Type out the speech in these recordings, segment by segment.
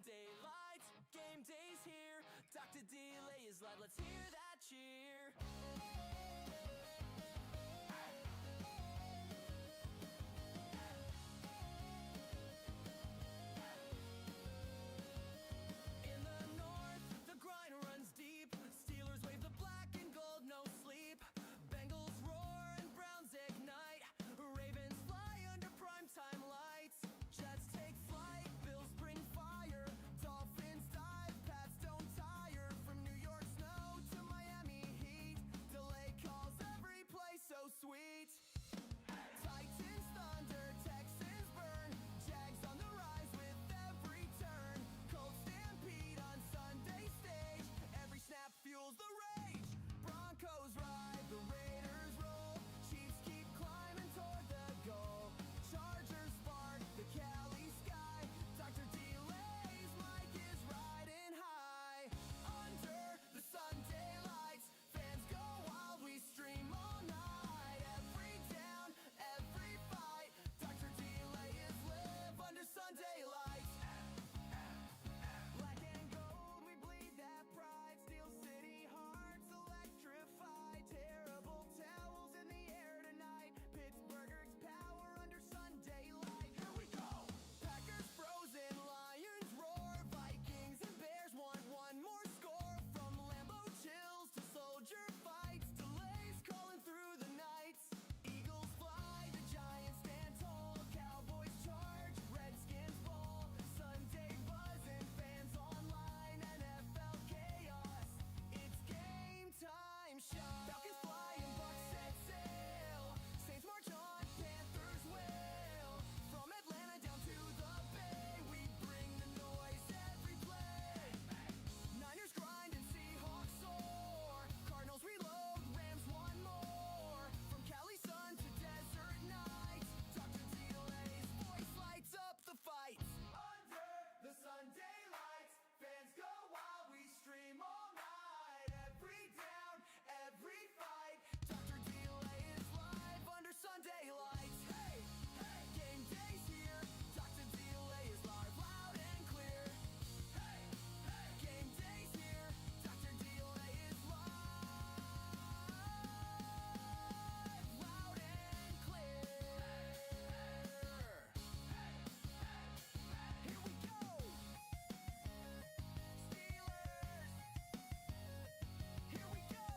Sunday lights, game day's here. Dr. Delay is live, let's hear that cheer. In the north, the grind runs deep. Steelers wave the black and gold, no sleep. Bengals roar and Browns ignite. Ravens fly under primetime lights. Jets take flight, Bills bring fire. Dolphins dive, Pats don't tire. From New York snow to Miami heat, delay calls every play so sweet. Titans thunder, Texans burn. Jags on the rise with every turn. Colts stampede on Sunday stage. Every snap fuels the rage. Broncos ride, the Raiders roll. Chiefs keep climbing toward the goal. Chargers spark the Cali sky. Dr. Delay's mic is riding high. Under the Sunday lights, fans go wild, we stream all night. Every down, every fight, Dr. Delay is live under Sunday lights. Black and gold, we bleed that pride. Steel City hearts electrified. Terrible towels in the air tonight. Pittsburgh's power under Sunday light. Here we go! Packers frozen, Lions roar. Vikings and Bears want one more score. From Lambeau chills to soldier fights. Delays calling through the nights. Eagles fly, the Giants stand tall. Cowboys charge, Redskins ball. Sunday buzzing, fans online. NFL chaos, it's game time. Shot. Falcons fly and Bucks set sail. Saints march on, Panthers wail. From Atlanta down to the Bay, we bring the noise every play. Niners grind and Seahawks soar. Cardinals reload, Rams one more. From Cali sun to desert nights, Dr. Delay's voice lights up the fights. Under the Sunday lights, fans go wild, we stream all night. Every down, every fight, Dr. Delay is live under Sunday lights. Hey, hey, game day's here. Dr. Delay is live, loud and clear. Hey, hey, game day's here. Dr. Delay is live, loud and clear. Here we go. Steelers. Here we go.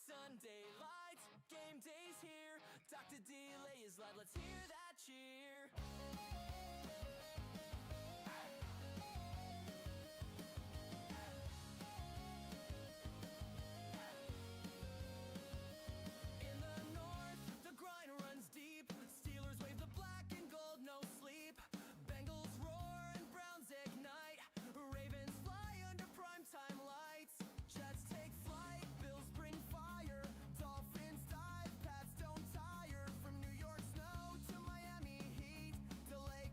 Sunday lights, game day's here. Dr. Delay is live, let's hear that cheer. In the north, the grind runs deep. Steelers wave the black and gold, no sleep. Bengals roar and Browns ignite. Ravens fly under primetime lights. Jets take flight, Bills bring fire. Dolphins dive, Pats don't tire. From New York snow to Miami heat, delay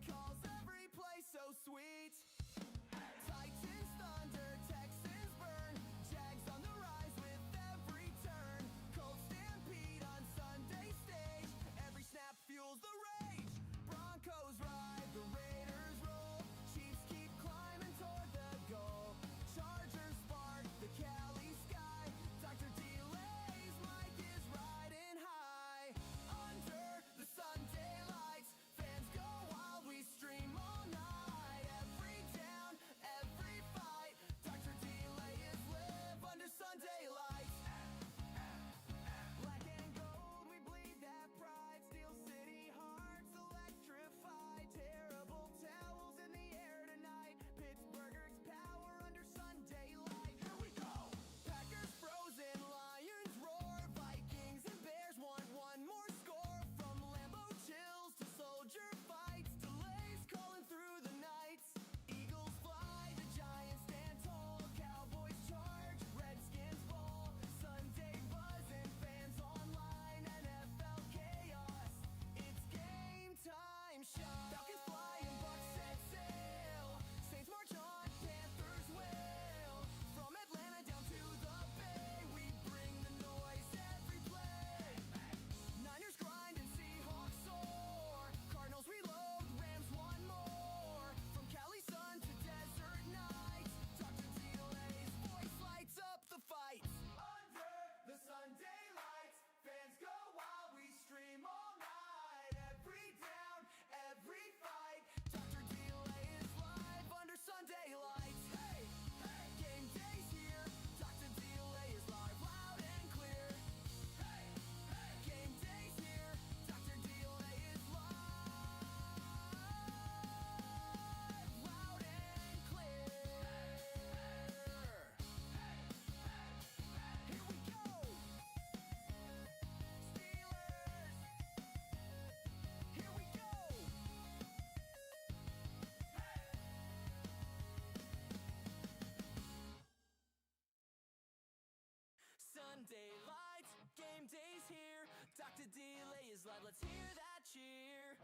live, let's hear that cheer.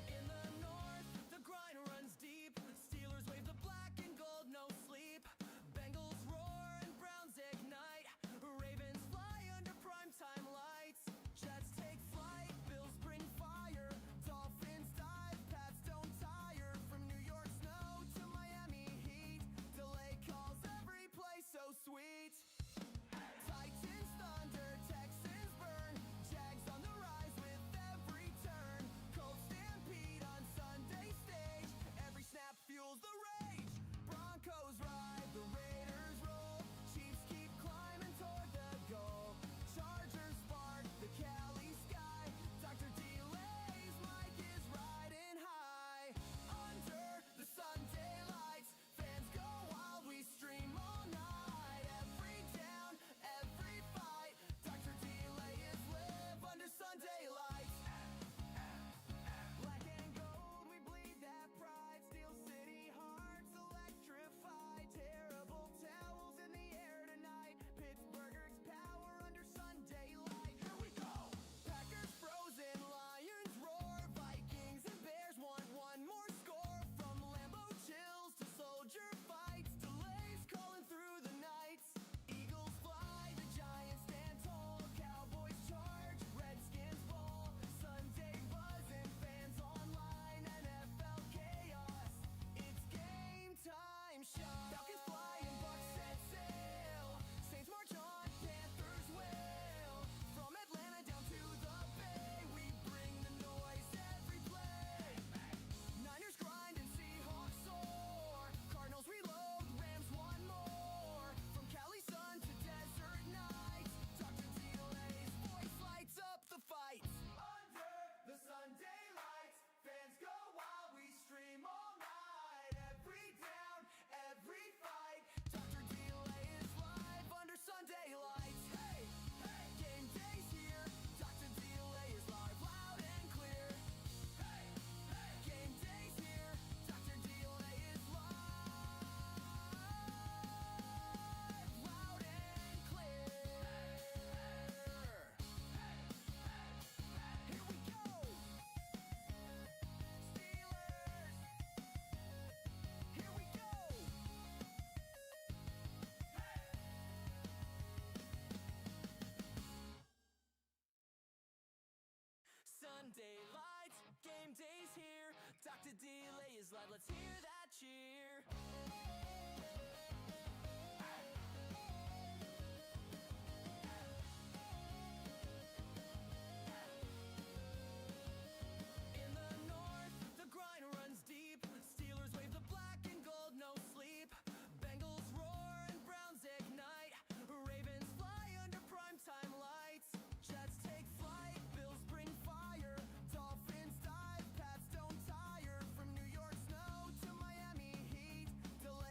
In the north, the grind runs deep. Steelers wave the black and gold, no sleep. Bengals roar and Browns ignite. Ravens fly under primetime lights. Jets take flight, Bills bring fire. Dolphins dive, Pats don't tire. From New York snow to Miami heat, delay calls every play so sweet. Titans thunder, Texans burn. Jags on the rise with every turn. Colts stampede on Sunday stage. Every snap fuels the rage. Broncos ride, the Raiders roll. Chiefs keep climbing toward the goal. Chargers spark the Cali sky. Dr. Delay's mic is riding high. Under the Sunday lights, fans go wild, we stream all night. Every down, every fight, Dr. Delay is live under Sunday lights. Black and gold, we bleed that pride. Steel City hearts electrified. Terrible towels in the air tonight. Pittsburgh's power under Sunday light. Here we go. Packers frozen, Lions roar. Vikings and Bears want one more score. From Lambeau chills to soldier fights. Delays calling through the nights. Eagles fly, the Giants stand tall. Cowboys charge, Redskins ball. Sunday buzzing, fans online. NFL chaos, it's game time. Shot. Falcons fly and Bucks set sail. Saints march on, Panthers wail. From Atlanta down to the Bay, we bring the noise every play. Niners grind and Seahawks soar. Cardinals reload, Rams one more. From Cali sun to desert nights, Dr. Delay's voice lights up the fights. Under the Sunday lights, fans go wild, we stream all night. Every down, every fight, Dr. Delay is live under Sunday lights. Hey, hey, game day's here. Dr. Delay is live, loud and clear. Hey, hey, game day's here. Dr. Delay is live, loud and clear. Here we go. Steelers. Here we go. Sunday lights, game day's here. Dr. Delay is live, let's hear that cheer. In the north, the grind runs deep. Steelers wave the black and gold, no sleep. Bengals roar and Browns ignite. Ravens fly under primetime lights. Jets take flight, Bills bring fire. Dolphins dive, Pats don't tire. From New York snow to Miami heat, delay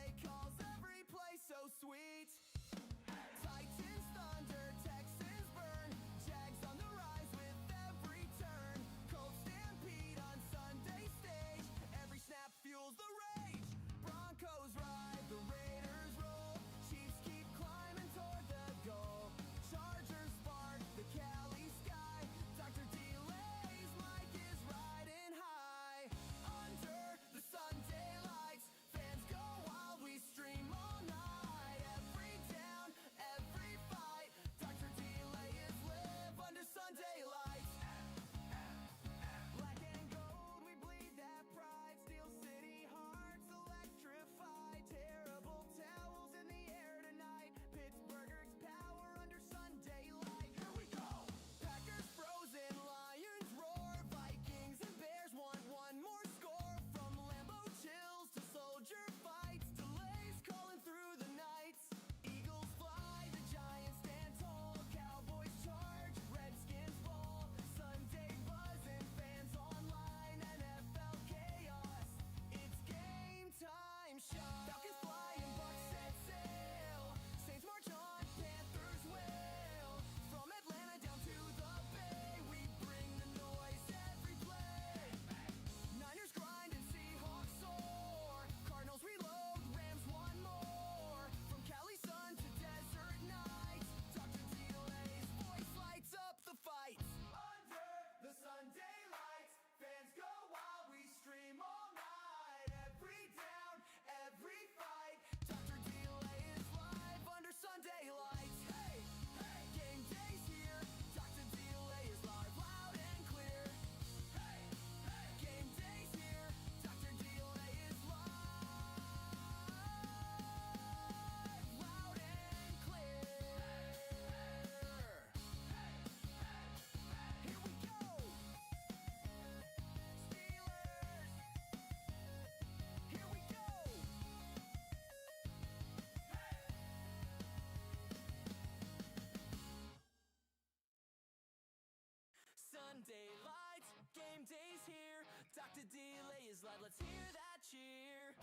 Sunday lights, game day's here. Dr. Delay is live, let's hear that cheer.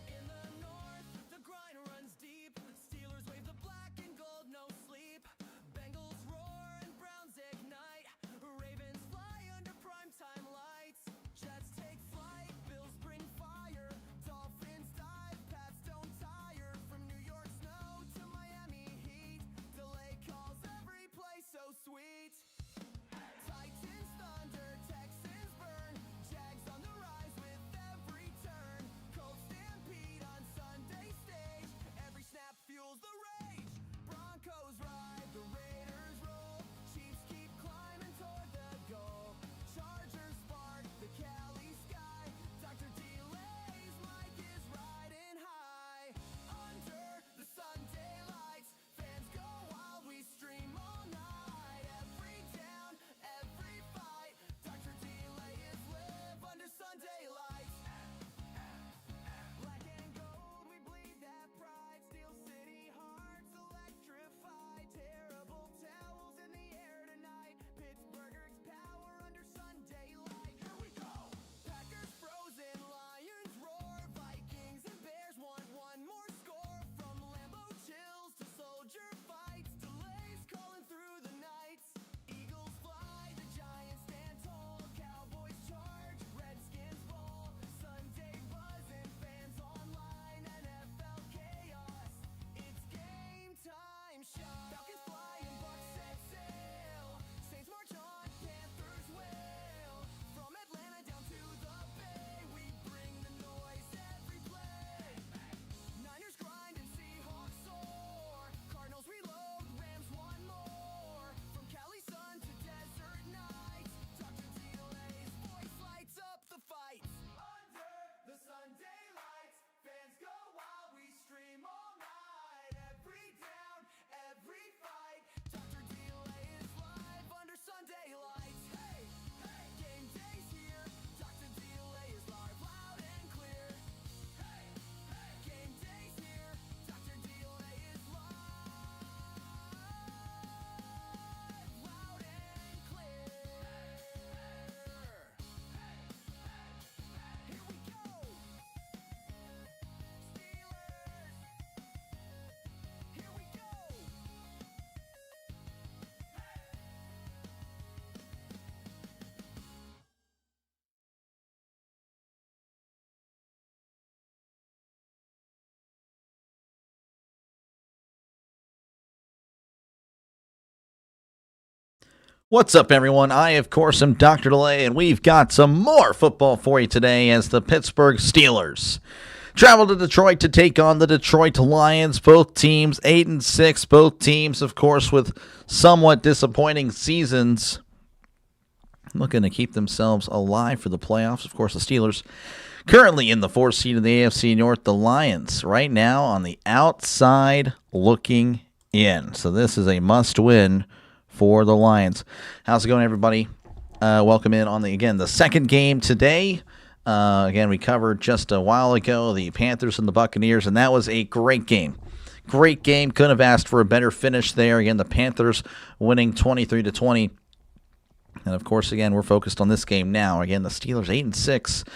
In the north, the grind runs deep. Steelers wave the black and gold, no sleep. Bengals roar and Browns ignite. Ravens fly under primetime lights. Jets take flight, Bills bring fire. Dolphins dive, Pats don't tire. From New York snow to Miami heat, delay calls every play so sweet. Titans thunder, Texans burn. Jags on the rise with every turn. Colts stampede on Sunday stage. Every snap fuels the rage. Broncos ride, the Raiders roll. Chiefs keep climbing toward the goal. Chargers spark the Cali sky. Dr. Delay's mic is riding high. Under the Sunday lights, fans go wild, we stream all night. Every down, every fight, Dr. Delay is live under Sunday lights. Black and gold, we bleed that pride. Steel City hearts electrified. Terrible towels in the air tonight. Pittsburgh's power under Sunday light. Here we go. Packers frozen, Lions roar. Vikings and Bears want one more score. From Lambeau chills to soldier fights. Delays calling through the nights. Eagles fly, the Giants stand tall. Cowboys charge, Redskins fall. Sunday buzzing, fans online. NFL chaos, it's game time. Shot. Falcons fly and Bucks set sail. Saints march on, Panthers wail. From Atlanta down to the Bay, we bring the noise every play. Niners grind and Seahawks soar. Cardinals reload, Rams one more. From Cali sun to desert nights, Dr. Delay's voice lights up the fights. Under the Sunday lights, fans go wild, we stream all night. Every down, every fight, Dr. Delay is live under Sunday lights. Hey, hey, game day's here. Dr. Delay is live, loud and clear. Hey, hey, game day's here. Dr. Delay is live, loud and clear. Here we go. Steelers. Here we go. What's up, everyone? I, of course, am Dr. Delay, and we've got some more football for you today as the Pittsburgh Steelers travel to Detroit to take on the Detroit Lions. Both teams 8-6. Both teams, of course, with somewhat disappointing seasons, looking to keep themselves alive for the playoffs. Of course, the Steelers currently in the 4th seed of the AFC North. The Lions right now on the outside looking in. So this is a must-win for the Lions. How's it going, everybody? Welcome in on the second game today. Again, we covered just a while ago the Panthers and the Buccaneers, and that was a great game. Great game. Couldn't have asked for a better finish there. Again, the Panthers winning 23-20. And of course, again, we're focused on this game now. Again, the Steelers 8-6.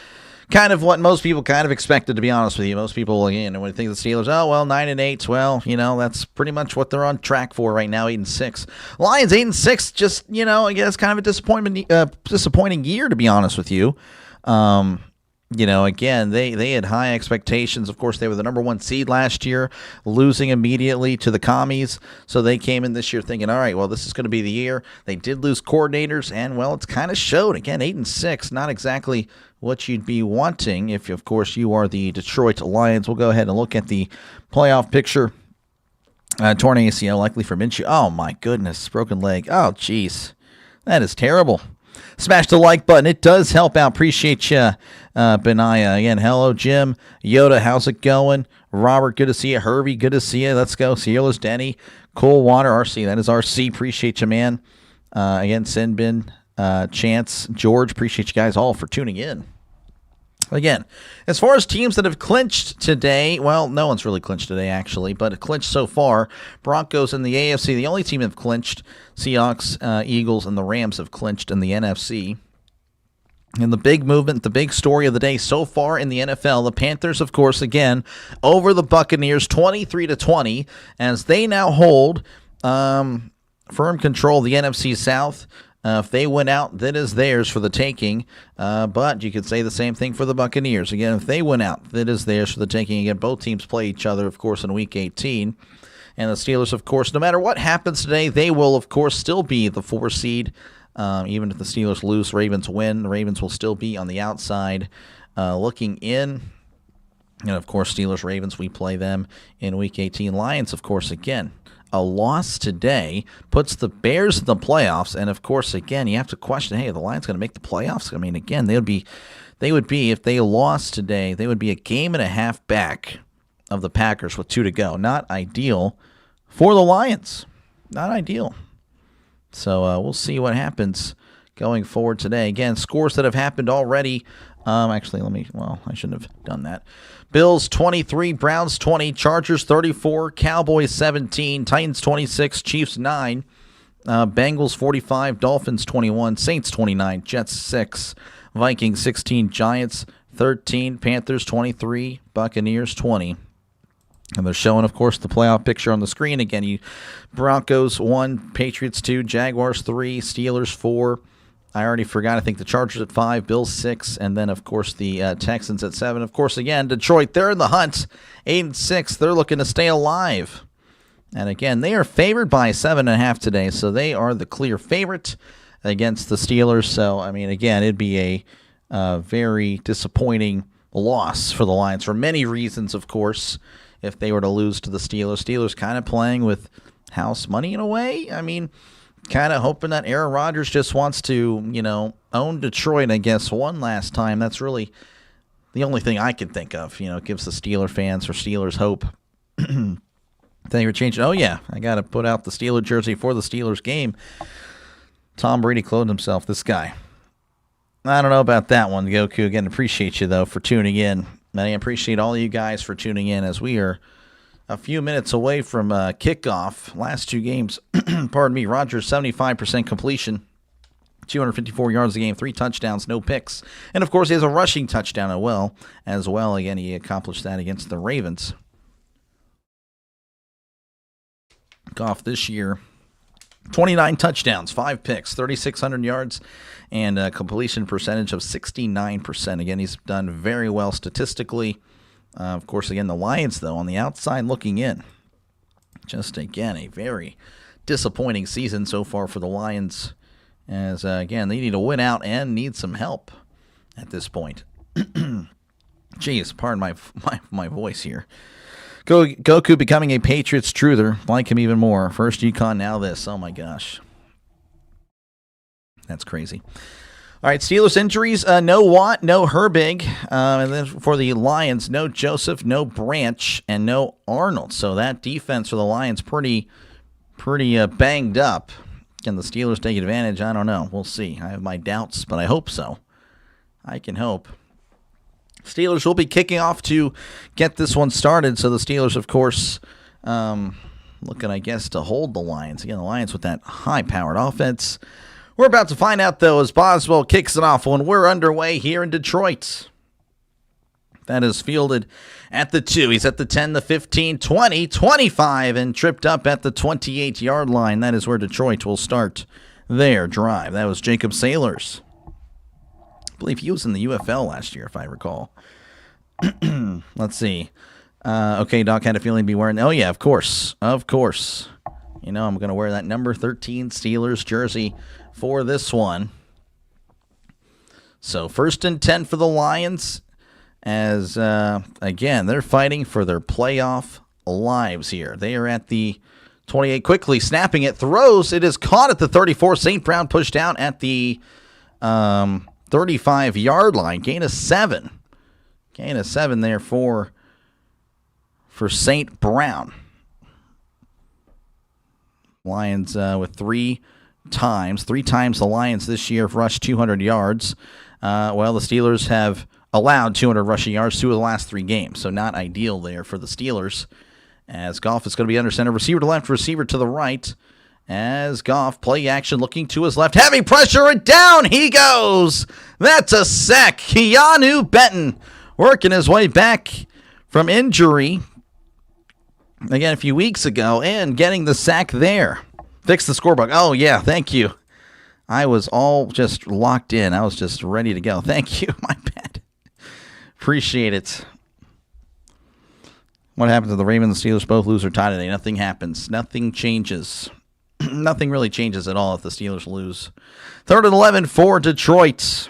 Kind of what most people kind of expected, to be honest with you. Most people, again, when you think of the Steelers, 9-8. Well, that's pretty much what they're on track for right now, 8-6. Lions 8-6, just, I guess kind of a disappointing year, to be honest with you. Again, they had high expectations. Of course, they were the number 1 seed last year, losing immediately to the Commies. So they came in this year thinking, all right, well, this is going to be the year. They did lose coordinators, and, well, it's kind of showed. Again, 8-6, not exactly what you'd be wanting if, of course, you are the Detroit Lions. We'll go ahead and look at the playoff picture. Torn ACL, likely for Minshew. Oh, my goodness, broken leg. Oh, jeez. That is terrible. Smash the like button. It does help out. Appreciate you, Benaya. Again, hello, Jim. Yoda, how's it going? Robert, good to see you. Herbie, good to see you. Let's go. Sierra's Denny. Cool Water, RC. That is RC. Appreciate you, man. Again, Sinbin, Chance, George. Appreciate you guys all for tuning in. Again, as far as teams that have clinched today, well, no one's really clinched today, actually, but clinched so far. Broncos in the AFC, the only team that have clinched. Seahawks, Eagles, and the Rams have clinched in the NFC. And the big movement, the big story of the day so far in the NFL, the Panthers, of course, again, over the Buccaneers 23-20, as they now hold firm control of the NFC South. If they win out, that is theirs for the taking. But you could say the same thing for the Buccaneers. Again, if they win out, that is theirs for the taking. Again, both teams play each other, of course, in Week 18. And the Steelers, of course, no matter what happens today, they will, of course, still be the 4 seed. Even if the Steelers lose, Ravens win, the Ravens will still be on the outside looking in. And, of course, Steelers-Ravens, we play them in Week 18. Lions, of course, again, a loss today puts the Bears in the playoffs. And, of course, again, you have to question, hey, are the Lions going to make the playoffs? I mean, again, they would be, if they lost today, they would be a game and a half back of the Packers with 2 to go. Not ideal for the Lions. Not ideal. So we'll see what happens going forward today. Again, scores that have happened already. Actually, I shouldn't have done that. Bills 23, Browns 20, Chargers 34, Cowboys 17, Titans 26, Chiefs 9, Bengals 45, Dolphins 21, Saints 29, Jets 6, Vikings 16, Giants 13, Panthers 23, Buccaneers 20. And they're showing, of course, the playoff picture on the screen. Again, Broncos 1, Patriots 2, Jaguars 3, Steelers 4. I already forgot. I think the Chargers at 5, Bills 6, and then, of course, the Texans at 7. Of course, again, Detroit, they're in the hunt, 8-6. They're looking to stay alive. And, again, they are favored by 7.5 today, so they are the clear favorite against the Steelers. So, I mean, again, it'd be a very disappointing loss for the Lions for many reasons, of course, if they were to lose to the Steelers. Steelers kind of playing with house money in a way. I mean, kind of hoping that Aaron Rodgers just wants to, own Detroit, I guess, one last time. That's really the only thing I can think of. It gives the Steeler fans or Steelers hope. They were changing. Oh, yeah, I got to put out the Steeler jersey for the Steelers game. Tom Brady cloned himself, this guy. I don't know about that one, Goku. Again, appreciate you, though, for tuning in. And I appreciate all of you guys for tuning in as we are a few minutes away from kickoff. Last 2 games, pardon me, Rodgers 75% completion, 254 yards a game, 3 touchdowns, no picks. And, of course, he has a rushing touchdown as well. Again, he accomplished that against the Ravens. Goff this year, 29 touchdowns, 5 picks, 3,600 yards, and a completion percentage of 69%. Again, he's done very well statistically. Of course, again, the Lions, though, on the outside looking in. Just, again, a very disappointing season so far for the Lions. As, again, they need to win out and need some help at this point. Jeez, pardon my voice here. Goku becoming a Patriots truther. Like him even more. First UConn, now this. Oh, my gosh. That's crazy. All right, Steelers injuries. No Watt, no Herbig. And then for the Lions, no Joseph, no Branch, and no Arnold. So that defense for the Lions pretty banged up. Can the Steelers take advantage? I don't know. We'll see. I have my doubts, but I hope so. I can hope. Steelers will be kicking off to get this one started. So the Steelers, of course, looking, I guess, to hold the Lions. Again, the Lions with that high-powered offense. We're about to find out, though, as Boswell kicks it off when we're underway here in Detroit. That is fielded at the 2. He's at the 10, the 15, 20, 25, and tripped up at the 28-yard line. That is where Detroit will start their drive. That was Jacob Sailors. I believe he was in the UFL last year, if I recall. Let's see. Okay, Doc had a feeling he'd be wearing... Oh, yeah, of course. Of course. I'm going to wear that number 13 Steelers jersey for this one. So 1st and 10 for the Lions as, again, they're fighting for their playoff lives here. They are at the 28, quickly snapping it, throws. It is caught at the 34. St. Brown pushed out at the 35-yard line. Gain of 7. Gain of 7 there for St. Brown. Lions with 3 times. 3 times the Lions this year have rushed 200 yards. The Steelers have allowed 200 rushing yards 2 of the last 3 games. So not ideal there for the Steelers. As Goff is going to be under center. Receiver to left, receiver to the right. As Goff, play action, looking to his left. Heavy pressure, and down he goes. That's a sack. Keanu Benton working his way back from injury, again, a few weeks ago, and getting the sack there. Fix the scorebook. Oh, yeah, thank you. I was all just locked in. I was just ready to go. Thank you. My bad. Appreciate it. What happens if the Ravens and Steelers both lose or tie today? Nothing happens. Nothing changes. Nothing really changes at all if the Steelers lose. 3rd and 11 for Detroit.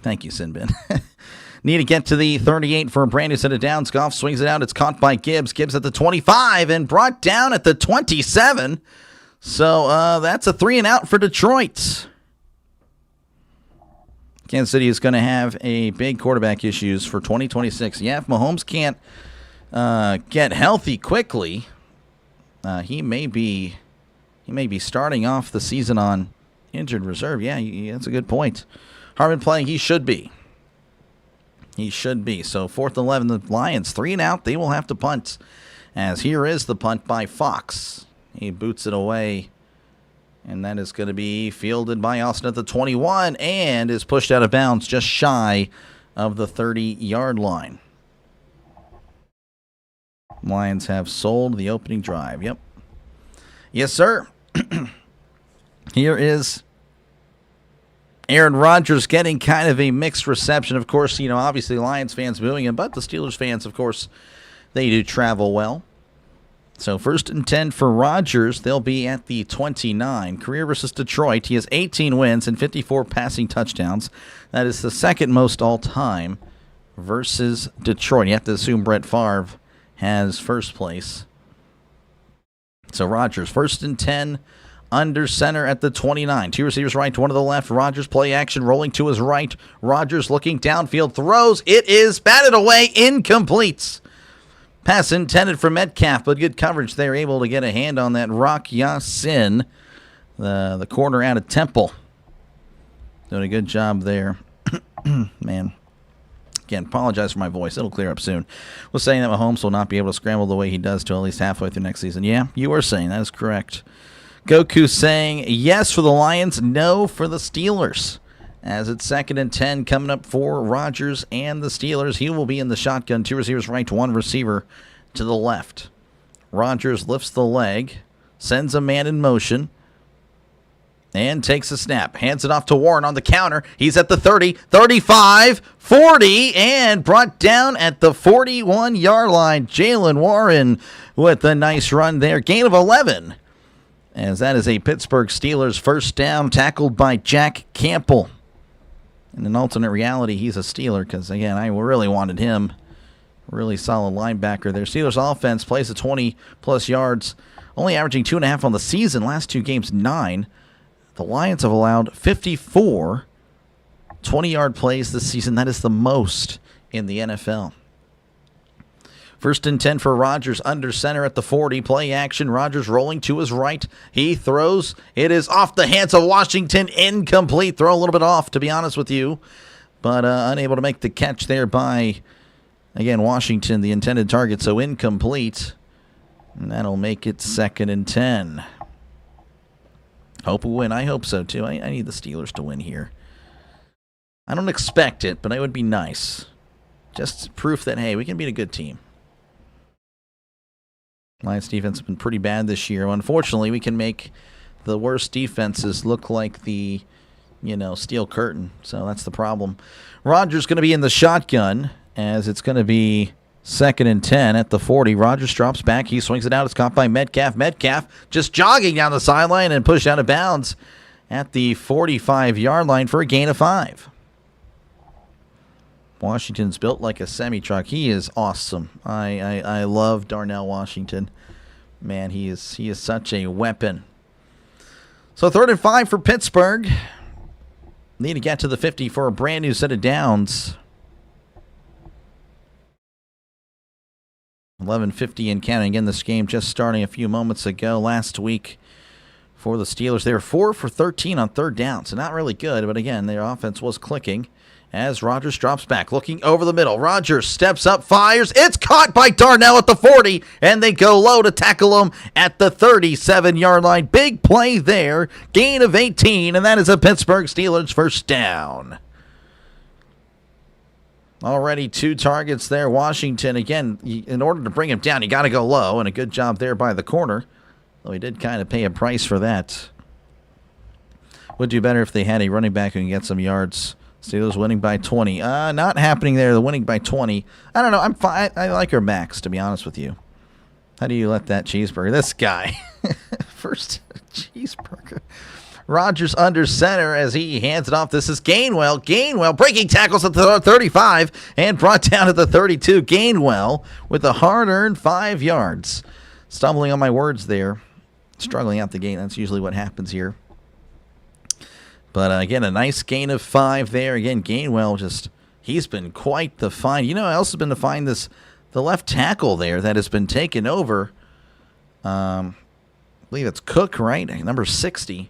Thank you, Sinbin. Need to get to the 38 for a brand new set of downs. Goff swings it out. It's caught by Gibbs. Gibbs at the 25 and brought down at the 27. So that's a 3 and out for Detroit. Kansas City is going to have a big quarterback issues for 2026. Yeah, if Mahomes can't get healthy quickly, he may be starting off the season on injured reserve. Yeah, that's a good point. Harmon playing, he should be. He should be. So 4th and 11, the Lions 3 and out. They will have to punt. As here is the punt by Fox. He boots it away. And that is going to be fielded by Austin at the 21 and is pushed out of bounds just shy of the 30-yard line. Lions have sold the opening drive. Yep. Yes, sir. Here is Aaron Rodgers getting kind of a mixed reception. Of course, obviously Lions fans booing him, but the Steelers fans, of course, they do travel well. So 1st and 10 for Rodgers. They'll be at the 29. Career versus Detroit. He has 18 wins and 54 passing touchdowns. That is the 2nd most all-time versus Detroit. You have to assume Brett Favre has first place. So Rodgers, 1st and 10, under center at the 29. 2 receivers right, 1 to the left. Rodgers play action, rolling to his right. Rodgers looking downfield, throws. It is batted away, incomplete. Pass intended for Metcalf, but good coverage there. Able to get a hand on that. Rock Ya-Sin, the corner out of Temple. Doing a good job there. Man. Again, apologize for my voice. It'll clear up soon. Was saying that Mahomes will not be able to scramble the way he does till at least halfway through next season. Yeah, you are saying that is correct. Goku saying yes for the Lions, no for the Steelers. As it's 2nd and 10 coming up for Rodgers and the Steelers. He will be in the shotgun. 2 receivers right, 1 receiver to the left. Rodgers lifts the leg, sends a man in motion, and takes a snap. Hands it off to Warren on the counter. He's at the 30, 35, 40, and brought down at the 41-yard line. Jalen Warren with a nice run there. Gain of 11. As that is a Pittsburgh Steelers first down, tackled by Jack Campbell. In an alternate reality, he's a Steeler because, again, I really wanted him. Really solid linebacker there. Steelers offense plays at 20-plus yards, only averaging 2.5 on the season. Last 2 games, 9. The Lions have allowed 54 20-yard plays this season. That is the most in the NFL. 1st and 10 for Rodgers under center at the 40. Play action. Rodgers rolling to his right. He throws. It is off the hands of Washington. Incomplete. Throw a little bit off, to be honest with you. But unable to make the catch there by, again, Washington, the intended target. So incomplete. And that'll make it 2nd and 10. Hope we win. I hope so, too. I need the Steelers to win here. I don't expect it, but it would be nice. Just proof that, hey, we can beat a good team. Lions defense has been pretty bad this year. Unfortunately, we can make the worst defenses look like the, steel curtain. So that's the problem. Rodgers going to be in the shotgun as it's going to be 2nd and 10 at the 40. Rodgers drops back. He swings it out. It's caught by Metcalf. Metcalf just jogging down the sideline and pushed out of bounds at the 45-yard line for a gain of 5. Washington's built like a semi-truck. He is awesome. I love Darnell Washington. Man, he is such a weapon. So 3rd and 5 for Pittsburgh. Need to get to the 50 for a brand new set of downs. 11:50 and counting. Again, this game just starting a few moments ago. Last week for the Steelers, they were 4 for 13 on 3rd down. So not really good, but again, their offense was clicking. as Rodgers drops back, looking over the middle. Rodgers steps up, fires. It's caught by Darnell at the 40, and they go low to tackle him at the 37-yard line. Big play there. Gain of 18, and that is a Pittsburgh Steelers first down. Already 2 targets there. Washington, again, in order to bring him down, you got to go low, and a good job there by the corner. Though he did kind of pay a price for that. Would do better if they had a running back who can get some yards. Steelers winning by 20. Not happening there. They're winning by 20. I don't know. I'm fine. I like our backs, to be honest with you. How do you let that cheeseburger? This guy. First cheeseburger. Rodgers under center as he hands it off. This is Gainwell. Gainwell breaking tackles at the 35 and brought down at the 32. Gainwell with a hard-earned 5 yards. Stumbling on my words there. Struggling out the gate. That's usually what happens here. But again, a nice gain of 5 there. Again, Gainwell he's been quite the find. You know, I also been to find the left tackle there that has been taken over. I believe it's Cook, right? Number 60.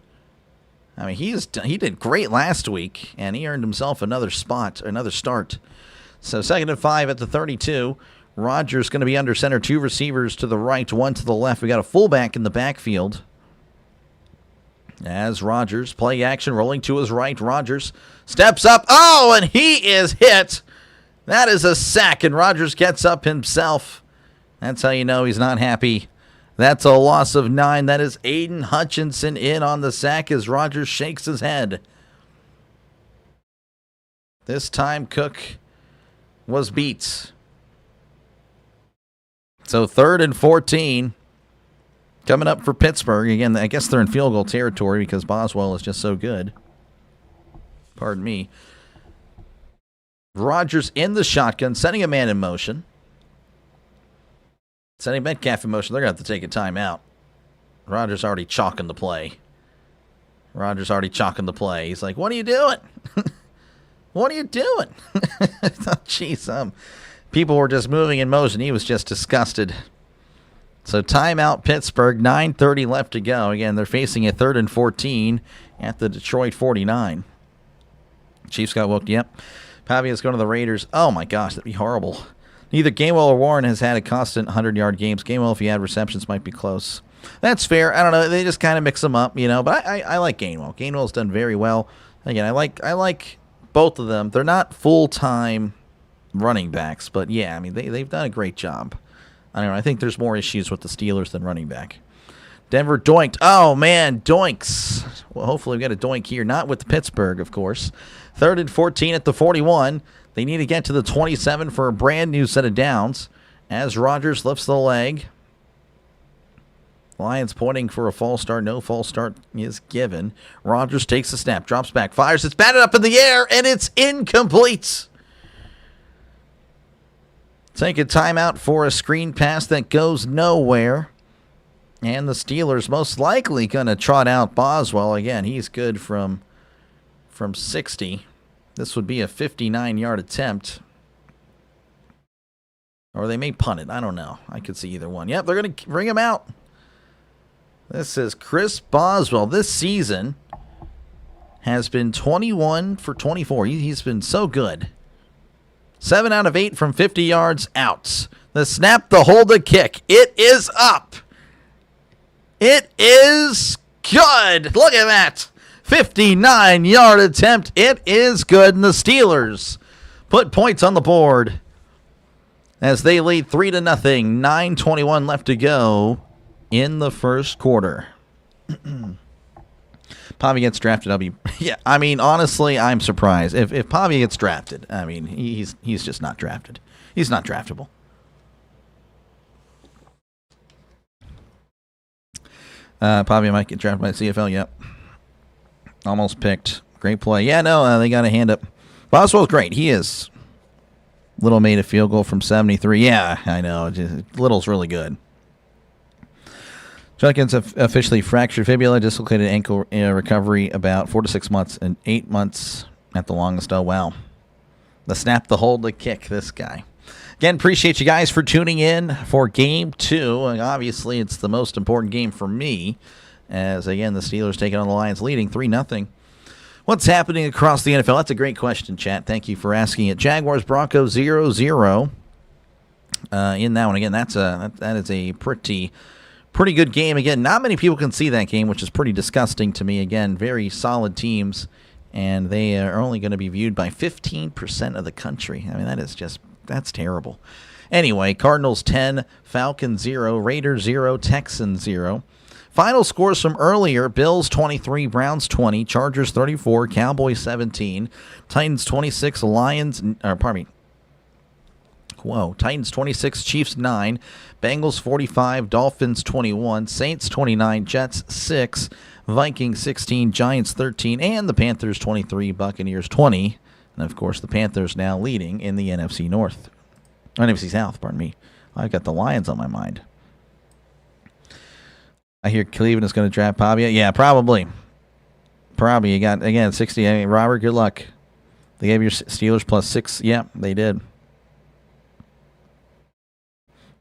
I mean, he did great last week, and he earned himself another start. So 2nd and 5 at the 32. Rodgers going to be under center. 2 receivers to the right, 1 to the left. We got a fullback in the backfield. As Rodgers, play action, rolling to his right. Rodgers steps up. Oh, and he is hit. That is a sack, and Rodgers gets up himself. That's how you know he's not happy. That's a loss of 9. That is Aiden Hutchinson in on the sack as Rodgers shakes his head. This time Cook was beat. So 3rd and 14 coming up for Pittsburgh. Again, I guess they're in field goal territory because Boswell is just so good. Pardon me. Rodgers in the shotgun, sending a man in motion. Sending Metcalf in motion. They're going to have to take a timeout. Rodgers already chalking the play. He's like, what are you doing? What are you doing? Jeez, people were just moving in motion. He was just disgusted. So timeout Pittsburgh. 9:30 left to go. Again, they're facing a 3rd and 14 at the Detroit 49. Chiefs got woke. Yep. Pavia's going to the Raiders. Oh, my gosh, that'd be horrible. Neither Gainwell or Warren has had a constant 100-yard games. Gainwell, if he had receptions, might be close. That's fair. I don't know. They just kind of mix them up, you know. But I like Gainwell. Gainwell's done very well. Again, I like both of them. They're not full-time running backs, but yeah, I mean they've done a great job. I don't know. I think there's more issues with the Steelers than running back. Denver doinked. Oh man, doinks. Well, hopefully we got a doink here. Not with Pittsburgh, of course. 3rd and 14 at the 41. They need to get to the 27 for a brand new set of downs as Rodgers lifts the leg. Lions pointing for a false start. No false start is given. Rodgers takes the snap, drops back, fires. It's batted up in the air, and it's incomplete. Take a timeout for a screen pass that goes nowhere. And the Steelers most likely going to trot out Boswell. Again, he's good from 60. This would be a 59-yard attempt. Or they may punt it. I don't know. I could see either one. Yep, they're going to bring him out. This is Chris Boswell. This season has been 21 for 24. He's been so good. 7 out of 8 from 50 yards out. The snap, the hold, the kick. It is up. It is good. Look at that. 59-yard attempt. It is good. And the Steelers put points on the board as they lead 3-0. 9:21 left to go in the first quarter. Pavia gets drafted. Yeah, I mean, honestly, I'm surprised. If Pavia gets drafted, I mean, he's just not drafted. He's not draftable. Pavia might get drafted by the CFL, yep. Almost picked. Great play. Yeah, no, they got a hand up. Boswell's great. He is. Little made a field goal from 73. Yeah, I know. Little's really good. Jenkins officially fractured fibula, dislocated ankle recovery about 4 to 6 months and 8 months at the longest. Oh, wow. The snap, the hold, the kick, this guy. Again, appreciate you guys for tuning in for Game 2. Obviously, it's the most important game for me as, again, the Steelers taking on the Lions leading 3-0. What's happening across the NFL? That's a great question, chat. Thank you for asking it. Jaguars-Broncos 0-0 in that one. Again, that is a pretty good game. Again, not many people can see that game, which is pretty disgusting to me. Again, very solid teams, and they are only going to be viewed by 15% of the country. I mean, that's terrible. Anyway, Cardinals 10, Falcons 0, Raiders 0, Texans 0. Final scores from earlier: Bills 23, Browns 20, Chargers 34, Cowboys 17, Titans 26, Titans 26, Chiefs 9, Bengals 45, Dolphins 21, Saints 29, Jets 6, Vikings 16, Giants 13, and the Panthers 23, Buccaneers 20. And of course, the Panthers now leading in the NFC North. NFC South, pardon me. I've got the Lions on my mind. I hear Cleveland is going to draft Pavia. Yeah, probably. You got, again, 60. I mean, Robert, good luck. They gave your Steelers +6. Yeah, they did.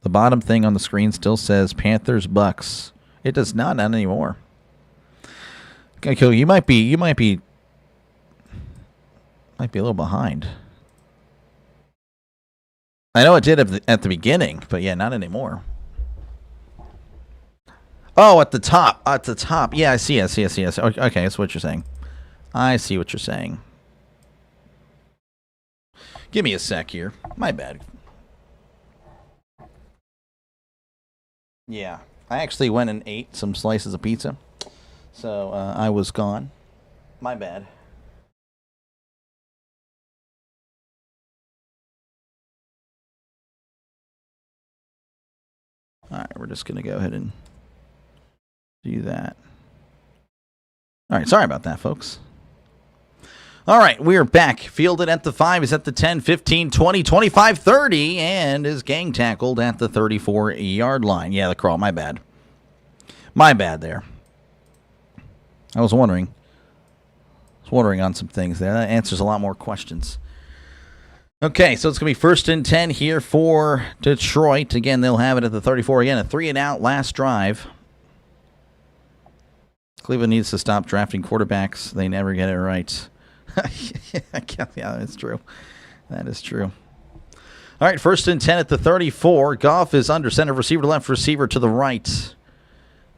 The bottom thing on the screen still says Panthers Bucks. It does not anymore. Okay, cool. You might be a little behind. I know it did at the beginning, but yeah, not anymore. Oh, at the top. Yeah, I see. Okay, that's what you're saying. I see what you're saying. Give me a sec here. My bad. Yeah, I actually went and ate some slices of pizza, so I was gone. My bad. All right, we're just going to go ahead and do that. All right, sorry about that, folks. All right, we are back. Fielded at the 5, is at the 10, 15, 20, 25, 30, and is gang tackled at the 34-yard line. Yeah, the crawl, my bad. My bad there. I was wondering on some things there. That answers a lot more questions. Okay, so it's going to be 1st and 10 here for Detroit. Again, they'll have it at the 34. Again, a 3-and-out last drive. Cleveland needs to stop drafting quarterbacks. They never get it right. Yeah, that's true. That is true. All right, 1st and 10 at the 34. Goff is under center, receiver to left, receiver to the right.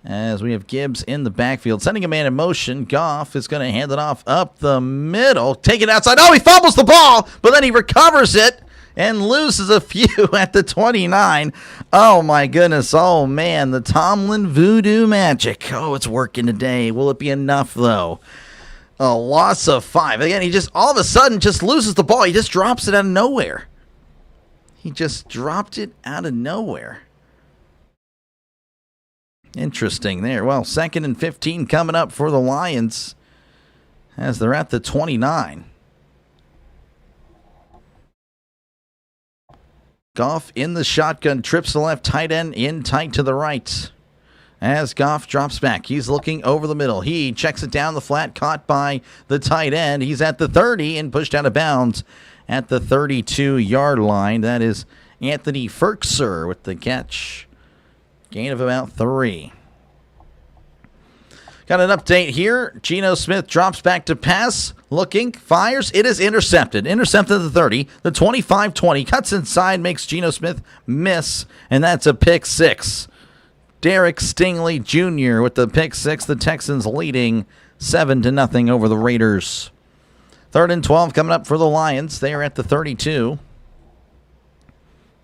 As we have Gibbs in the backfield, sending a man in motion. Goff is going to hand it off up the middle. Take it outside. Oh, he fumbles the ball, but then he recovers it and loses a few at the 29. Oh, my goodness. Oh, man, the Tomlin voodoo magic. Oh, it's working today. Will it be enough, though? A loss of 5. Again, he just all of a sudden just loses the ball. He just drops it out of nowhere. He just dropped it out of nowhere. Interesting there. Well, 2nd and 15 coming up for the Lions as they're at the 29. Goff in the shotgun, trips the left tight end in tight to the right. As Goff drops back, he's looking over the middle. He checks it down the flat, caught by the tight end. He's at the 30 and pushed out of bounds at the 32-yard line. That is Anthony Ferkser with the catch. Gain of about 3. Got an update here. Geno Smith drops back to pass. Looking, fires. It is intercepted. Intercepted at the 30. The 25-20. Cuts inside, makes Geno Smith miss. And that's a pick 6. Derek Stingley Jr. with the pick 6. The Texans leading 7-0 over the Raiders. 3rd and 12 coming up for the Lions. They are at the 32.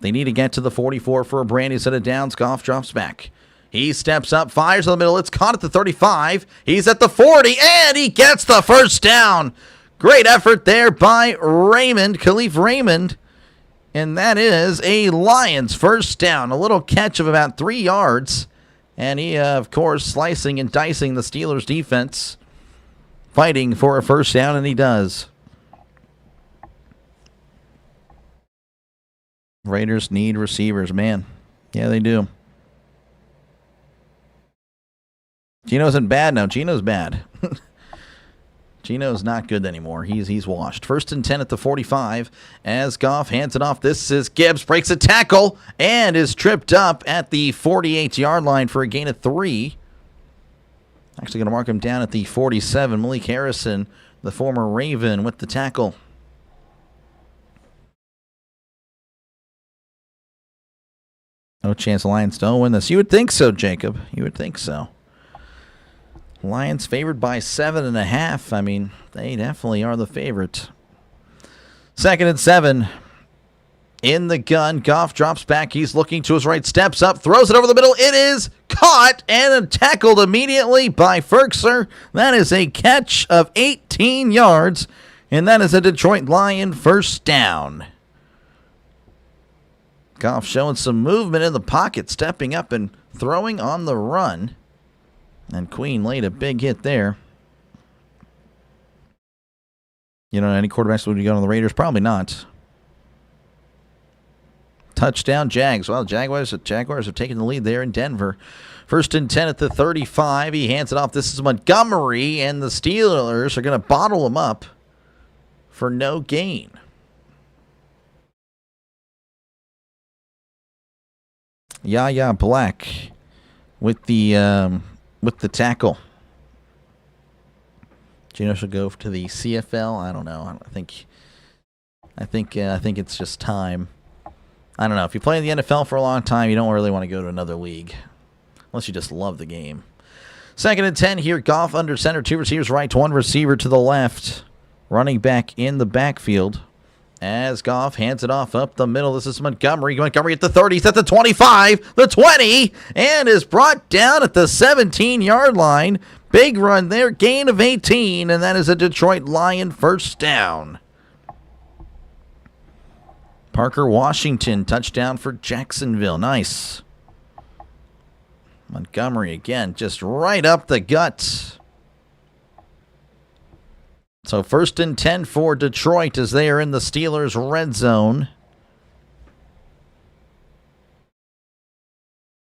They need to get to the 44 for a brand new set of downs. Goff drops back. He steps up, fires in the middle. It's caught at the 35. He's at the 40, and he gets the first down. Great effort there by Khalif Raymond. And that is a Lions first down. A little catch of about 3 yards. And he, of course, slicing and dicing the Steelers defense. Fighting for a first down, and he does. Raiders need receivers, man. Yeah, they do. Geno isn't bad now. Geno's bad. Geno's not good anymore. He's washed. 1st and 10 at the 45 as Goff hands it off. This is Gibbs, breaks a tackle, and is tripped up at the 48-yard line for a gain of 3. Actually going to mark him down at the 47. Malik Harrison, the former Raven, with the tackle. No chance the Lions don't win this. You would think so, Jacob. You would think so. Lions favored by 7.5. I mean, they definitely are the favorite. 2nd and 7. In the gun. Goff drops back. He's looking to his right. Steps up. Throws it over the middle. It is caught and tackled immediately by Ferkser. That is a catch of 18 yards. And that is a Detroit Lion first down. Goff showing some movement in the pocket. Stepping up and throwing on the run. And Queen laid a big hit there. You know, any quarterbacks would you go on the Raiders? Probably not. Touchdown, Jags. Well, Jaguars have taken the lead there in Denver. 1st and 10 at the 35. He hands it off. This is Montgomery, and the Steelers are going to bottle him up for no gain. Yaya Black with the tackle. Gino should go to the CFL. I don't know. I think it's just time. I don't know. If you play in the NFL for a long time, you don't really want to go to another league, unless you just love the game. 2nd and 10 here. Goff under center. 2 receivers right, 1 receiver to the left. Running back in the backfield. As Goff hands it off up the middle. This is Montgomery. Montgomery at the 30. He's at the 25, the 20, and is brought down at the 17-yard line. Big run there. Gain of 18, and that is a Detroit Lion first down. Parker Washington, touchdown for Jacksonville. Nice. Montgomery again, just right up the gut. So 1st and 10 for Detroit as they are in the Steelers' red zone.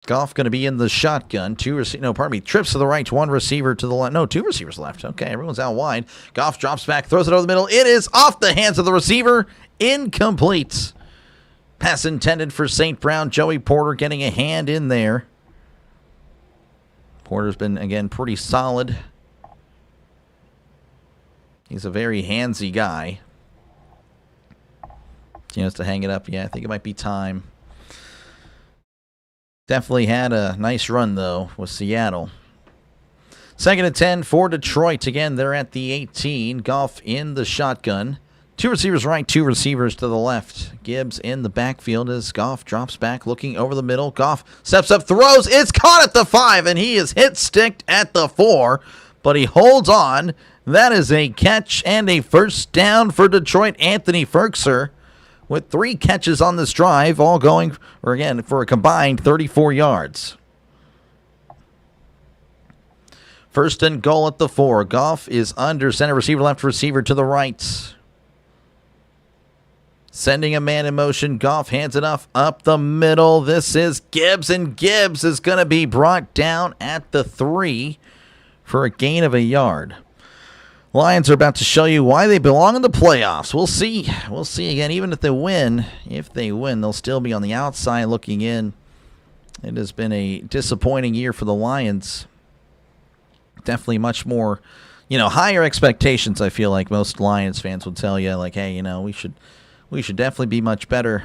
Goff going to be in the shotgun. Trips to the right, 1 receiver to the left. No, 2 receivers left. Okay, everyone's out wide. Goff drops back, throws it over the middle. It is off the hands of the receiver. Incomplete. Pass intended for St. Brown. Joey Porter getting a hand in there. Porter's been, again, pretty solid. He's a very handsy guy. He has to hang it up. Yeah, I think it might be time. Definitely had a nice run, though, with Seattle. 2nd and 10 for Detroit. Again, they're at the 18. Goff in the shotgun. 2 receivers right, 2 receivers to the left. Gibbs in the backfield as Goff drops back, looking over the middle. Goff steps up, throws. It's caught at the 5, and he is hit sticked at the 4, but he holds on. That is a catch and a first down for Detroit. Anthony Ferkser with 3 catches on this drive, all going, for a combined 34 yards. 1st and goal at the 4. Goff is under center, receiver left, receiver to the right. Sending a man in motion. Goff hands it off up the middle. This is Gibbs, and Gibbs is going to be brought down at the 3 for a gain of a yard. Lions are about to show you why they belong in the playoffs. We'll see. We'll see again. Even if they win, they'll still be on the outside looking in. It has been a disappointing year for the Lions. Definitely much more, higher expectations. I feel like most Lions fans would tell you, like, hey, we should definitely be much better.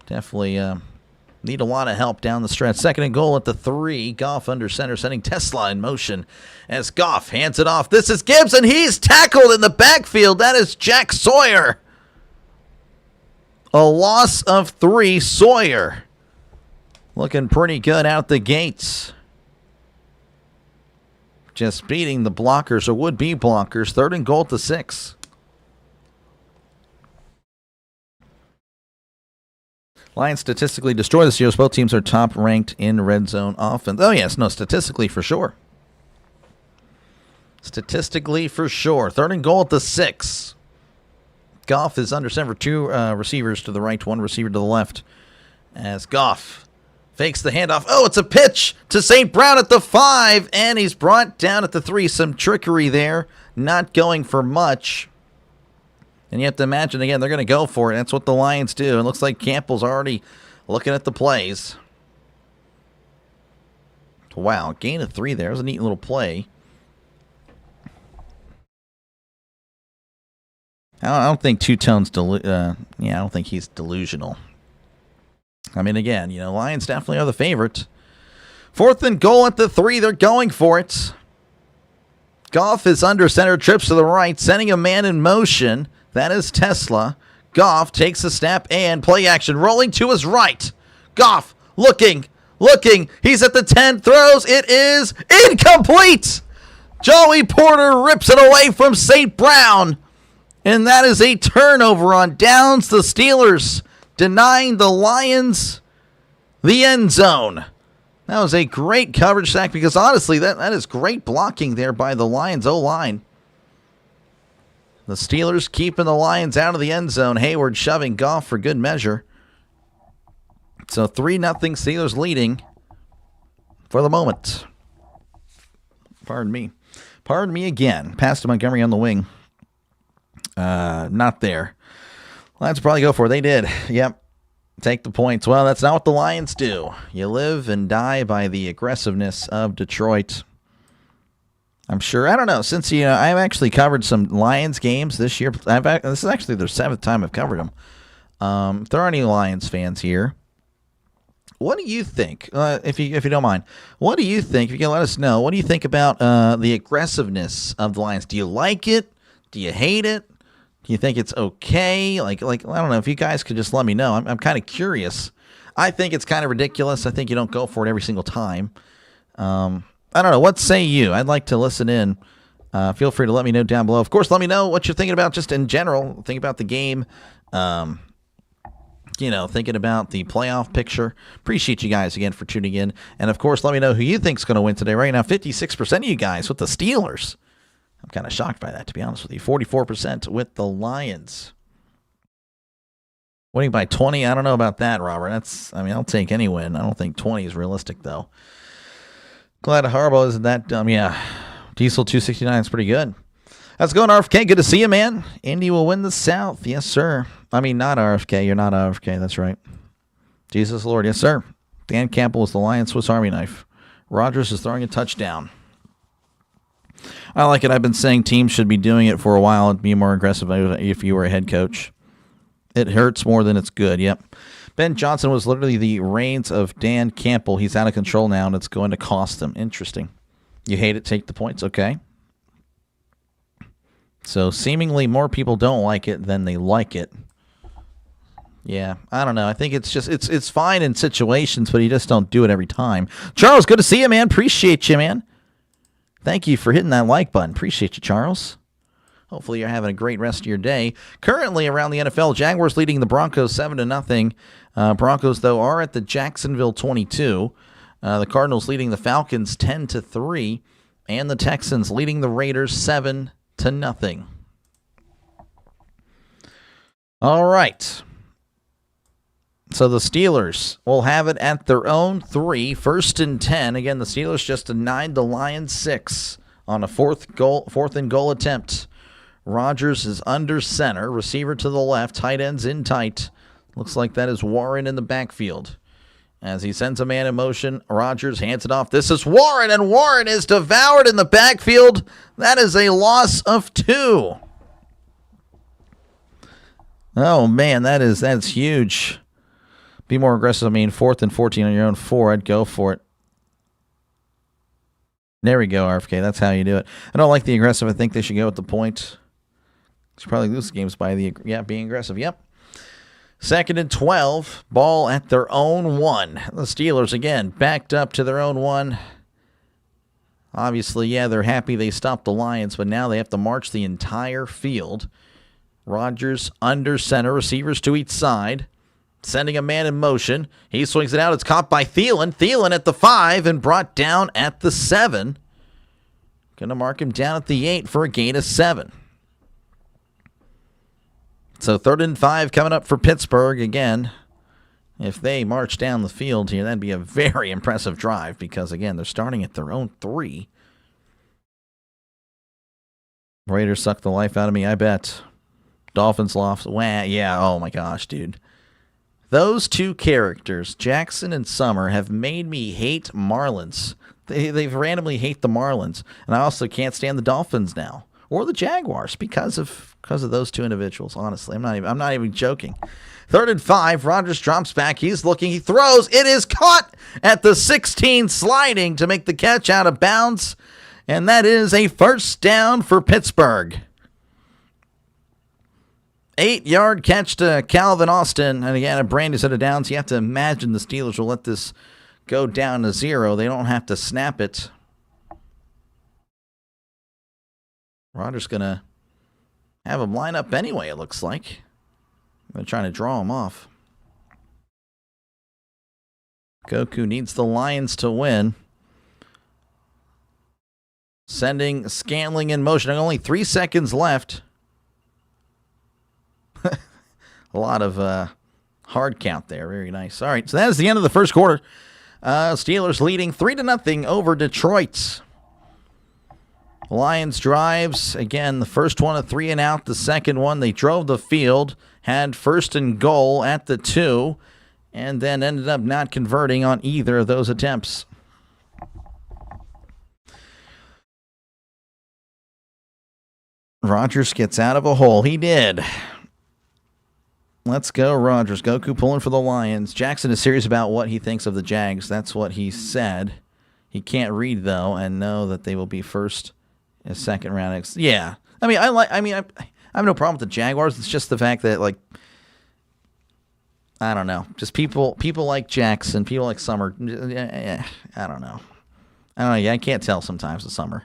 Definitely need a lot of help down the stretch. 2nd and goal at the 3. Goff under center, sending Tesla in motion as Goff hands it off. This is Gibbs, and he's tackled in the backfield. That is Jack Sawyer. A loss of 3. Sawyer looking pretty good out the gates. Just beating the blockers, or would-be blockers. 3rd and goal at the 6. Lions statistically destroy the Steelers. Both teams are top ranked in red zone offense. Oh, yes. No, statistically for sure. Statistically for sure. 3rd and goal at the 6. Goff is under center for 2 receivers to the right, 1 receiver to the left. As Goff fakes the handoff. Oh, it's a pitch to St. Brown at the 5, and he's brought down at the 3. Some trickery there. Not going for much. And you have to imagine, again, they're going to go for it. That's what the Lions do. It looks like Campbell's already looking at the plays. Wow, gain of 3 there. It was a neat little play. I don't think Two-Tone's I don't think he's delusional. I mean, again, Lions definitely are the favorite. 4th and goal at the 3. They're going for it. Goff is under center, trips to the right, sending a man in motion. That is Tesla. Goff takes a snap and play action, rolling to his right. Goff looking. He's at the 10, throws. It is incomplete. Joey Porter rips it away from St. Brown. And that is a turnover on downs. The Steelers denying the Lions the end zone. That was a great coverage sack because, honestly, that is great blocking there by the Lions O-line. The Steelers keeping the Lions out of the end zone. Hayward shoving Goff for good measure. So 3-0 Steelers leading for the moment. Pardon me again. Pass to Montgomery on the wing. Not there. Lions probably go for it. They did. Yep. Take the points. Well, that's not what the Lions do. You live and die by the aggressiveness of Detroit. I'm sure. I don't know. Since, I've actually covered some Lions games this year. This is actually their 7th time I've covered them. If there are any Lions fans here, what do you think? If you don't mind, what do you think? If you can let us know, what do you think about the aggressiveness of the Lions? Do you like it? Do you hate it? Do you think it's okay? Like I don't know. If you guys could just let me know. I'm kind of curious. I think it's kind of ridiculous. I think you don't go for it every single time. I don't know. What say you? I'd like to listen in. Feel free to let me know down below. Of course, let me know what you're thinking about just in general. Think about the game. Thinking about the playoff picture. Appreciate you guys again for tuning in. And, of course, let me know who you think's going to win today. Right now, 56% of you guys with the Steelers. I'm kind of shocked by that, to be honest with you. 44% with the Lions. Winning by 20, I don't know about that, Robert. I'll take any win. I don't think 20 is realistic, though. Glad Harbaugh isn't that dumb. Yeah, Diesel 269 is pretty good. How's it going, RFK? Good to see you, man. Indy will win the South. Yes, sir. Not RFK. You're not RFK. That's right. Jesus Lord. Yes, sir. Dan Campbell is the Lions Swiss Army knife. Rodgers is throwing a touchdown. I like it. I've been saying teams should be doing it for a while and be more aggressive if you were a head coach. It hurts more than it's good. Yep. Ben Johnson was literally the reins of Dan Campbell. He's out of control now, and it's going to cost him. Interesting. You hate it, take the points. Okay. So seemingly more people don't like it than they like it. Yeah, I don't know. I think it's fine in situations, but you just don't do it every time. Charles, good to see you, man. Appreciate you, man. Thank you for hitting that like button. Appreciate you, Charles. Hopefully you're having a great rest of your day. Currently around the NFL, Jaguars leading the Broncos 7-0. Broncos, though, are at the Jacksonville 22. The Cardinals leading the Falcons 10-3. And the Texans leading the Raiders 7-0. All right. So the Steelers will have it at their own 3, 1st and 10. Again, the Steelers just denied the Lions 6 on a 4th and goal attempt. Rodgers is under center, receiver to the left, tight ends in tight. Looks like that is Warren in the backfield. As he sends a man in motion, Rodgers hands it off. This is Warren, and Warren is devoured in the backfield. That is a loss of 2. Oh, man, that's huge. Be more aggressive. 4th and 14 on your own 4. I'd go for it. There we go, RFK. That's how you do it. I don't like the aggressive. I think they should go with the point. Should probably lose games by being aggressive. Yep. 2nd and 12. Ball at their own 1. The Steelers, again, backed up to their own 1. Obviously, they're happy they stopped the Lions, but now they have to march the entire field. Rodgers under center, receivers to each side. Sending a man in motion. He swings it out. It's caught by Thielen. Thielen at the 5 and brought down at the 7. Going to mark him down at the 8 for a gain of 7. So 3rd and 5 coming up for Pittsburgh. Again, if they march down the field here, that'd be a very impressive drive because, again, they're starting at their own 3. Raiders suck the life out of me, I bet. Dolphins lost. Wah, yeah, oh my gosh, dude. Those two characters, Jackson and Summer, have made me hate Marlins. They've randomly hate the Marlins. And I also can't stand the Dolphins now. or the Jaguars because of those two individuals. Honestly, I'm not even joking. 3rd and 5. Rodgers drops back. He's looking. He throws. It is caught at the 16, sliding to make the catch out of bounds, and that is a first down for Pittsburgh. 8-yard catch to Calvin Austin, and again a brand new set of downs. You have to imagine the Steelers will let this go down to 0. They don't have to snap it. Rodgers going to have him line up anyway, it looks like. They're trying to draw him off. Goku needs the Lions to win. Sending Scantling in motion. Only 3 seconds left. A lot of hard count there. Very nice. All right, so that is the end of the first quarter. Steelers leading 3-0 over Detroit. Lions drives. Again, the first one a 3 and out. The second one, they drove the field, had 1st and goal at the 2, and then ended up not converting on either of those attempts. Rodgers gets out of a hole. He did. Let's go, Rodgers. Goku pulling for the Lions. Jackson is serious about what he thinks of the Jags. That's what he said. He can't read, though, and know that they will be first and second round. Yeah. I have no problem with the Jaguars. It's just the fact that, like, I don't know. Just people like Jackson, people like Summer. I don't know. I can't tell sometimes with Summer.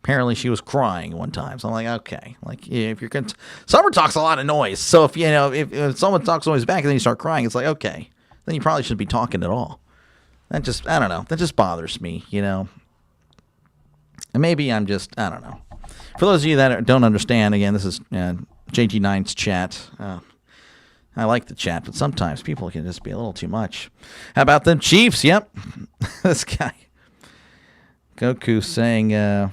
Apparently she was crying one time. So I'm like, okay. Like, if you're going to... Summer talks a lot of noise. So if someone talks noise back and then you start crying, it's like, okay. Then you probably shouldn't be talking at all. That just, I don't know. That just bothers me, And maybe I'm just, I don't know. For those of you that don't understand, again, this is JG9's chat. I like the chat, but sometimes people can just be a little too much. How about them Chiefs? Yep. This guy. Goku saying...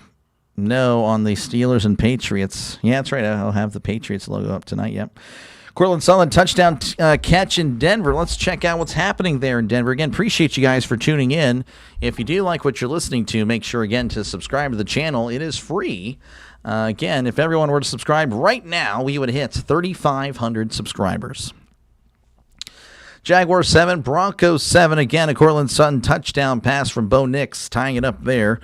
no on the Steelers and Patriots. Yeah, that's right. I'll have the Patriots logo up tonight. Yep. Cortland Sutherland touchdown catch in Denver. Let's check out what's happening there in Denver. Again, appreciate you guys for tuning in. If you do like what you're listening to, make sure, again, to subscribe to the channel. It is free. Again, if everyone were to subscribe right now, we would hit 3,500 subscribers. Jaguars 7, Broncos 7. Again, a Cortland Sutton touchdown pass from Bo Nix, tying it up there.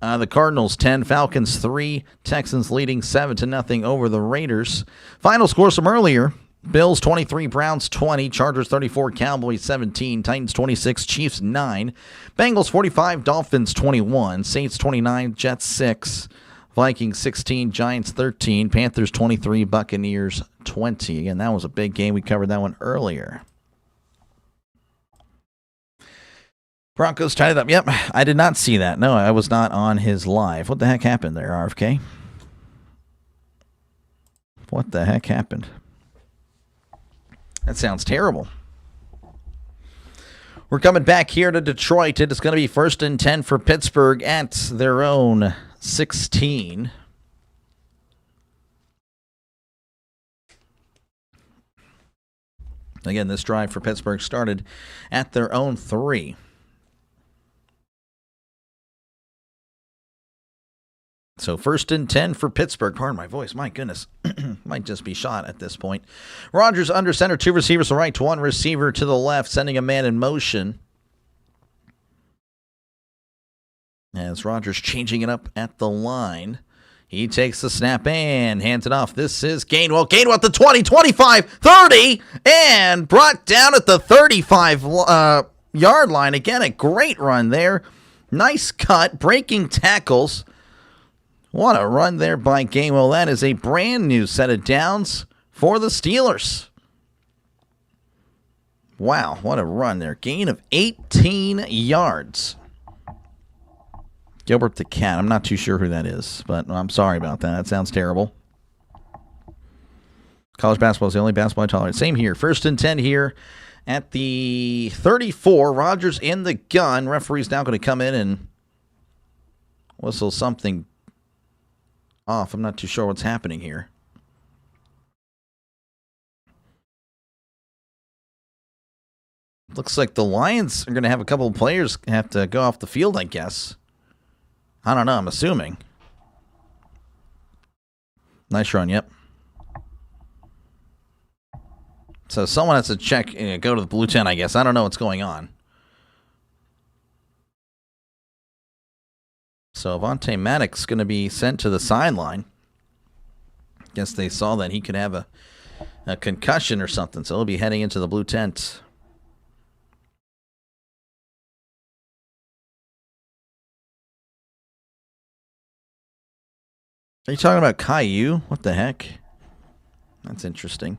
The Cardinals 10, Falcons 3, Texans leading 7-0 over the Raiders. Final scores from earlier: Bills 23, Browns 20, Chargers 34, Cowboys 17, Titans 26, Chiefs 9, Bengals 45, Dolphins 21, Saints 29, Jets 6, Vikings 16, Giants 13, Panthers 23, Buccaneers 20. Again, that was a big game. We covered that one earlier. Broncos tied it up. Yep, I did not see that. No, I was not on his live. What the heck happened there, RFK? What the heck happened? That sounds terrible. We're coming back here to Detroit. It is going to be 1st and 10 for Pittsburgh at their own 16. Again, this drive for Pittsburgh started at their own 3. So 1st and 10 for Pittsburgh. Pardon my voice. My goodness. Might just be shot at this point. Rodgers under center. 2 receivers to the right, 1 receiver to the left, sending a man in motion. As Rodgers changing it up at the line. He takes the snap and hands it off. This is Gainwell. Gainwell at the 20, 25, 30, and brought down at the 35-yard line. Again, a great run there. Nice cut, breaking tackles. What a run there by Gainwell. That is a brand new set of downs for the Steelers. Wow, what a run there. Gain of 18 yards. Gilbert the Cat. I'm not too sure who that is, but I'm sorry about that. That sounds terrible. College basketball is the only basketball I tolerate. Same here. 1st and 10 here at the 34. Rodgers in the gun. Referee's now going to come in and whistle something off. I'm not too sure what's happening here. Looks like the Lions are going to have a couple of players have to go off the field, I guess. I don't know. I'm assuming. Nice run, yep. So someone has to check, go to the blue tent, I guess. I don't know what's going on. So Avonte Maddox going to be sent to the sideline. Guess they saw that he could have a concussion or something, so he'll be heading into the blue tent. Are you talking about Caillou? What the heck? That's interesting.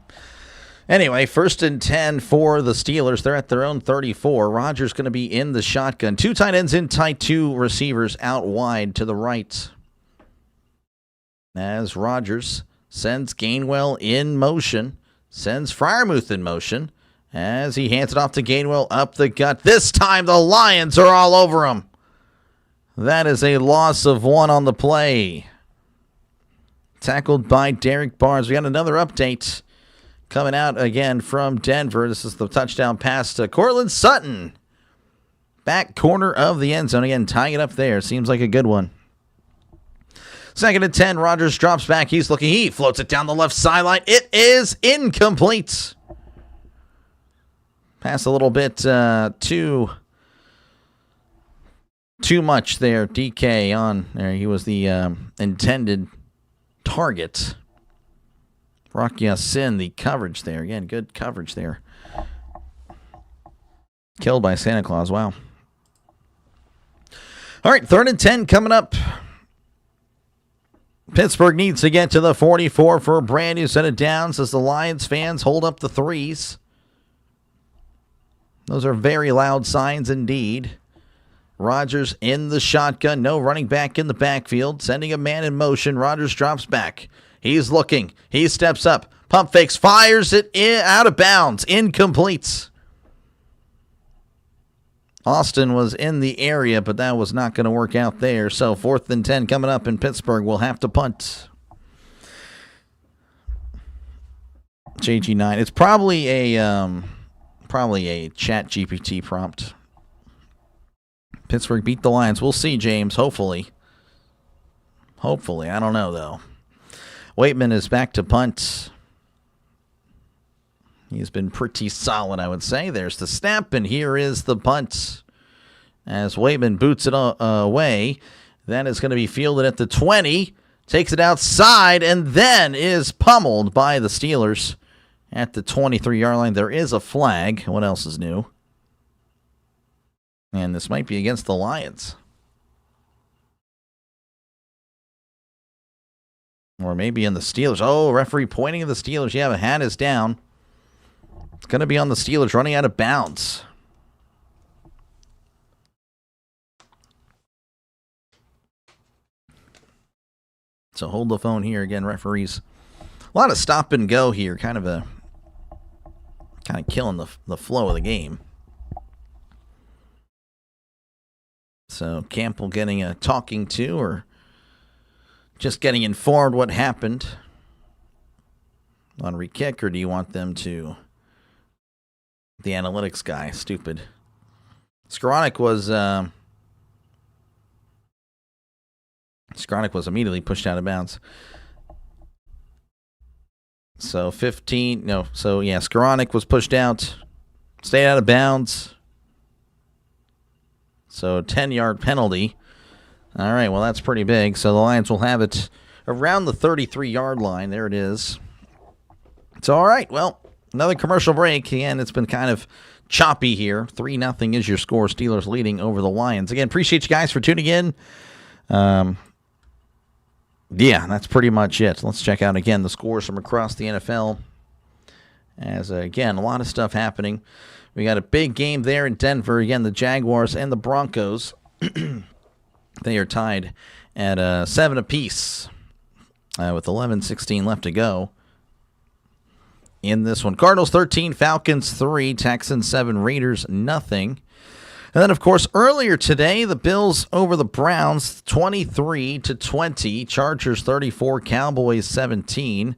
Anyway, 1st and 10 for the Steelers. They're at their own 34. Rodgers going to be in the shotgun. 2 tight ends in tight, 2 receivers out wide to the right. As Rodgers sends Gainwell in motion, sends Freiermuth in motion, as he hands it off to Gainwell up the gut. This time the Lions are all over him. That is a loss of 1 on the play. Tackled by Derek Barnes. We got another update coming out again from Denver. This is the touchdown pass to Courtland Sutton. Back corner of the end zone. Again, tying it up there. Seems like a good one. 2nd and 10. Rodgers drops back. He's looking. He floats it down the left sideline. It is incomplete. Pass a little bit too much there. DK on there. He was the intended target. Rock Ya-Sin, the coverage there. Again, good coverage there. Killed by Santa Claus. Wow. All right, 3rd and 10 coming up. Pittsburgh needs to get to the 44 for a brand new set of downs as the Lions fans hold up the 3s. Those are very loud signs indeed. Rodgers in the shotgun. No running back in the backfield. Sending a man in motion. Rodgers drops back. He's looking. He steps up. Pump fakes. Fires it out of bounds. Incomplete. Austin was in the area, but that was not going to work out there. So 4th and 10 coming up in Pittsburgh. We'll have to punt. JG9. It's probably a chat GPT prompt. Pittsburgh beat the Lions. We'll see, James. Hopefully. I don't know, though. Waitman is back to punt. He's been pretty solid, I would say. There's the snap, and here is the punt. As Waitman boots it away, that is going to be fielded at the 20. Takes it outside, and then is pummeled by the Steelers at the 23-yard line. There is a flag. What else is new? And this might be against the Lions. Or maybe in the Steelers. Oh, referee pointing at the Steelers. Yeah, the hat is down. It's going to be on the Steelers running out of bounds. So hold the phone here again, referees. A lot of stop and go here. Kind of killing the flow of the game. So Campbell getting a talking to, or just getting informed what happened on re-kick, or do you want them to... The analytics guy, stupid. Skowronek was immediately pushed out of bounds. So Skowronek was pushed out, stayed out of bounds. So 10-yard penalty. All right, well, that's pretty big. So the Lions will have it around the 33-yard line. There it is. It's all right. Well, another commercial break. Again, it's been kind of choppy here. 3-0 is your score. Steelers leading over the Lions. Again, appreciate you guys for tuning in. Yeah, that's pretty much it. Let's check out, again, the scores from across the NFL. As, again, a lot of stuff happening. We got a big game there in Denver. Again, the Jaguars and the Broncos. They are tied at 7 apiece with 11:16 left to go in this one. Cardinals 13, Falcons 3, Texans 7, Raiders nothing. And then, of course, earlier today, the Bills over the Browns 23-20, Chargers 34, Cowboys 17,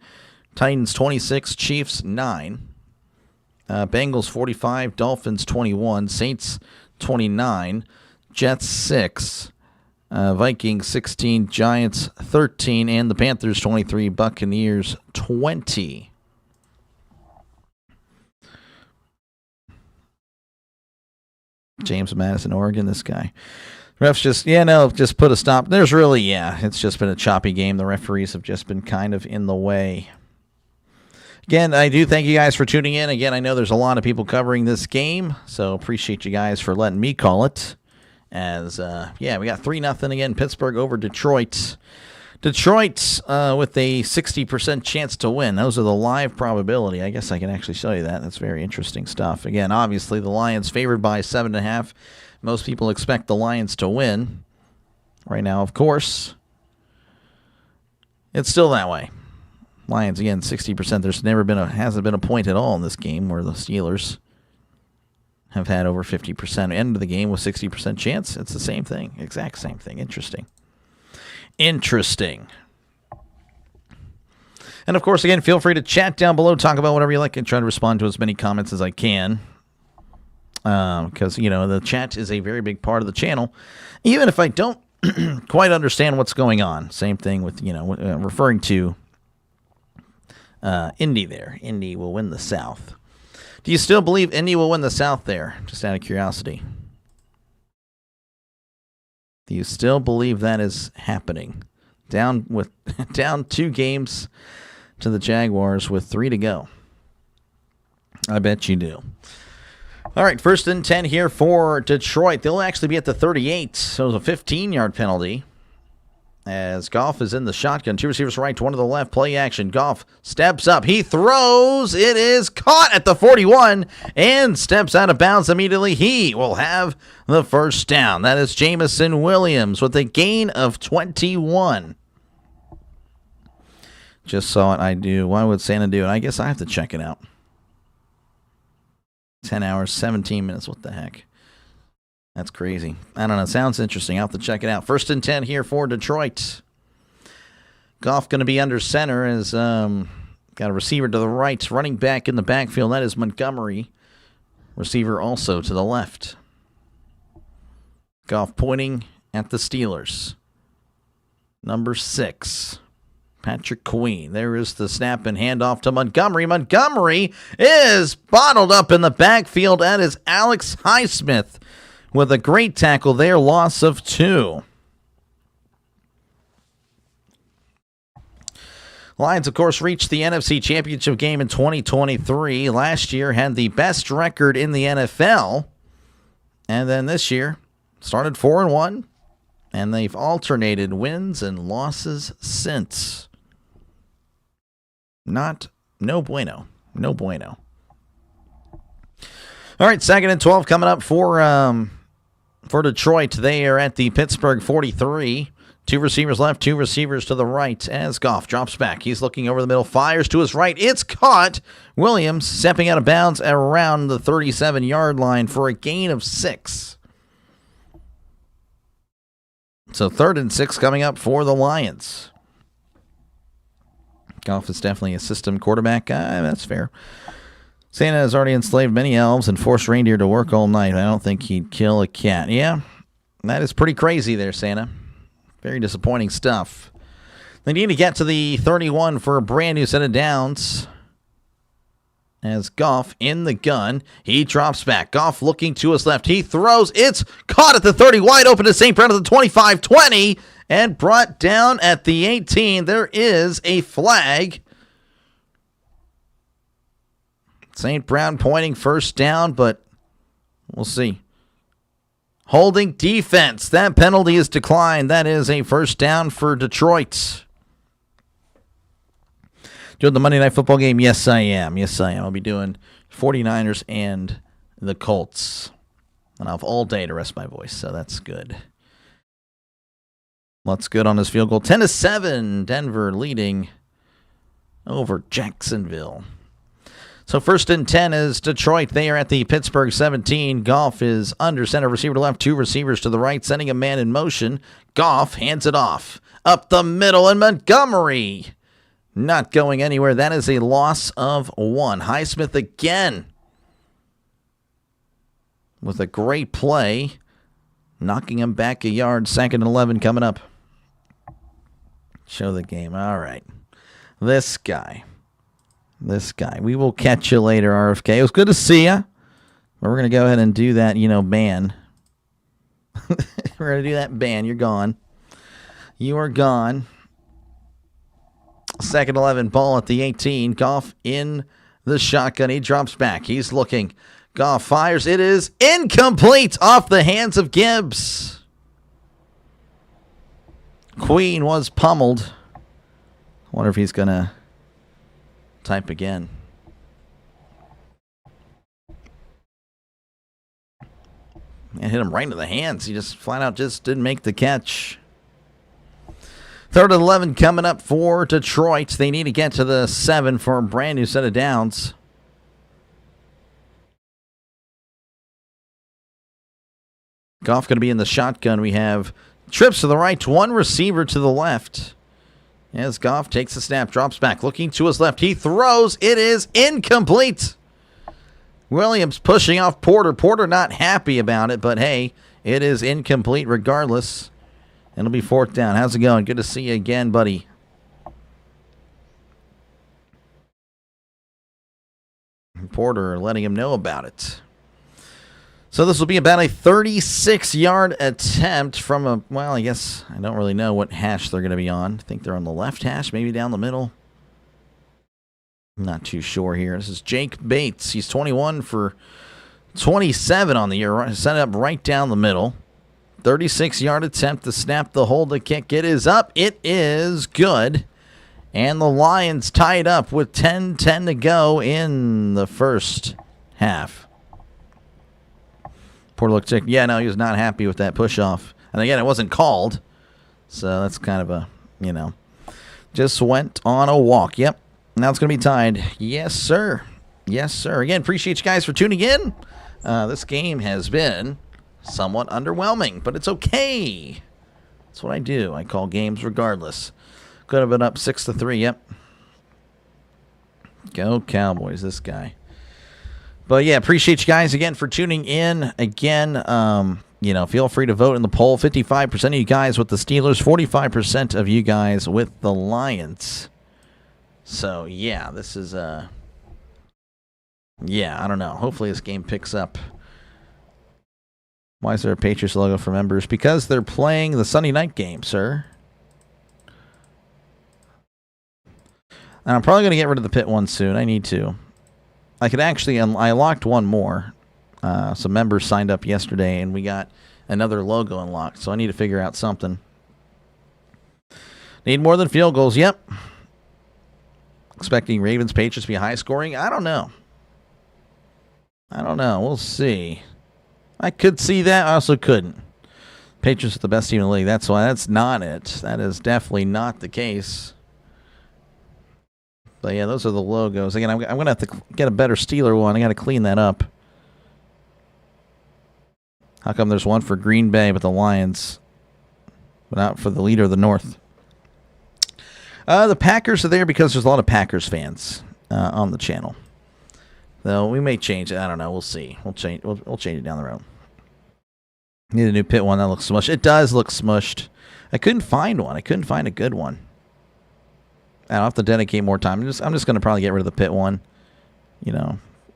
Titans 26, Chiefs 9. Bengals 45, Dolphins 21, Saints 29, Jets 6, Vikings 16, Giants 13, and the Panthers 23, Buccaneers 20. James Madison, Oregon, this guy. Refs just put a stop. It's just been a choppy game. The referees have just been kind of in the way. Again, I do thank you guys for tuning in. Again, I know there's a lot of people covering this game, so appreciate you guys for letting me call it. As, we got 3-0 again, Pittsburgh over Detroit. Detroit with a 60% chance to win. Those are the live probability. I guess I can actually show you that. That's very interesting stuff. Again, obviously, the Lions favored by 7.5. Most people expect the Lions to win. Right now, of course, it's still that way. Lions, again, 60%. Hasn't been a point at all in this game where the Steelers have had over 50%. End of the game with 60% chance. It's the same thing. Exact same thing. Interesting. And, of course, again, feel free to chat down below. Talk about whatever you like. And try to respond to as many comments as I can. Because, the chat is a very big part of the channel. Even if I don't quite understand what's going on. Same thing with, referring to Indy there. Indy will win the South. Do you still believe Indy will win the South there? Just out of curiosity. Do you still believe that is happening? Down 2 games to the Jaguars with 3 to go. I bet you do. All right, 1st and 10 here for Detroit. They'll actually be at the 38, so it's a 15-yard penalty. As Goff is in the shotgun. 2 receivers right, 1 to the left. Play action. Goff steps up. He throws. It is caught at the 41 and steps out of bounds immediately. He will have the first down. That is Jamison Williams with a gain of 21. Just saw it. I do. Why would Santa do it? I guess I have to check it out. 10 hours, 17 minutes. What the heck? That's crazy. I don't know. Sounds interesting. I'll have to check it out. 1st and 10 here for Detroit. Goff going to be under center as got a receiver to the right. Running back in the backfield. That is Montgomery. Receiver also to the left. Goff pointing at the Steelers. Number 6. Patrick Queen. There is the snap and handoff to Montgomery. Montgomery is bottled up in the backfield. That is Alex Highsmith. With a great tackle there, loss of 2. Lions, of course, reached the NFC Championship game in 2023. Last year had the best record in the NFL. And then this year started 4-1. And they've alternated wins and losses since. No bueno. No bueno. All right, 2nd and 12 coming up for Detroit. They are at the Pittsburgh 43. 2 receivers left, 2 receivers to the right as Goff drops back. He's looking over the middle, fires to his right. It's caught. Williams stepping out of bounds around the 37-yard line for a gain of 6. So 3rd and 6 coming up for the Lions. Goff is definitely a system quarterback guy. That's fair. Santa has already enslaved many elves and forced reindeer to work all night. I don't think he'd kill a cat. Yeah, that is pretty crazy there, Santa. Very disappointing stuff. They need to get to the 31 for a brand new set of downs. As Goff in the gun, he drops back. Goff looking to his left. He throws. It's caught at the 30. Wide open to St. Brown at the 25-20 and brought down at the 18. There is a flag. St. Brown pointing first down, but we'll see. Holding defense. That penalty is declined. That is a first down for Detroit. Doing the Monday Night Football game? Yes, I am. I'll be doing 49ers and the Colts. And I'll have all day to rest my voice, so that's good. Lots good on this field goal. 10-7, Denver leading over Jacksonville. So 1st and 10 is Detroit. They are at the Pittsburgh 17. Goff is under center, receiver to left, 2 receivers to the right, sending a man in motion. Goff hands it off. Up the middle, and Montgomery not going anywhere. That is a loss of 1. knocking him back a yard. 2nd and 11 coming up. Show the game. All right. This guy. We will catch you later, RFK. It was good to see you. But we're going to go ahead and do that, ban. We're going to do that ban. You're gone. You are gone. 2nd 11, ball at the 18. Goff in the shotgun. He drops back. He's looking. Goff fires. It is incomplete off the hands of Gibbs. Queen was pummeled. Wonder if he's going to type again. And hit him right into the hands. He just flat out just didn't make the catch. 3rd and 11 coming up for Detroit. They need to get to the 7 for a brand new set of downs. Goff going to be in the shotgun. We have trips to the right, one receiver to the left. As Goff takes the snap, drops back, looking to his left. He throws. It is incomplete. Williams pushing off Porter. Porter not happy about it, but hey, it is incomplete regardless. It'll be 4th down. How's it going? Good to see you again, buddy. Porter letting him know about it. So this will be about a 36-yard attempt from a, well, I guess I don't really know what hash they're going to be on. I think they're on the left hash, maybe down the middle. I'm not too sure here. This is Jake Bates. He's 21 for 27 on the year. Set it up right down the middle. 36-yard attempt to snap the hold. The kick. It is up. It is good. And the Lions tie it up with 10:10 to go in the first half. Porter looked sick. Yeah, no, he was not happy with that push-off. And again, it wasn't called. So that's kind of a, just went on a walk. Yep. Now it's going to be tied. Yes, sir. Yes, sir. Again, appreciate you guys for tuning in. This game has been somewhat underwhelming, but it's okay. That's what I do. I call games regardless. Could have been up 6-3. Yep. Go Cowboys, this guy. But yeah, appreciate you guys again for tuning in. Again, feel free to vote in the poll. 55% of you guys with the Steelers, 45% of you guys with the Lions. So yeah, this is I don't know. Hopefully this game picks up. Why is there a Patriots logo for members? Because they're playing the Sunday night game, sir. And I'm probably going to get rid of the pit one soon. I need to. I could actually, I unlocked one more. Some members signed up yesterday, and we got another logo unlocked. So I need to figure out something. Need more than field goals. Yep. Expecting Ravens Patriots to be high scoring. I don't know. We'll see. I could see that. I also couldn't. Patriots are the best team in the league. That's why. That's not it. That is definitely not the case. But yeah, those are the logos. Again, I'm going to have to get a better Steeler one. I got to clean that up. How come there's one for Green Bay but the Lions, but not for the leader of the North? The Packers are there because there's a lot of Packers fans on the channel. Though we may change it. I don't know. We'll see. We'll change it down the road. Need a new pit one that looks smushed. It does look smushed. I couldn't find one. I couldn't find a good one. I'll have to dedicate more time. I'm just going to probably get rid of the pit one.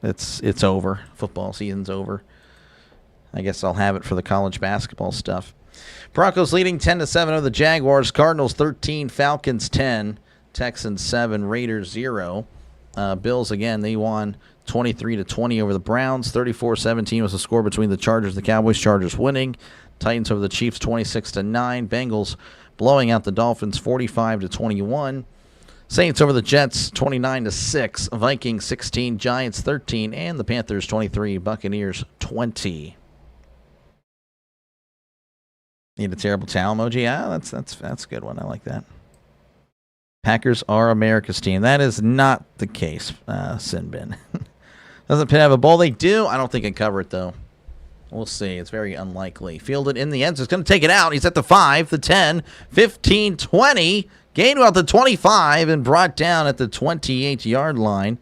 It's over. Football season's over. I guess I'll have it for the college basketball stuff. Broncos leading 10-7 over the Jaguars. Cardinals 13, Falcons 10, Texans 7, Raiders 0. Bills again, they won 23-20 over the Browns. 34-17 was the score between the Chargers and the Cowboys. Chargers winning. Titans over the Chiefs 26-9. Bengals blowing out the Dolphins 45-21. Saints over the Jets 29-6. Vikings 16, Giants 13, and the Panthers 23, Buccaneers 20. Need a terrible towel emoji? Yeah, that's a good one. I like that. Packers are America's team. That is not the case, Sinbin. Doesn't Pitt have a bowl? They do. I don't think they can cover it, though. We'll see. It's very unlikely. Fielded in the end zone. He's going to take it out. He's at the 5, the 10, 15, 20. Gained about the 25 and brought down at the 28-yard line.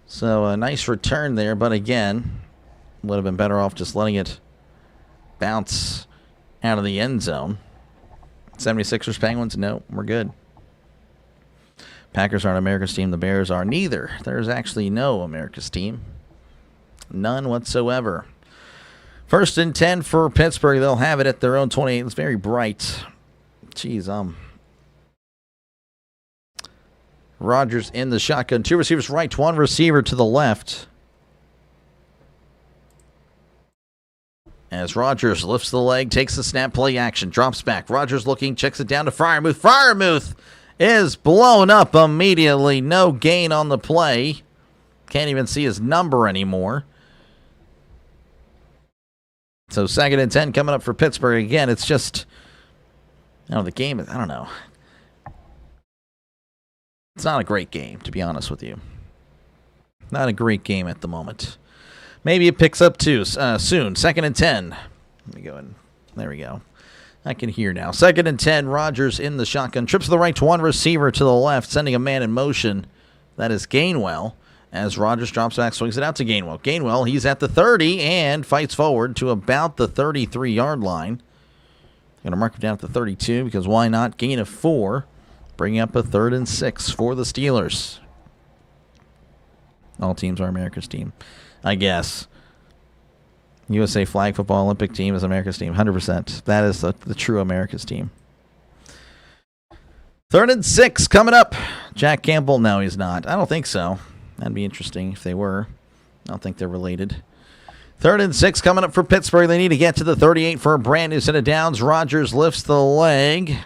So a nice return there, but again, would have been better off just letting it bounce out of the end zone. 76ers, Penguins, no, we're good. Packers aren't America's team. The Bears are neither. There's actually no America's team. None whatsoever. 1st and 10 for Pittsburgh. They'll have it at their own 28. It's very bright. Jeez, Rodgers in the shotgun. 2 receivers right, 1 receiver to the left. As Rodgers lifts the leg, takes the snap, play action, drops back. Rodgers looking, checks it down to Freiermuth. Freiermuth is blown up immediately. No gain on the play. Can't even see his number anymore. So 2nd and 10 coming up for Pittsburgh. Again, it's just, the game, I don't know. It's not a great game, to be honest with you. Not a great game at the moment. Maybe it picks up soon. 2nd and 10. Let me go in. There we go. I can hear now. 2nd and 10. Rodgers in the shotgun. Trips to the right, 1 receiver to the left, sending a man in motion. That is Gainwell. As Rodgers drops back, swings it out to Gainwell. Gainwell, he's at the 30 and fights forward to about the 33-yard line. Going to mark him down at the 32 because why not? Gain of 4. Bringing up a 3rd and 6 for the Steelers. All teams are America's team, I guess. USA Flag Football Olympic team is America's team. 100%. That is the true America's team. 3rd and 6 coming up. Jack Campbell, no, he's not. I don't think so. That'd be interesting if they were. I don't think they're related. 3rd and 6 coming up for Pittsburgh. They need to get to the 38 for a brand new set of downs. Rodgers lifts the leg.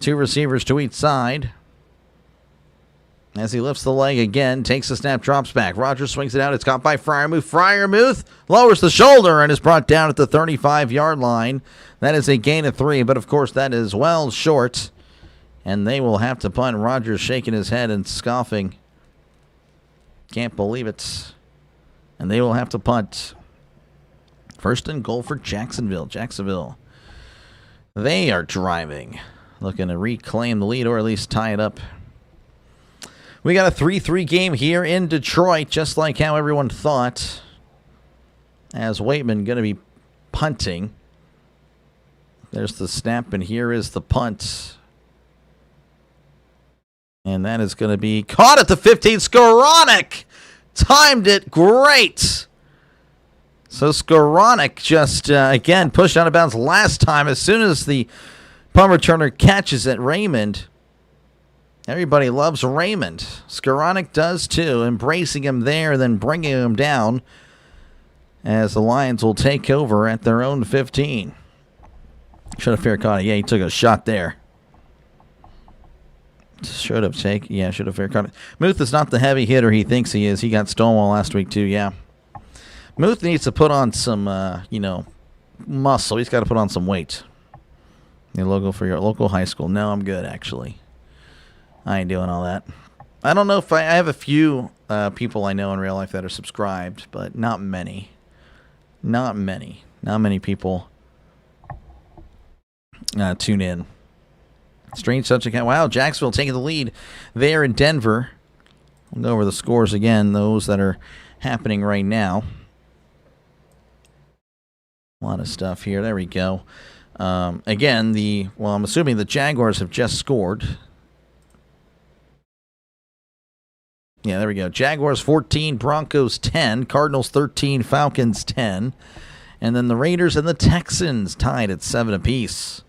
2 receivers to each side. As he lifts the leg again, takes the snap, drops back. Rodgers swings it out. It's caught by Freiermuth. Freiermuth lowers the shoulder and is brought down at the 35-yard line. That is a gain of 3, but of course that is well short. And they will have to punt. Rodgers shaking his head and scoffing. Can't believe it. And they will have to punt. 1st and goal for Jacksonville. Jacksonville. They are driving. Looking to reclaim the lead or at least tie it up. We got a 3-3 game here in Detroit, just like how everyone thought. As Waitman going to be punting. There's the snap, and here is the punt. And that is going to be caught at the 15. Skowronek timed it great. So Skowronek just, again, pushed out of bounds last time. As soon as the punt returner catches it, Raymond. Everybody loves Raymond. Skowronek does too, embracing him there, then bringing him down as the Lions will take over at their own 15. Should have fair caught it. Yeah, he took a shot there. Should have fair caught it. Muth is not the heavy hitter he thinks he is. He got Stonewall last week too, yeah. Muth needs to put on some, muscle. He's got to put on some weight. Your logo for your local high school. No, I'm good, actually. I ain't doing all that. I don't know if I have a few people I know in real life that are subscribed, but not many. Not many. Not many people tune in. Strange subject. Wow, Jacksonville taking the lead there in Denver. We'll go over the scores again, those that are happening right now. A lot of stuff here. There we go. Again, I'm assuming the Jaguars have just scored. Yeah, there we go. Jaguars 14, Broncos 10, Cardinals 13, Falcons 10. And then the Raiders and the Texans tied at 7 apiece.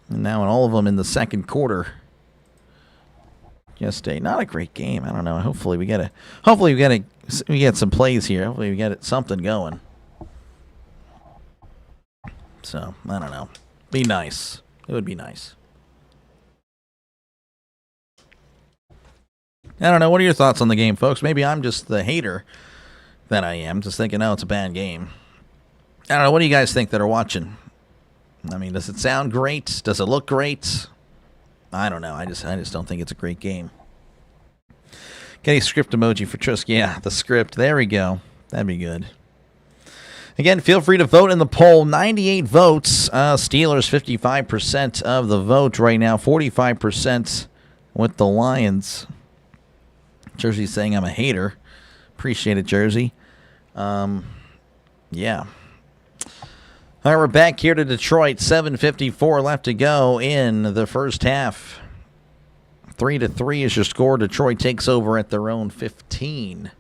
And now in all of them in the second quarter. Just not a great game. I don't know. Hopefully we get some plays here. Hopefully we get something going. So, I don't know. Be nice. It would be nice. I don't know. What are your thoughts on the game, folks? Maybe I'm just the hater that I am, just thinking, oh, it's a bad game. I don't know. What do you guys think that are watching? I mean, does it sound great? Does it look great? I don't know. I just don't think it's a great game. Get a script emoji for Trusk. Yeah, the script. There we go. That'd be good. Again, feel free to vote in the poll. 98 votes. Steelers, 55% of the vote right now. 45% with the Lions. Jersey's saying I'm a hater. Appreciate it, Jersey. Yeah. All right, we're back here to Detroit. 7:54 left to go in the first half. 3-3 is your score. Detroit takes over at their own 15.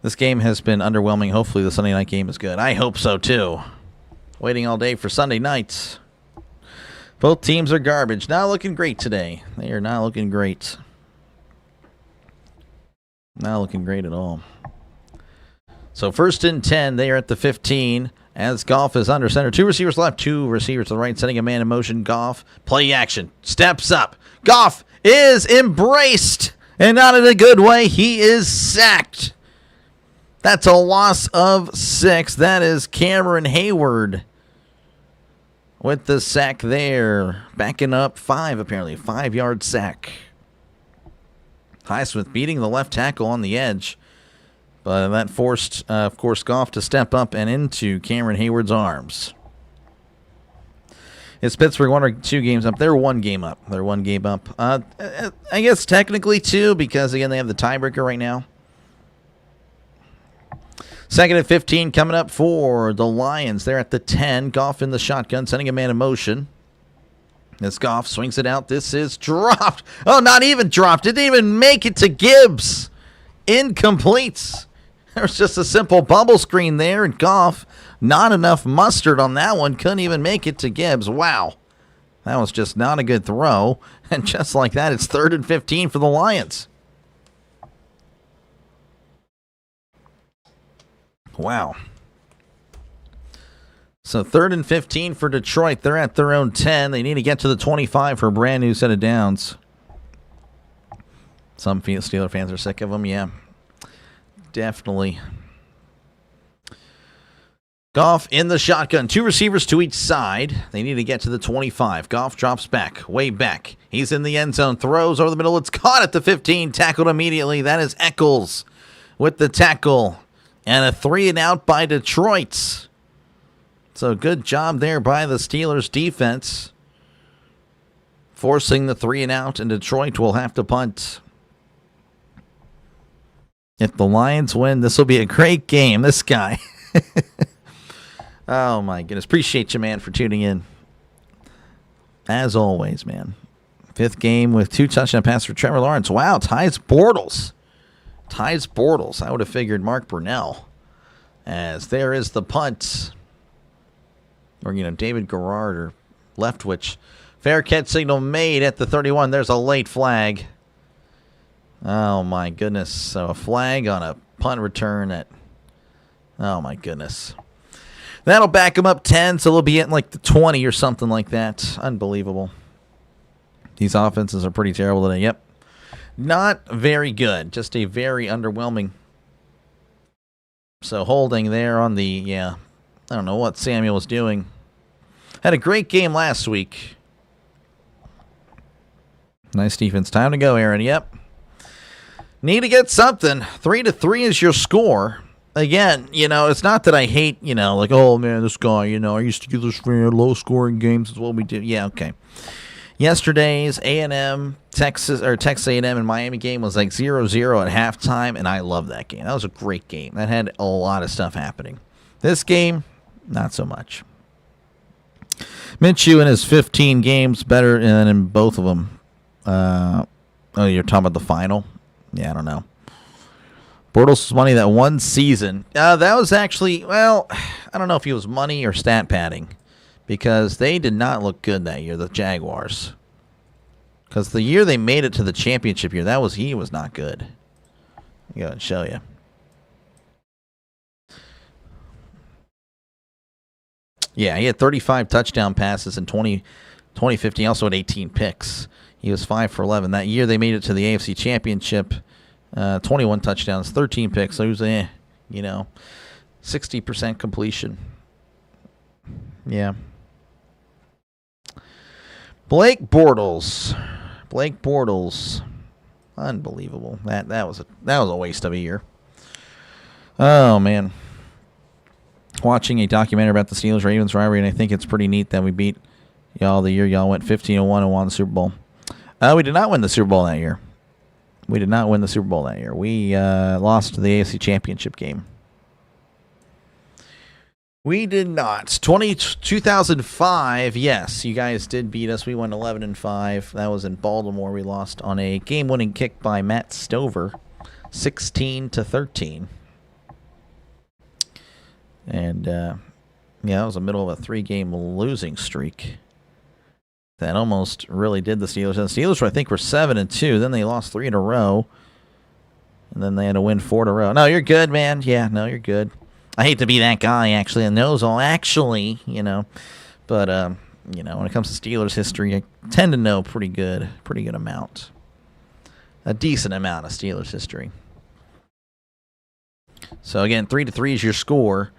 This game has been underwhelming. Hopefully the Sunday night game is good. I hope so, too. Waiting all day for Sunday nights. Both teams are garbage. Not looking great today. They are not looking great. Not looking great at all. So 1st and 10, they are at the 15 as Goff is under center. 2 receivers left, 2 receivers to the right, setting a man in motion. Goff, play action, steps up. Goff is embraced, and not in a good way. He is sacked. That's a loss of 6. That is Cameron Hayward with the sack there. Backing up 5, apparently. 5-yard sack. Highsmith beating the left tackle on the edge. But that forced, of course, Goff to step up and into Cameron Hayward's arms. Is Pittsburgh 1 or 2 games up? They're 1 game up. They're 1 game up. I guess technically 2 because, again, they have the tiebreaker right now. 2nd and 15 coming up for the Lions. They're at the 10. Goff in the shotgun, sending a man in motion. As Goff swings it out, this is dropped. Oh, not even dropped. Didn't even make it to Gibbs. Incomplete. There's just a simple bubble screen there, and Goff, not enough mustard on that one. Couldn't even make it to Gibbs. Wow. That was just not a good throw. And just like that, it's 3rd and 15 for the Lions. Wow. So 3rd and 15 for Detroit. They're at their own 10. They need to get to the 25 for a brand new set of downs. Some Steeler fans are sick of them. Yeah, definitely. Goff in the shotgun. 2 receivers to each side. They need to get to the 25. Goff drops back, way back. He's in the end zone. Throws over the middle. It's caught at the 15. Tackled immediately. That is Eccles with the tackle. And a 3-and-out by Detroit. So good job there by the Steelers defense. Forcing the 3-and-out, and Detroit will have to punt. If the Lions win, this will be a great game. This guy. Oh, my goodness. Appreciate you, man, for tuning in. As always, man. 5th game with 2 touchdown passes for Trevor Lawrence. Wow, ties Bortles. Ties Bortles. I would have figured Mark Brunell. As there is the punt. Or, David Garrard or Leftwich. Fair catch signal made at the 31. There's a late flag. Oh, my goodness. So a flag on a punt return at... Oh, my goodness. That'll back them up 10, so they'll be at like the 20 or something like that. Unbelievable. These offenses are pretty terrible today. Yep. Not very good. Just a very underwhelming. So holding there on the... Yeah. I don't know what Samuel was doing. Had a great game last week. Nice defense. Time to go, Aaron. Yep. Need to get something. 3-3 is your score. Again, it's not that I hate, like, oh, man, this guy, I used to get this fan, low-scoring games is what we do. Yeah, okay. Yesterday's A&M, Texas A&M and Miami game was like 0-0 at halftime, and I love that game. That was a great game. That had a lot of stuff happening. This game, not so much. Minshew in his 15 games better than in both of them. Oh, you're talking about the final? Yeah, I don't know. Bortles was money that one season. That was actually, well, I don't know if he was money or stat padding, because they did not look good that year, the Jaguars. Because the year they made it to the championship year, he was not good. I'll go and show you. Yeah, he had 35 touchdown passes in 2015. He also had 18 picks. He was 5 for 11. That year they made it to the AFC Championship. 21 touchdowns, 13 picks. So he was, 60% completion. Yeah. Blake Bortles. Unbelievable. That was a waste of a year. Oh, man. Watching a documentary about the Steelers-Ravens rivalry, and I think it's pretty neat that we beat y'all the year y'all went 15-1 and won the Super Bowl. We did not win the Super Bowl that year. We lost the AFC Championship game. We did not. 2005, yes, you guys did beat us. We went 11-5. That was in Baltimore. We lost on a game-winning kick by Matt Stover, 16-13. And, yeah, that was the middle of a 3-game losing streak. That almost really did the Steelers. And the Steelers, I think, were 7-2. Then they lost 3 in a row. And then they had to win 4 in a row. No, you're good, man. Yeah, no, you're good. I hate to be that guy, actually, and knows all, actually, But, when it comes to Steelers history, I tend to know pretty good amount. A decent amount of Steelers history. So, again, 3-3 is your score.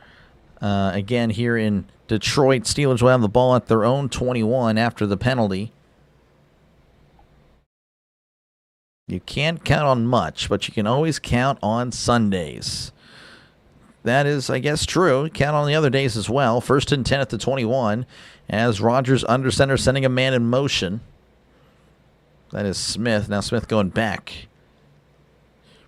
Again, here in Detroit, Steelers will have the ball at their own 21 after the penalty. You can't count on much, but you can always count on Sundays. That is, I guess, true. Count on the other days as well. 1st and 10 at the 21 as Rodgers under center sending a man in motion. That is Smith. Now Smith going back.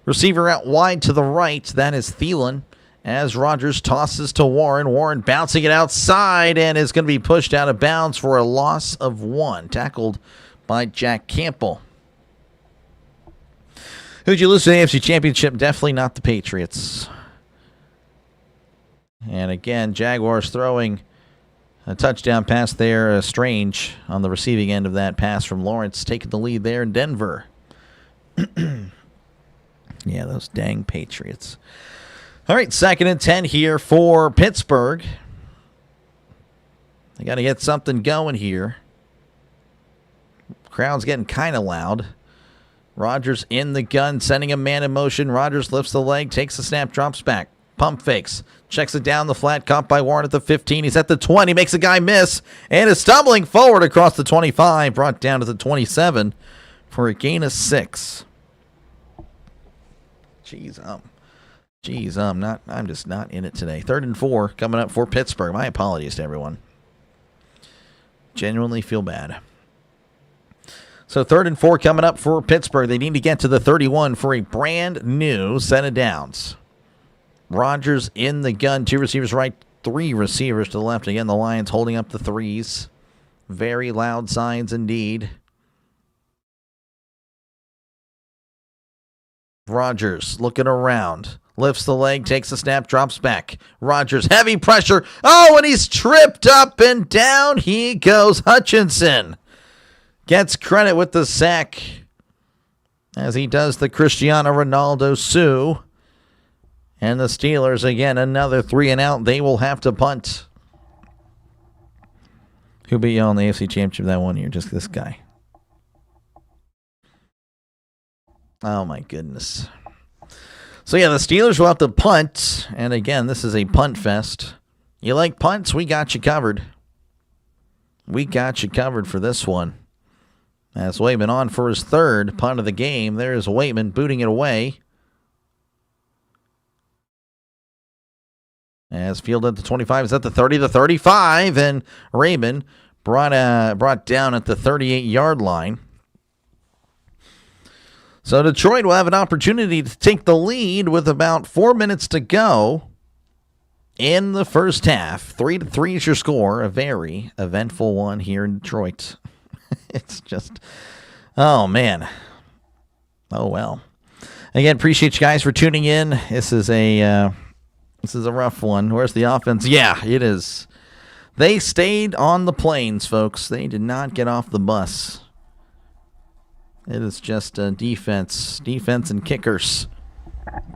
Receiver out wide to the right. That is Thielen as Rodgers tosses to Warren. Warren bouncing it outside and is going to be pushed out of bounds for a loss of 1. Tackled by Jack Campbell. Who'd you lose to the AFC Championship? Definitely not the Patriots. And again, Jaguars throwing a touchdown pass there. Strange on the receiving end of that pass from Lawrence, taking the lead there in Denver. Yeah, those dang Patriots. All right, 2nd and 10 here for Pittsburgh. They got to get something going here. Crowd's getting kind of loud. Rodgers in the gun, sending a man in motion. Rodgers lifts the leg, takes the snap, drops back. Pump fakes. Checks it down the flat. Caught by Warren at the 15. He's at the 20. Makes a guy miss. And is stumbling forward across the 25. Brought down to the 27 for a gain of 6. I'm just not in it today. 3rd and 4 coming up for Pittsburgh. My apologies to everyone. Genuinely feel bad. So 3rd and 4 coming up for Pittsburgh. They need to get to the 31 for a brand new set of downs. Rodgers in the gun. 2 receivers right, 3 receivers to the left. Again, the Lions holding up the 3s. Very loud signs indeed. Rodgers looking around. Lifts the leg, takes a snap, drops back. Rodgers, heavy pressure. Oh, and he's tripped up and down he goes. Hutchinson gets credit with the sack as he does the Cristiano Ronaldo Sue. And the Steelers, again, another 3 and out. They will have to punt. Who beat you on the AFC Championship that one year? Just this guy. Oh, my goodness. So, yeah, the Steelers will have to punt. And, again, this is a punt fest. You like punts? We got you covered. We got you covered for this one. As Waitman on for his 3rd punt of the game. There's Waitman booting it away. As fielded at the 25, is at the 30, the 35, and Raymond brought down at the 38-yard line. So Detroit will have an opportunity to take the lead with about 4 minutes to go in the first half. 3-3 is your score. A very eventful one here in Detroit. It's just, oh, man. Oh, well. Again, appreciate you guys for tuning in. This is a rough one. Where's the offense? Yeah, it is. They stayed on the planes, folks. They did not get off the bus. It is just defense and kickers.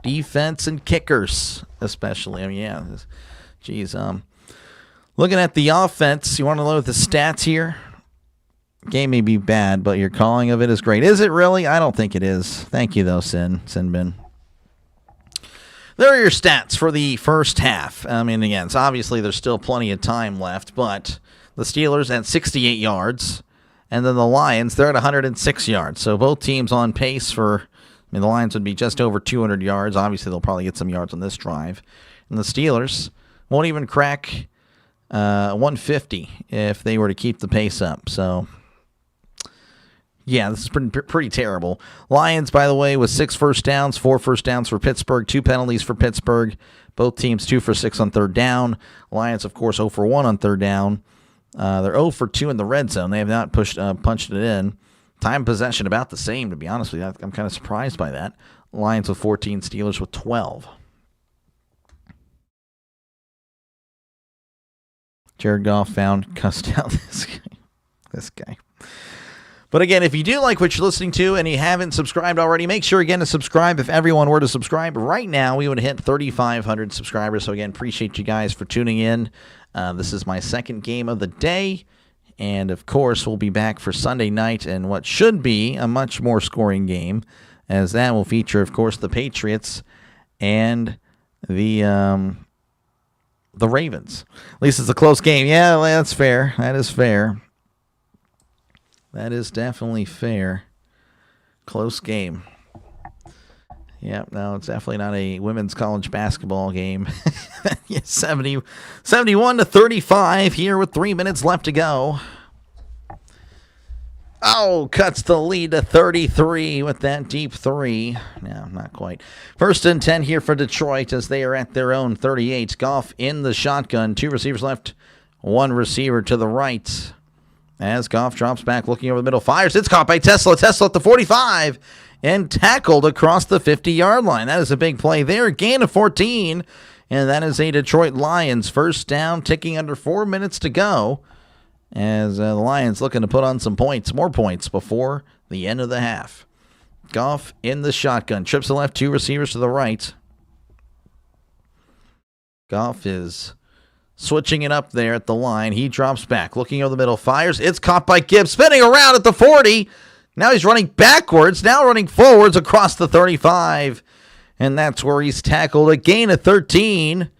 Defense and kickers, especially. I mean, yeah. Geez, looking at the offense, you want to know the stats here? Game may be bad, but your calling of it is great. Is it really? I don't think it is. Thank you, though, Sinbin. There are your stats for the first half. I mean, again, so obviously there's still plenty of time left, but the Steelers at 68 yards, and then the Lions, they're at 106 yards. So both teams on pace for, the Lions would be just over 200 yards. Obviously, they'll probably get some yards on this drive. And the Steelers won't even crack 150 if they were to keep the pace up. So, Yeah, this is pretty terrible. Lions, by the way, with 6 first downs, 4 first downs for Pittsburgh, 2 penalties for Pittsburgh. Both teams 2 for 6 on third down. Lions, of course, 0 for 1 on third down. They're 0 for 2 in the red zone. They have not punched it in. Time possession about the same, to be honest with you. I'm kind of surprised by that. Lions with 14, Steelers with 12. Jared Goff cussed out this guy. But again, if you do like what you're listening to and you haven't subscribed already, make sure again to subscribe. If everyone were to subscribe right now, we would hit 3,500 subscribers. So again, appreciate you guys for tuning in. This is my second game of the day. And of course, we'll be back for Sunday night in what should be a much more scoring game, as that will feature, of course, the Patriots and the Ravens. At least it's a close game. Yeah, that's fair. That is fair. That is definitely fair. Close game. Yep, no, it's definitely not a women's college basketball game. 71 to 35 here with 3 minutes left to go. Oh, cuts the lead to 33 with that deep 3. No, not quite. 1st and 10 here for Detroit as they are at their own 38. Goff in the shotgun. 2 receivers left. 1 receiver to the right. As Goff drops back, looking over the middle, fires. It's caught by Tesla. Tesla at the 45 and tackled across the 50-yard line. That is a big play there. Gain of 14, and that is a Detroit Lions first down, ticking under 4 minutes to go. As the Lions looking to put on some points, more points before the end of the half. Goff in the shotgun. Trips to the left, 2 receivers to the right. Goff is switching it up there at the line. He drops back, looking over the middle, fires. It's caught by Gibbs, spinning around at the 40. Now he's running backwards, now running forwards across the 35. And that's where he's tackled. A gain of 13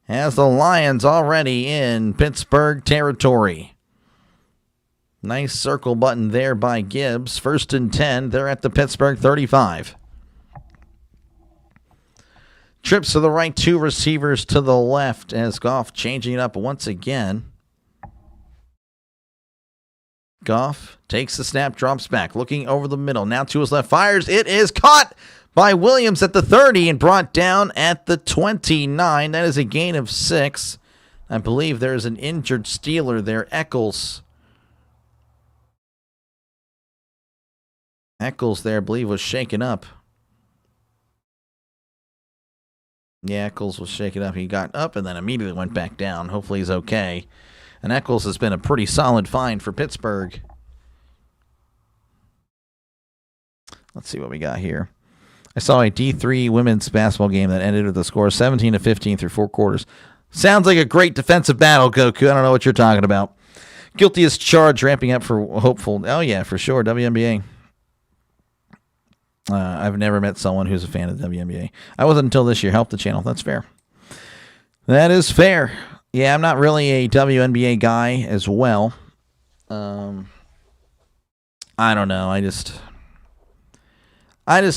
as the Lions already in Pittsburgh territory. Nice circle button there by Gibbs. 1st and 10. They're at the Pittsburgh 35. Trips to the right, 2 receivers to the left as Goff changing it up once again. Goff takes the snap, drops back, looking over the middle. Now to his left, fires. It is caught by Williams at the 30 and brought down at the 29. That is a gain of 6. I believe there is an injured Steeler there, Eccles. Eccles there, I believe, was shaken up. Yeah, Eccles was shaken up. He got up and then immediately went back down. Hopefully he's okay. And Eccles has been a pretty solid find for Pittsburgh. Let's see what we got here. I saw a D3 women's basketball game that ended with a score of 17 to 15 through 4 quarters. Sounds like a great defensive battle, Goku. I don't know what you're talking about. Guilty as charged, ramping up for hopeful. Oh, yeah, for sure. WNBA. I've never met someone who's a fan of the WNBA. I wasn't until this year. Helped the channel. That's fair. That is fair. Yeah, I'm not really a WNBA guy as well. I don't know. I just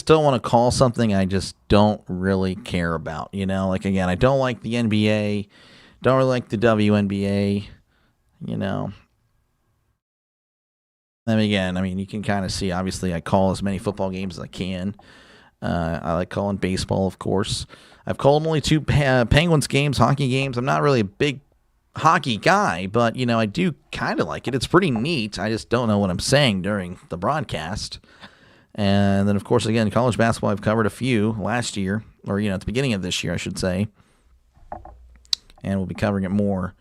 don't want to call something I just don't really care about. You know, like, again, I don't like the NBA. Don't really like the WNBA. You know. And again, I mean, you can kind of see, obviously, I call as many football games as I can. I like calling baseball, of course. I've called only 2 Penguins games, hockey games. I'm not really a big hockey guy, but, you know, I do kind of like it. It's pretty neat. I just don't know what I'm saying during the broadcast. And then, of course, again, college basketball, I've covered a few last year, or, you know, at the beginning of this year, I should say. And we'll be covering it more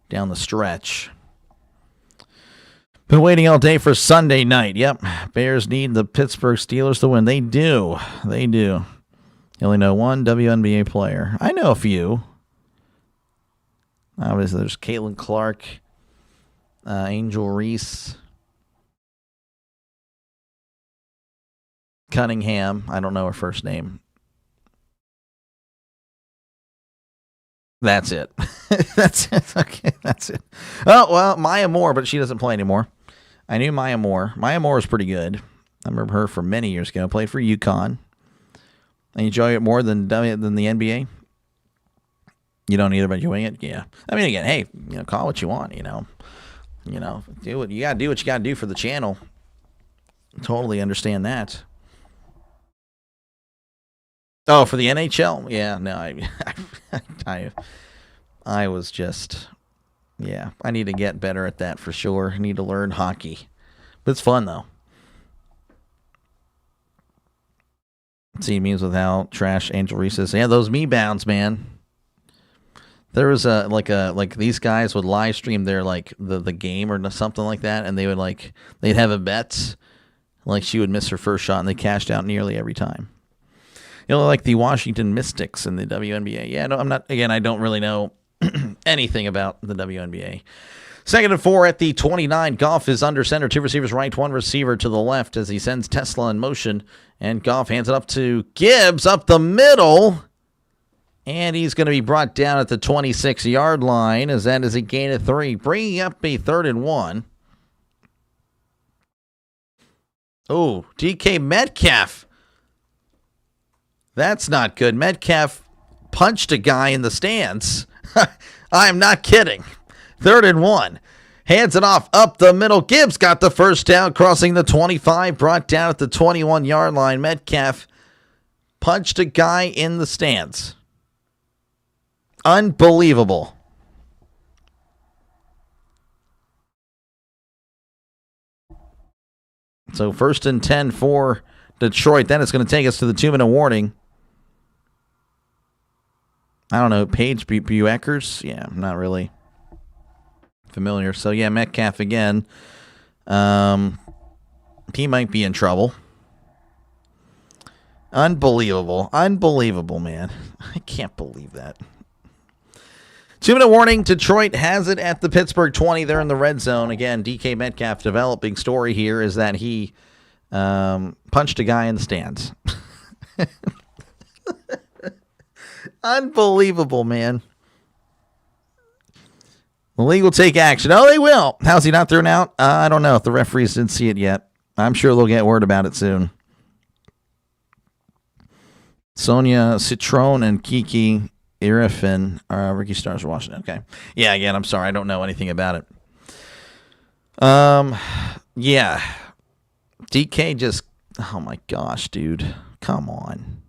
down the stretch. Been waiting all day for Sunday night. Yep, Bears need the Pittsburgh Steelers to win. They do. They do. You only know one WNBA player. I know a few. Obviously, there's Caitlin Clark, Angel Reese, Cunningham. I don't know her first name. That's it. That's it. Okay, that's it. Oh, well, Maya Moore, but she doesn't play anymore. I knew Maya Moore. Maya Moore is pretty good. I remember her from many years ago. Played for UConn. I enjoy it more than the NBA. You don't either, but enjoying it? Yeah. I mean, again, hey, you know, call what you want, you know. You know, do what you got to do what you got to do for the channel. Totally understand that. Oh, for the NHL? Yeah, no, I was just, yeah, I need to get better at that for sure. I need to learn hockey. But it's fun, though. See memes without trash. Angel Reese says, yeah, those me bounds, man. There was like these guys would live stream their the game or something like that, and they would they'd have a bet, like she would miss her first shot, and they cashed out nearly every time. You know, like the Washington Mystics in the WNBA. Yeah, no, I'm not. Again, I don't really know anything about the WNBA. 2nd and 4 at the 29. Goff is under center. 2 receivers right, 1 receiver to the left as he sends Tesla in motion. And Goff hands it up to Gibbs up the middle. And he's going to be brought down at the 26-yard line as that is a gain of 3. Bringing up a 3rd and 1. Oh, DK Metcalf. That's not good. Metcalf punched a guy in the stands. I'm not kidding. 3rd and 1. Hands it off up the middle. Gibbs got the first down, crossing the 25, brought down at the 21-yard line. Metcalf punched a guy in the stands. Unbelievable. So 1st and 10 for Detroit. Then it's going to take us to the 2-minute warning. I don't know. Paige Bueckers? Yeah, I'm not really familiar. So, yeah, Metcalf again. He might be in trouble. Unbelievable. Unbelievable, man. I can't believe that. 2-minute warning. Detroit has it at the Pittsburgh 20. They're in the red zone. Again, DK Metcalf, developing story here is that he punched a guy in the stands. Unbelievable, man. The league will take action. Oh, they will. How's he not thrown out? I don't know if the referees didn't see it yet. I'm sure they'll get word about it soon. Sonia Citron and Kiki Irifin are Ricky Stars for Washington. Okay. Yeah, again, I'm sorry. I don't know anything about it. Yeah. DK just, oh my gosh, dude. Come on.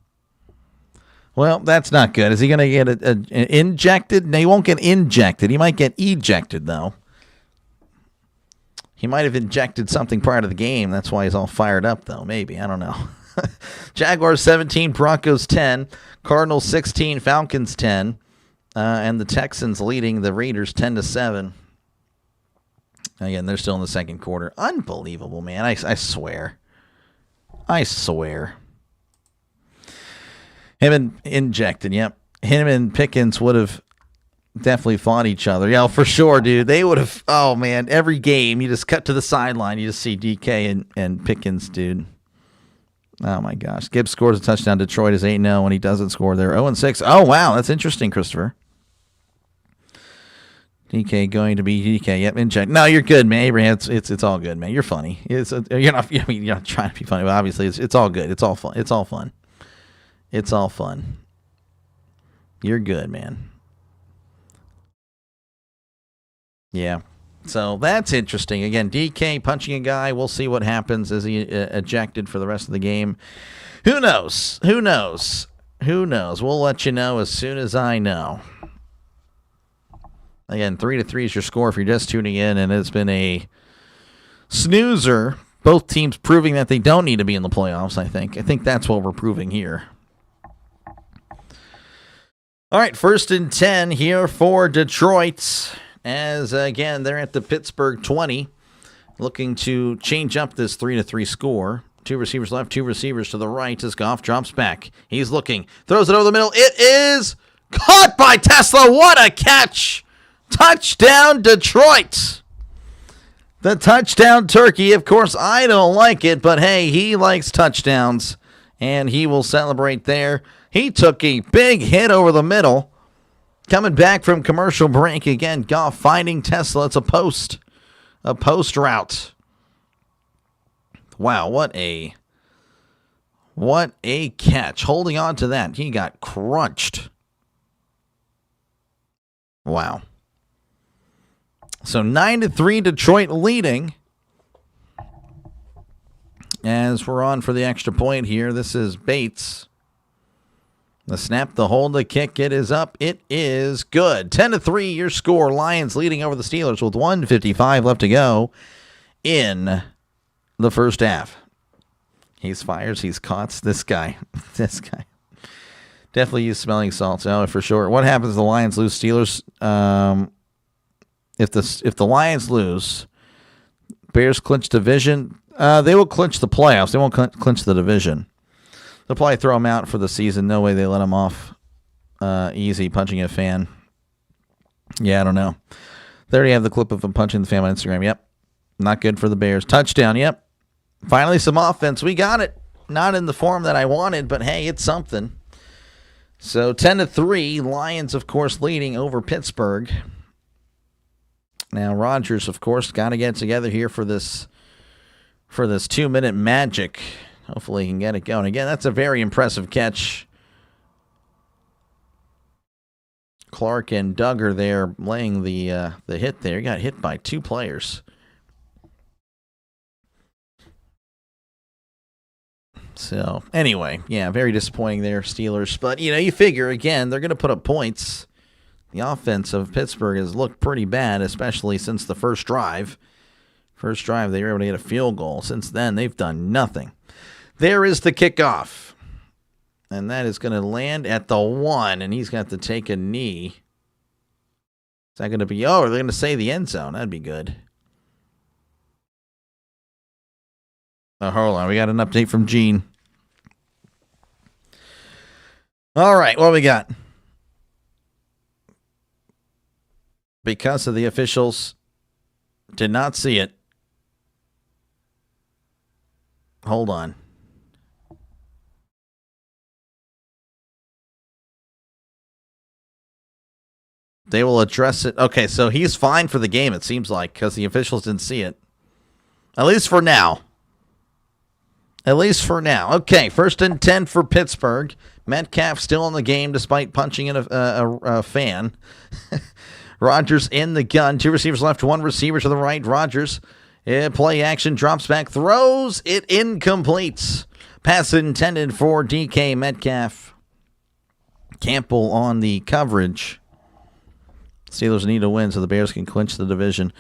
Well, that's not good. Is he going to get injected? No, he won't get injected. He might get ejected, though. He might have injected something prior to the game. That's why he's all fired up, though. Maybe. I don't know. Jaguars 17, Broncos 10, Cardinals 16, Falcons 10, and the Texans leading the Raiders 10-7. Again, they're still in the second quarter. Unbelievable, man. I swear. I swear. Him and injected, yep. Him and Pickens would have definitely fought each other. Yeah, for sure, dude. They would have, oh, man, every game, you just cut to the sideline, you just see DK and Pickens, dude. Oh, my gosh. Gibbs scores a touchdown. Detroit is 8-0 when he doesn't score. They're 0-6. Oh, wow, that's interesting, Christopher. DK going to be DK. Yep, inject. No, you're good, man. Abraham, it's all good, man. You're funny. You're not trying to be funny, but obviously it's all good. It's all fun. It's all fun. It's all fun. You're good, man. Yeah. So that's interesting. Again, DK punching a guy. We'll see what happens. Is he ejected for the rest of the game? Who knows? Who knows? Who knows? We'll let you know as soon as I know. Again, 3-3 is your score if you're just tuning in, and it's been a snoozer. Both teams proving that they don't need to be in the playoffs, I think. I think that's what we're proving here. All right, 1st and 10 here for Detroit. As, again, they're at the Pittsburgh 20, looking to change up this 3-3 score. 2 receivers left, 2 receivers to the right as Goff drops back. He's looking, throws it over the middle. It is caught by Tesla. What a catch! Touchdown, Detroit! The touchdown turkey. Of course, I don't like it, but hey, he likes touchdowns, and he will celebrate there. He took a big hit over the middle. Coming back from commercial break again, Goff finding Tesla. It's a post route. Wow, what a catch. Holding on to that, he got crunched. Wow. So 9-3 Detroit leading. as we're on for the extra point here. This is Bates. The snap, the hold, the kick. It is up. It is good. 10-3, your score. Lions leading over the Steelers with 1:55 left to go in the first half. He's fires. He's caught. This guy. Definitely use smelling salts. Oh, for sure. What happens if the Lions lose? Steelers. If the Lions lose, Bears clinch division. They will clinch the playoffs. They won't clinch the division. They'll probably throw him out for the season. No way they let him off easy punching a fan. Yeah, I don't know. They already have the clip of him punching the fan on Instagram. Yep. Not good for the Bears. Touchdown. Yep. Finally some offense. We got it. Not in the form that I wanted, but hey, it's something. So 10-3. Lions, of course, leading over Pittsburgh. Now Rodgers, of course, got to get together here for this 2-minute magic. Hopefully he can get it going. Again, that's a very impressive catch. Clark and Duggar there laying the hit there. He got hit by two players. So, anyway, yeah, very disappointing there, Steelers. But, you figure, again, they're going to put up points. The offense of Pittsburgh has looked pretty bad, especially since the first drive. First drive, they were able to get a field goal. Since then, they've done nothing. There is the kickoff. And that is going to land at the 1, and he's got to take a knee. Is that going to be, are they going to say the end zone? That'd be good. Oh, hold on. We got an update from Gene. All right, what we got? Because of the officials did not see it. Hold on. They will address it. Okay, so he's fine for the game, it seems like, because the officials didn't see it. At least for now. Okay, 1st and 10 for Pittsburgh. Metcalf still in the game despite punching in a fan. Rodgers in the gun. 2 receivers left, 1 receiver to the right. Rodgers, play action, drops back, throws it incomplete. Pass intended for DK Metcalf. Campbell on the coverage. Steelers need to win so the Bears can clinch the division.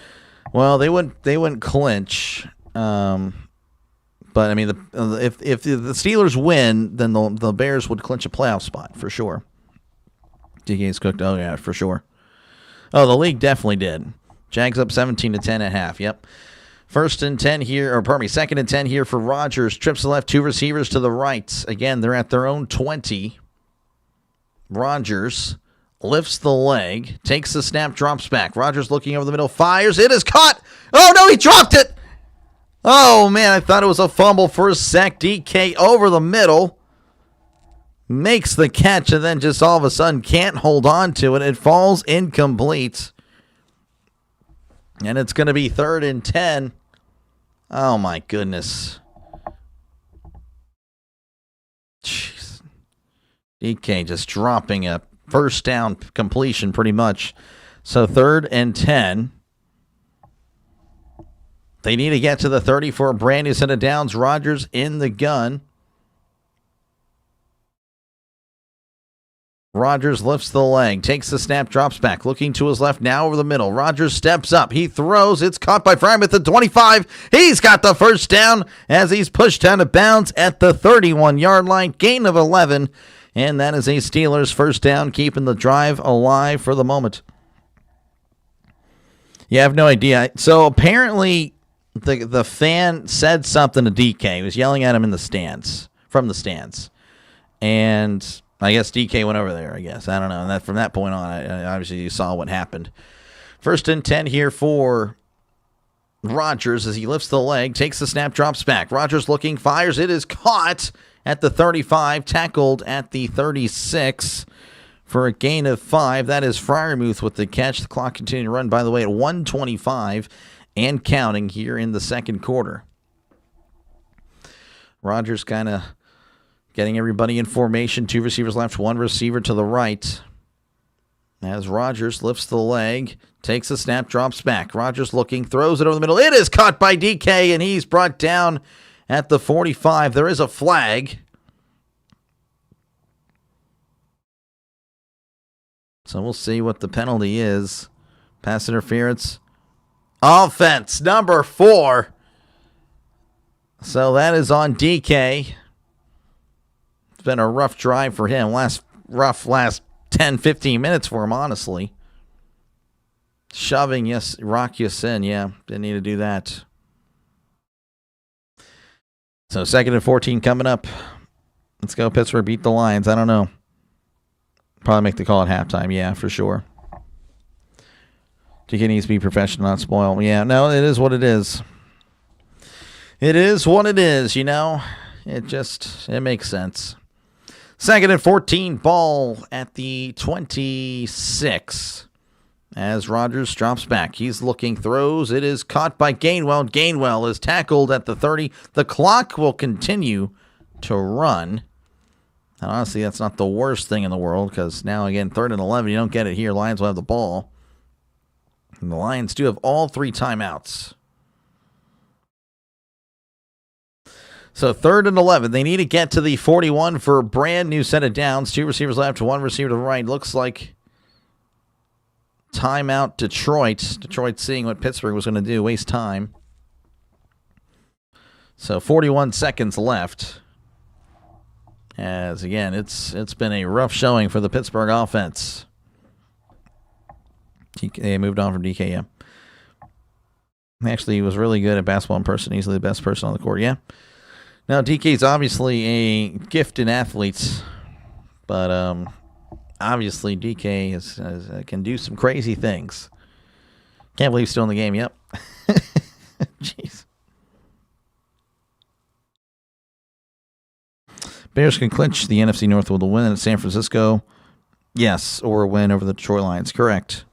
Well, they wouldn't clinch. But I mean, if the Steelers win, then the Bears would clinch a playoff spot for sure. DK's cooked. Oh yeah, for sure. Oh, the league definitely did. Jags up 17-10 at half. Yep. 1st and 10 here, or pardon me, 2nd and 10 here for Rodgers. Trips to the left, 2 receivers to the right. Again, they're at their own 20. Rodgers lifts the leg, takes the snap, drops back. Rodgers looking over the middle, fires. It is caught. Oh, no, he dropped it. Oh, man, I thought it was a fumble for a sec. DK over the middle. Makes the catch and then just all of a sudden can't hold on to it. It falls incomplete. And it's going to be 3rd and 10. Oh, my goodness. Jeez. DK just dropping a first down completion pretty much. So 3rd and 10. They need to get to the 30 for a brand new set of downs. Rodgers in the gun. Rodgers lifts the leg, takes the snap, drops back, looking to his left, now over the middle. Rodgers steps up. He throws. It's caught by Fryman at the 25. He's got the first down as he's pushed out of bounds at the 31-yard line. Gain of 11. And that is a Steelers first down, keeping the drive alive for the moment. Yeah, I have no idea. So apparently the fan said something to DK. He was yelling at him in the stands, from the stands. And I guess DK went over there, I guess. I don't know. And from that point on, obviously you saw what happened. 1st and 10 here for Rodgers as he lifts the leg, takes the snap, drops back. Rodgers looking, fires. It is caught at the 35, tackled at the 36 for a gain of 5. That is Freiermuth with the catch. The clock continuing to run, by the way, at 1:25 and counting here in the second quarter. Rodgers kind of getting everybody in formation. 2 receivers left, 1 receiver to the right. As Rodgers lifts the leg, takes a snap, drops back. Rodgers looking, throws it over the middle. It is caught by DK, and he's brought down at the 45. There is a flag. So we'll see what the penalty is. Pass interference. Offense, number 4. So that is on DK. It's been a rough drive for him. Last 10, 15 minutes for him, honestly. Shoving, yes, Rock Yasin, yeah. Didn't need to do that. So 2nd and 14 coming up. Let's go Pittsburgh, beat the Lions. I don't know. Probably make the call at halftime, yeah, for sure. DK needs to be professional, not spoil. Yeah, no, it is what it is. It is what it is, you know. It makes sense. 2nd and 14, ball at the 26. As Rodgers drops back. He's looking, throws. It is caught by Gainwell. Gainwell is tackled at the 30. The clock will continue to run. And honestly, that's not the worst thing in the world because now, again, 3rd and 11, you don't get it here. Lions will have the ball. And the Lions do have all 3 timeouts. So 3rd and 11. They need to get to the 41 for a brand new set of downs. 2 receivers left, 1 receiver to the right. Looks like timeout Detroit. Detroit seeing what Pittsburgh was going to do. Waste time. So 41 seconds left. As, again, it's been a rough showing for the Pittsburgh offense. They moved on from DK, yeah. Actually, he was really good at basketball in person. Easily the best person on the court, yeah. Now, DK's obviously a gifted athlete, but obviously DK can do some crazy things. Can't believe he's still in the game, yep. Jeez. Bears can clinch the NFC North with a win at San Francisco. Yes, or a win over the Detroit Lions. Correct.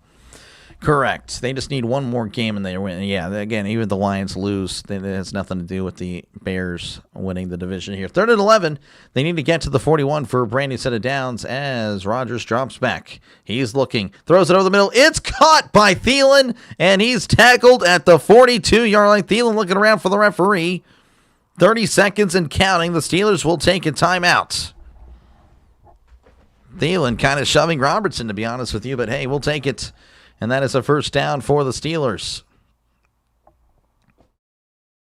They just need one more game and they win. Yeah, again, even if the Lions lose, it has nothing to do with the Bears winning the division here. 3rd and 11, they need to get to the 41 for a brand new set of downs as Rodgers drops back. He's looking, throws it over the middle. It's caught by Thielen, and he's tackled at the 42-yard line. Thielen looking around for the referee. 30 seconds and counting. The Steelers will take a timeout. Thielen kind of shoving Robertson, to be honest with you, but hey, we'll take it. And that is a first down for the Steelers.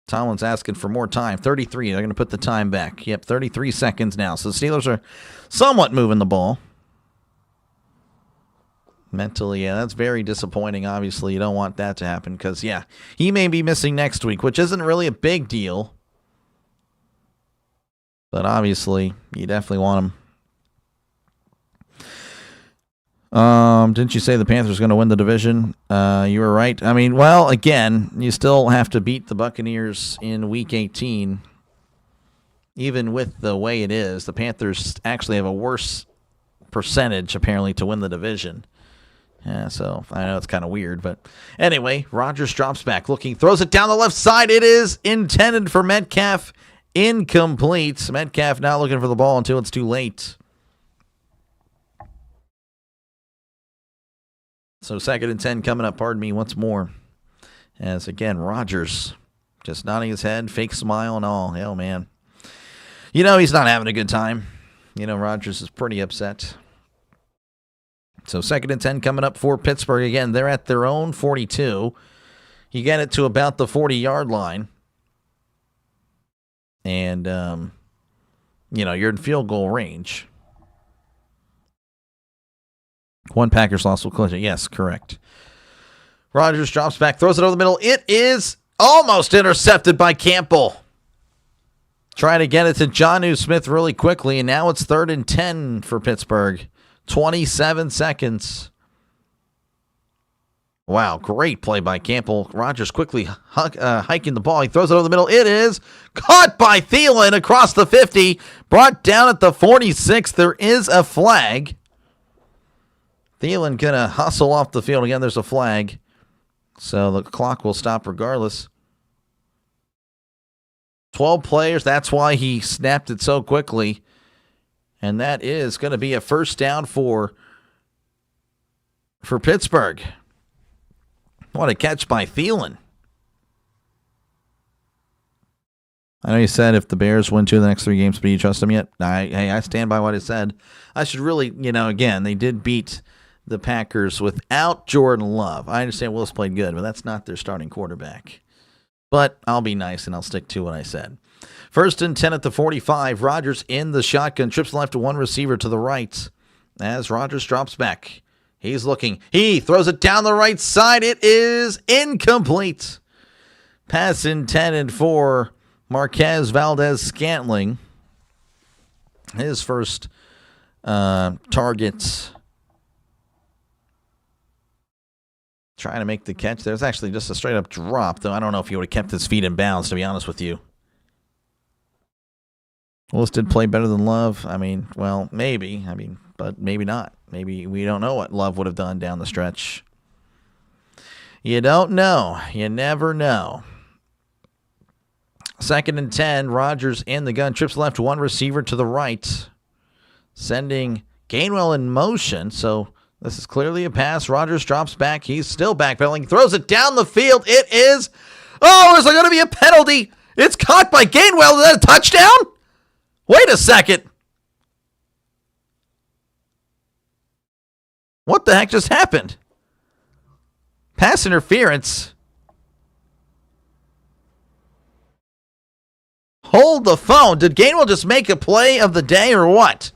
Tomlin's asking for more time. 33. They're going to put the time back. Yep, 33 seconds now. So the Steelers are somewhat moving the ball. Mentally, yeah, that's very disappointing. Obviously, you don't want that to happen because, yeah, he may be missing next week, which isn't really a big deal. But obviously, you definitely want him. Didn't you say the Panthers are going to win the division? You were right. I mean, well, again, you still have to beat the Buccaneers in Week 18. Even with the way it is, the Panthers actually have a worse percentage, apparently, to win the division. Yeah, so I know it's kind of weird, but anyway, Rodgers drops back, looking, throws it down the left side. It is intended for Metcalf. Incomplete. Metcalf not looking for the ball until it's too late. So 2nd and 10 coming up, pardon me, once more. As again, Rodgers just nodding his head, fake smile and all. Hell, man. You know he's not having a good time. You know Rodgers is pretty upset. So 2nd and 10 coming up for Pittsburgh. Again, they're at their own 42. You get it to about the 40-yard line. And, you're in field goal range. One Packers loss will clinch it. Yes, correct. Rodgers drops back, throws it over the middle. It is almost intercepted by Campbell. Trying to get it to Jonnu Smith really quickly, and now it's 3rd and 10 for Pittsburgh. 27 seconds. Wow, great play by Campbell. Rodgers quickly hiking the ball. He throws it over the middle. It is caught by Thielen across the 50. Brought down at the 46. There is a flag. Thielen going to hustle off the field. Again, there's a flag. So the clock will stop regardless. 12 players. That's why he snapped it so quickly. And that is going to be a first down for Pittsburgh. What a catch by Thielen. I know you said if the Bears win 2 of the next 3 games, but do you trust them yet? I stand by what I said. I should really, again, they did beat the Packers without Jordan Love. I understand Willis played good, but that's not their starting quarterback. But I'll be nice and I'll stick to what I said. 1st and 10 at the 45. Rodgers in the shotgun. Trips left to one receiver to the right. As Rodgers drops back. He's looking. He throws it down the right side. It is incomplete. Pass intended for Marquez Valdez-Scantling. His first target. Trying to make the catch. There's actually just a straight-up drop, though I don't know if he would have kept his feet in bounds, to be honest with you. Willis did play better than Love. Maybe. But maybe not. Maybe we don't know what Love would have done down the stretch. You don't know. You never know. 2nd and 10. Rodgers in the gun. Trips left, one receiver to the right. Sending Gainwell in motion, so this is clearly a pass. Rodgers drops back. He's still backpedaling. Throws it down the field. It is. Oh, is there going to be a penalty? It's caught by Gainwell. Is that a touchdown? Wait a second. What the heck just happened? Pass interference. Hold the phone. Did Gainwell just make a play of the day or what?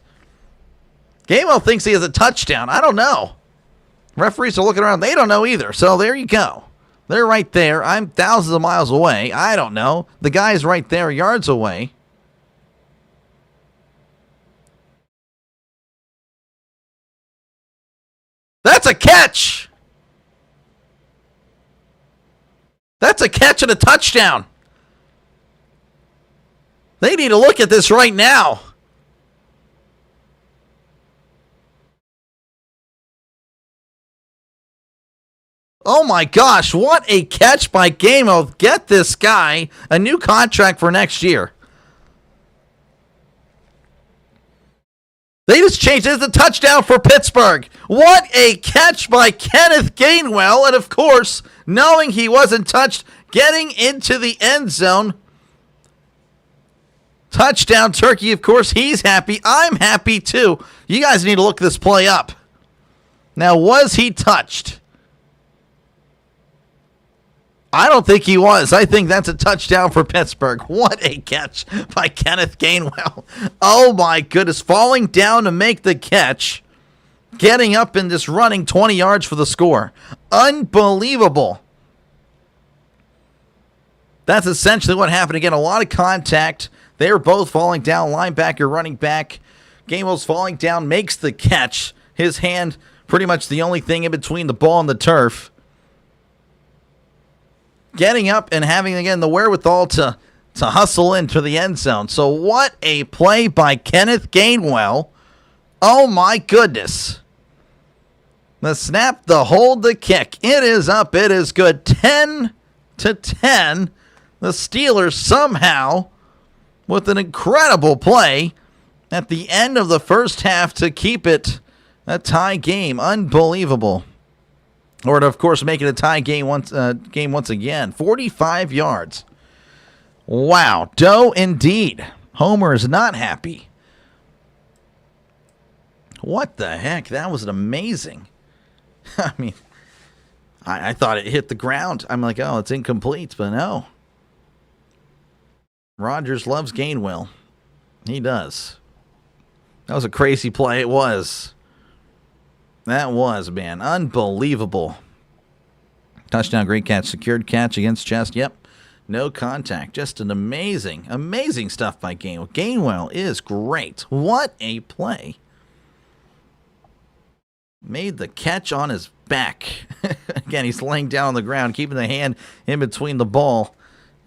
Gainwell thinks he has a touchdown. I don't know. Referees are looking around. They don't know either. So there you go. They're right there. I'm thousands of miles away. I don't know. The guy's right there, yards away. That's a catch. That's a catch and a touchdown. They need to look at this right now. Oh my gosh, what a catch by Gainwell. Get this guy a new contract for next year. They just changed it. It's a touchdown for Pittsburgh. What a catch by Kenneth Gainwell. And of course, knowing he wasn't touched, getting into the end zone. Touchdown Turkey, of course, he's happy. I'm happy too. You guys need to look this play up. Now, was he touched? I don't think he was. I think that's a touchdown for Pittsburgh. What a catch by Kenneth Gainwell. Oh my goodness. Falling down to make the catch. Getting up and just running 20 yards for the score. Unbelievable. That's essentially what happened. Again, a lot of contact. They were both falling down. Linebacker, running back. Gainwell's falling down, makes the catch. His hand pretty much the only thing in between the ball and the turf. Getting up and having, again, the wherewithal to hustle into the end zone. So what a play by Kenneth Gainwell. Oh, my goodness. The snap, the hold, the kick. It is up. It is good. 10-10. The Steelers somehow, with an incredible play at the end of the first half to keep it a tie game. Unbelievable. Or to, of course, make it a tie game once again. 45 yards. Wow. Doe indeed. Homer is not happy. What the heck? That was amazing. I mean, I thought it hit the ground. I'm like, oh, it's incomplete, but no. Rodgers loves Gainwell. He does. That was a crazy play. It was. That was, man. Unbelievable. Touchdown, great catch. Secured catch against chest. Yep. No contact. Just an amazing, amazing stuff by Gainwell. Gainwell is great. What a play. Made the catch on his back. Again, he's laying down on the ground, keeping the hand in between the ball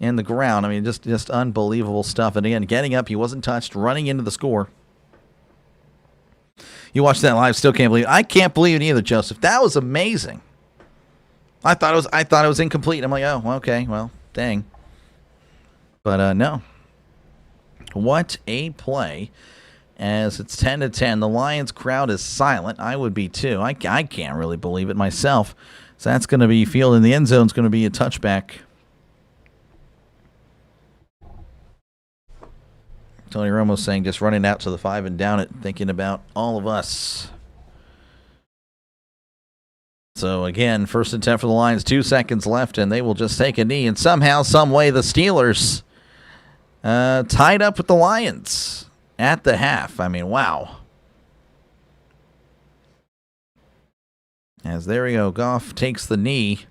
and the ground. I mean, just unbelievable stuff. And again, getting up, he wasn't touched, running into the score. You watched that live, still can't believe it. I can't believe it either, Joseph. That was amazing. I thought it was incomplete. I'm like, oh, okay, well, dang. But no. What a play. As it's 10-10, the Lions crowd is silent. I would be too. I can't really believe it myself. So that's going to be field in the end zone. Is going to be a touchback. Tony Romo saying just running out to the 5 and down it, thinking about all of us. So, again, 1st and 10 for the Lions, 2 seconds left, and they will just take a knee. And somehow, some way, the Steelers tied up with the Lions at the half. I mean, wow. As there we go, Goff takes the knee,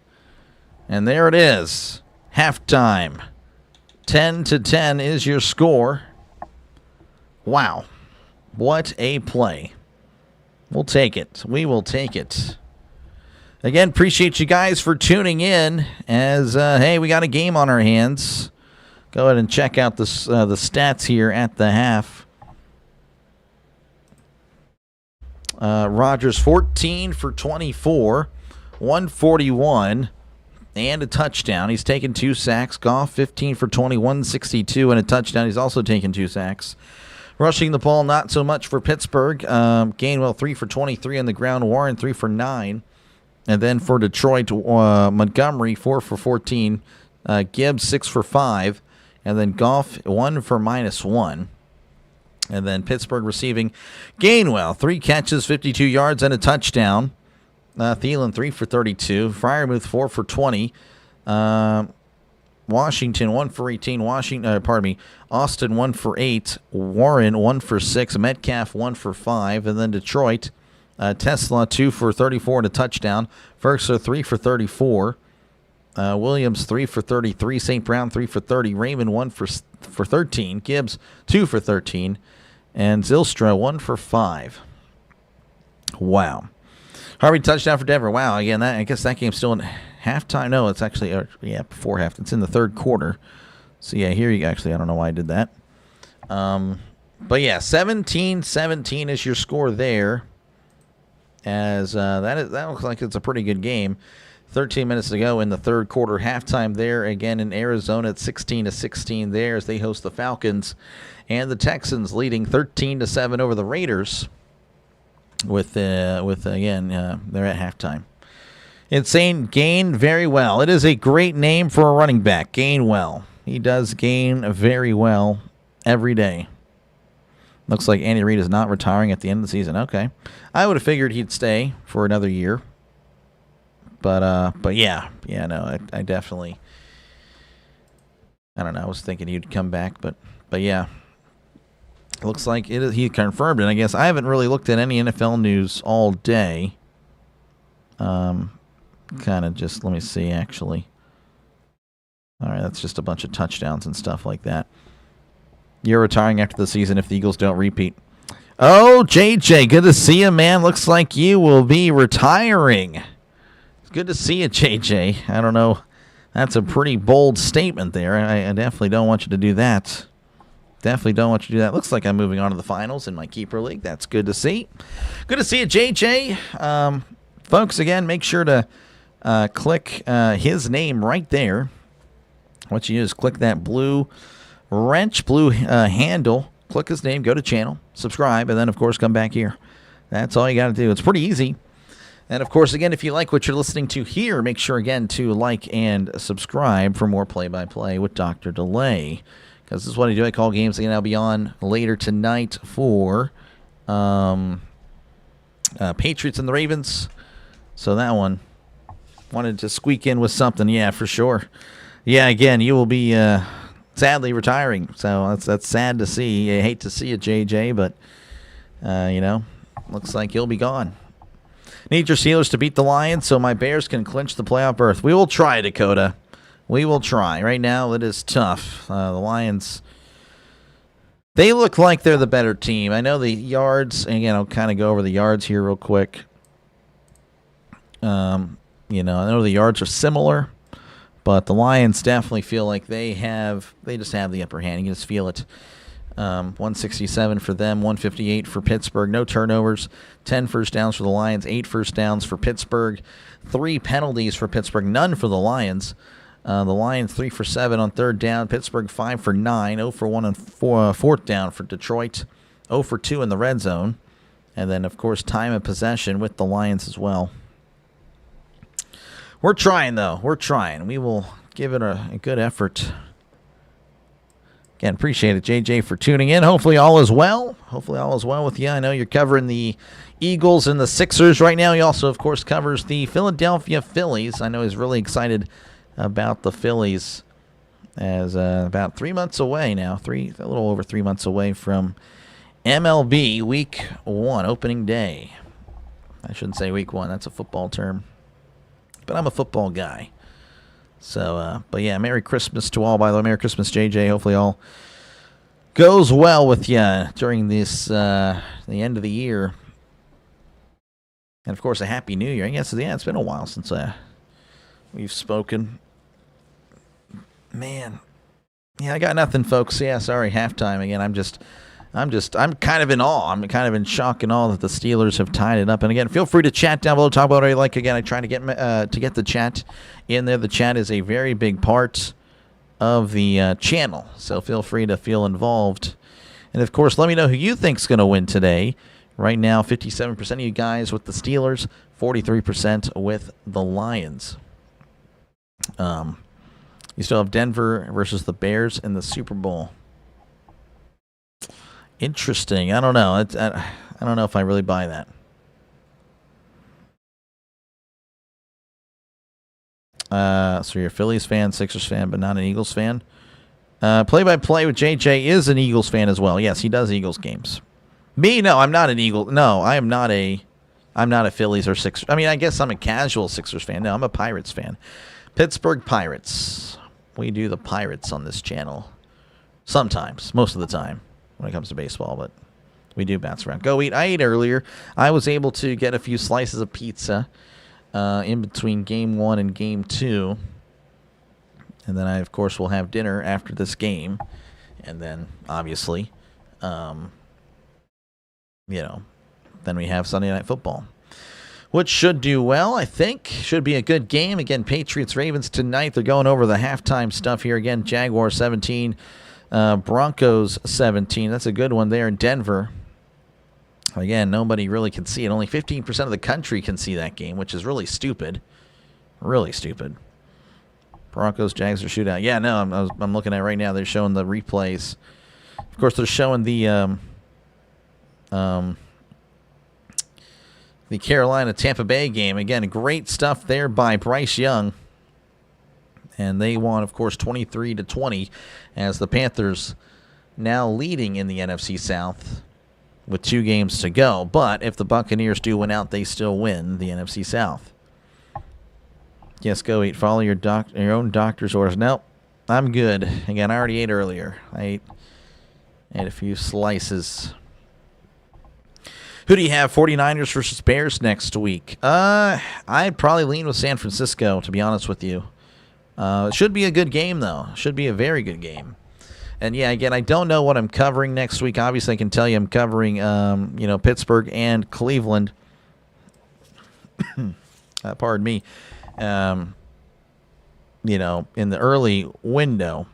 and there it is. Halftime. 10-10 is your score. Wow. What a play. We'll take it. We will take it. Again, appreciate you guys for tuning in as, hey, we got a game on our hands. Go ahead and check out the stats here at the half. Rodgers 14 for 24, 141, and a touchdown. He's taken 2 sacks. Goff 15 for 21, 62, and a touchdown. He's also taken 2 sacks. Rushing the ball, not so much for Pittsburgh. Gainwell 3 for 23 on the ground. Warren 3 for 9. And then for Detroit, Montgomery 4 for 14. Gibbs 6 for 5. And then Goff 1 for -1. And then Pittsburgh receiving Gainwell 3 catches, 52 yards, and a touchdown. Thielen 3 for 32. Freiermuth 4 for 20. Washington 1 for 18. Austin 1 for 8. Warren 1 for 6. Metcalf 1 for 5. And then Detroit, Tesla 2 for 34 and a touchdown. Ferguson 3 for 34. Williams 3 for 33. St. Brown 3 for 30. Raymond 1 for 13. Gibbs 2 for 13. And Zylstra 1 for 5. Wow. Harvey touchdown for Denver. Wow. Again, I guess that game's still in halftime. No, it's actually before half. It's in the third quarter. So yeah, here you actually, I don't know why I did that. But yeah, 17-17 is your score there. As that looks like it's a pretty good game. 13 minutes to go in the third quarter. Halftime there again in Arizona at 16-16 there as they host the Falcons, and the Texans leading 13-7 over the Raiders. With again, they're at halftime. It's saying gain very well. It is a great name for a running back. Gainwell. He does gain very well every day. Looks like Andy Reid is not retiring at the end of the season. Okay. I would have figured he'd stay for another year. But yeah, no, I definitely, I don't know. I was thinking he'd come back, but yeah. It looks like he confirmed it. I guess I haven't really looked at any NFL news all day. Kind of just, let me see, actually. All right, that's just a bunch of touchdowns and stuff like that. You're retiring after the season if the Eagles don't repeat. Oh, JJ, good to see you, man. Looks like you will be retiring. It's good to see you, JJ. I don't know. That's a pretty bold statement there. I definitely don't want you to do that. Definitely don't want you to do that. Looks like I'm moving on to the finals in my keeper league. That's good to see. Good to see you, JJ. Folks, again, make sure to click his name right there. What you do is click that blue handle. Click his name, go to channel, subscribe, and then, of course, come back here. That's all you got to do. It's pretty easy. And, of course, again, if you like what you're listening to here, make sure, again, to like and subscribe for more play-by-play with Dr. Delay. Because this is what I do. I call games. Again, I'll be on later tonight for Patriots and the Ravens. So that one, wanted to squeak in with something. Yeah, for sure. Yeah, again, you will be sadly retiring. So that's sad to see. I hate to see it, JJ, but, looks like you'll be gone. Need your Steelers to beat the Lions so my Bears can clinch the playoff berth. We will try, Dakota. We will try. Right now, it is tough. The Lions, they look like they're the better team. I know the yards, and again, I'll kind of go over the yards here real quick. I know the yards are similar, but the Lions definitely feel like they just have the upper hand. You can just feel it. 167 for them, 158 for Pittsburgh. No turnovers, 10 first downs for the Lions, 8 first downs for Pittsburgh, 3 penalties for Pittsburgh, none for the Lions. The Lions 3 for 7 on third down. Pittsburgh 5 for 9, 0 for 1 on fourth down for Detroit, 0 for 2 in the red zone. And then, of course, time of possession with the Lions as well. We're trying, though. We're trying. We will give it a good effort. Again, appreciate it, JJ, for tuning in. Hopefully all is well. Hopefully all is well with you. I know you're covering the Eagles and the Sixers right now. He also, of course, covers the Philadelphia Phillies. I know he's really excited about the Phillies as about 3 months away now. A little over 3 months away from MLB Week 1, opening day. I shouldn't say Week 1. That's a football term. But I'm a football guy. So, but yeah, Merry Christmas to all, by the way. Merry Christmas, JJ. Hopefully all goes well with you during this, the end of the year. And, of course, a Happy New Year. I guess, yeah, it's been a while since we've spoken. Man. Yeah, I got nothing, folks. Yeah, sorry, halftime again. I'm kind of in awe. I'm kind of in shock and awe that the Steelers have tied it up. And again, feel free to chat down below. Talk about what you like. Again, I try to get the chat in there. The chat is a very big part of the channel, so feel free to feel involved. And of course, let me know who you think's going to win today. Right now, 57% of you guys with the Steelers, 43% with the Lions. You still have Denver versus the Bears in the Super Bowl. Interesting. I don't know. I don't know if I really buy that. So you're a Phillies fan, Sixers fan, but not an Eagles fan. Play-by-play with JJ is an Eagles fan as well. Yes, he does Eagles games. Me, no, I'm not an Eagle. No, I'm not a Phillies or Sixers. I mean, I guess I'm a casual Sixers fan. No, I'm a Pirates fan. Pittsburgh Pirates. We do the Pirates on this channel. Sometimes, most of the time, when it comes to baseball, but we do bounce around. Go eat. I ate earlier. I was able to get a few slices of pizza in between Game 1 and Game 2. And then I, of course, will have dinner after this game. And then, obviously, then we have Sunday Night Football, which should do well, I think. Should be a good game. Again, Patriots-Ravens tonight. They're going over the halftime stuff here. Again, Jaguars 17, Broncos 17. That's a good one there in Denver. Again, nobody really can see it. Only 15% of the country can see that game, which is really stupid. Really stupid. Broncos, Jags are shootout. Yeah, no, I'm looking at it right now. They're showing the replays. Of course, they're showing the Carolina-Tampa Bay game. Again, great stuff there by Bryce Young. And they won, of course, 23-20 as the Panthers now leading in the NFC South with 2 games to go. But if the Buccaneers do win out, they still win the NFC South. Yes, go eat. Follow your own doctor's orders. Nope, I'm good. Again, I already ate earlier. I ate a few slices. Who do you have? 49ers versus Bears next week. I'd probably lean with San Francisco, to be honest with you. It should be a good game, though. Should be a very good game. And, yeah, again, I don't know what I'm covering next week. Obviously, I can tell you I'm covering, Pittsburgh and Cleveland. Pardon me. In the early window.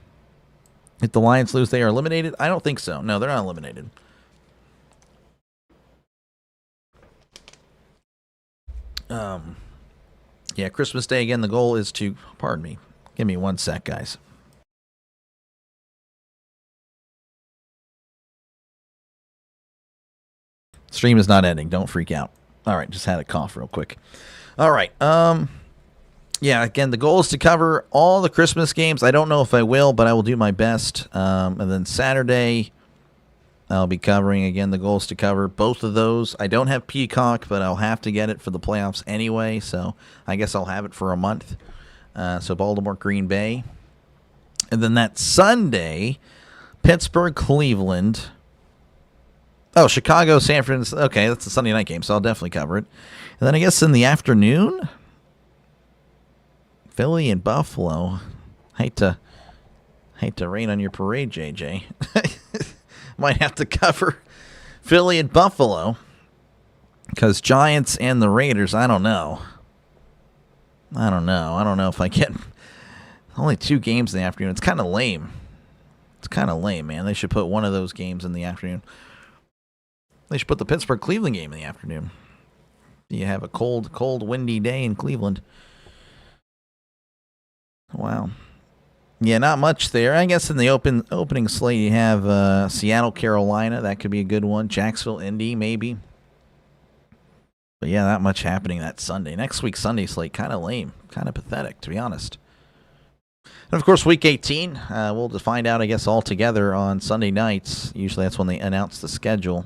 If the Lions lose, they are eliminated? I don't think so. No, they're not eliminated. Yeah, Christmas Day, again, the goal is to... Pardon me. Give me 1 sec, guys. Stream is not ending. Don't freak out. All right, just had a cough real quick. All right. Yeah, again, the goal is to cover all the Christmas games. I don't know if I will, but I will do my best. And then Saturday, I'll be covering, again, the goal is to cover both of those. I don't have Peacock, but I'll have to get it for the playoffs anyway, so I guess I'll have it for a month. So Baltimore, Green Bay. And then that Sunday, Pittsburgh, Cleveland. Oh, Chicago, San Francisco. Okay, that's a Sunday night game, so I'll definitely cover it. And then I guess in the afternoon, Philly and Buffalo. Hate to rain on your parade, JJ. Might have to cover Philly and Buffalo. Because Giants and the Raiders, I don't know. I don't know if I get only 2 games in the afternoon. It's kind of lame. Man. They should put one of those games in the afternoon. They should put the Pittsburgh-Cleveland game in the afternoon. You have a cold, windy day in Cleveland. Wow. Yeah, not much there. I guess in the opening slate you have Seattle, Carolina. That could be a good one. Jacksonville, Indy, maybe. But yeah, not much happening that Sunday. Next week's Sunday slate, kind of lame. Kind of pathetic, to be honest. And, of course, Week 18, we'll just find out, I guess, all together on Sunday nights. Usually that's when they announce the schedule.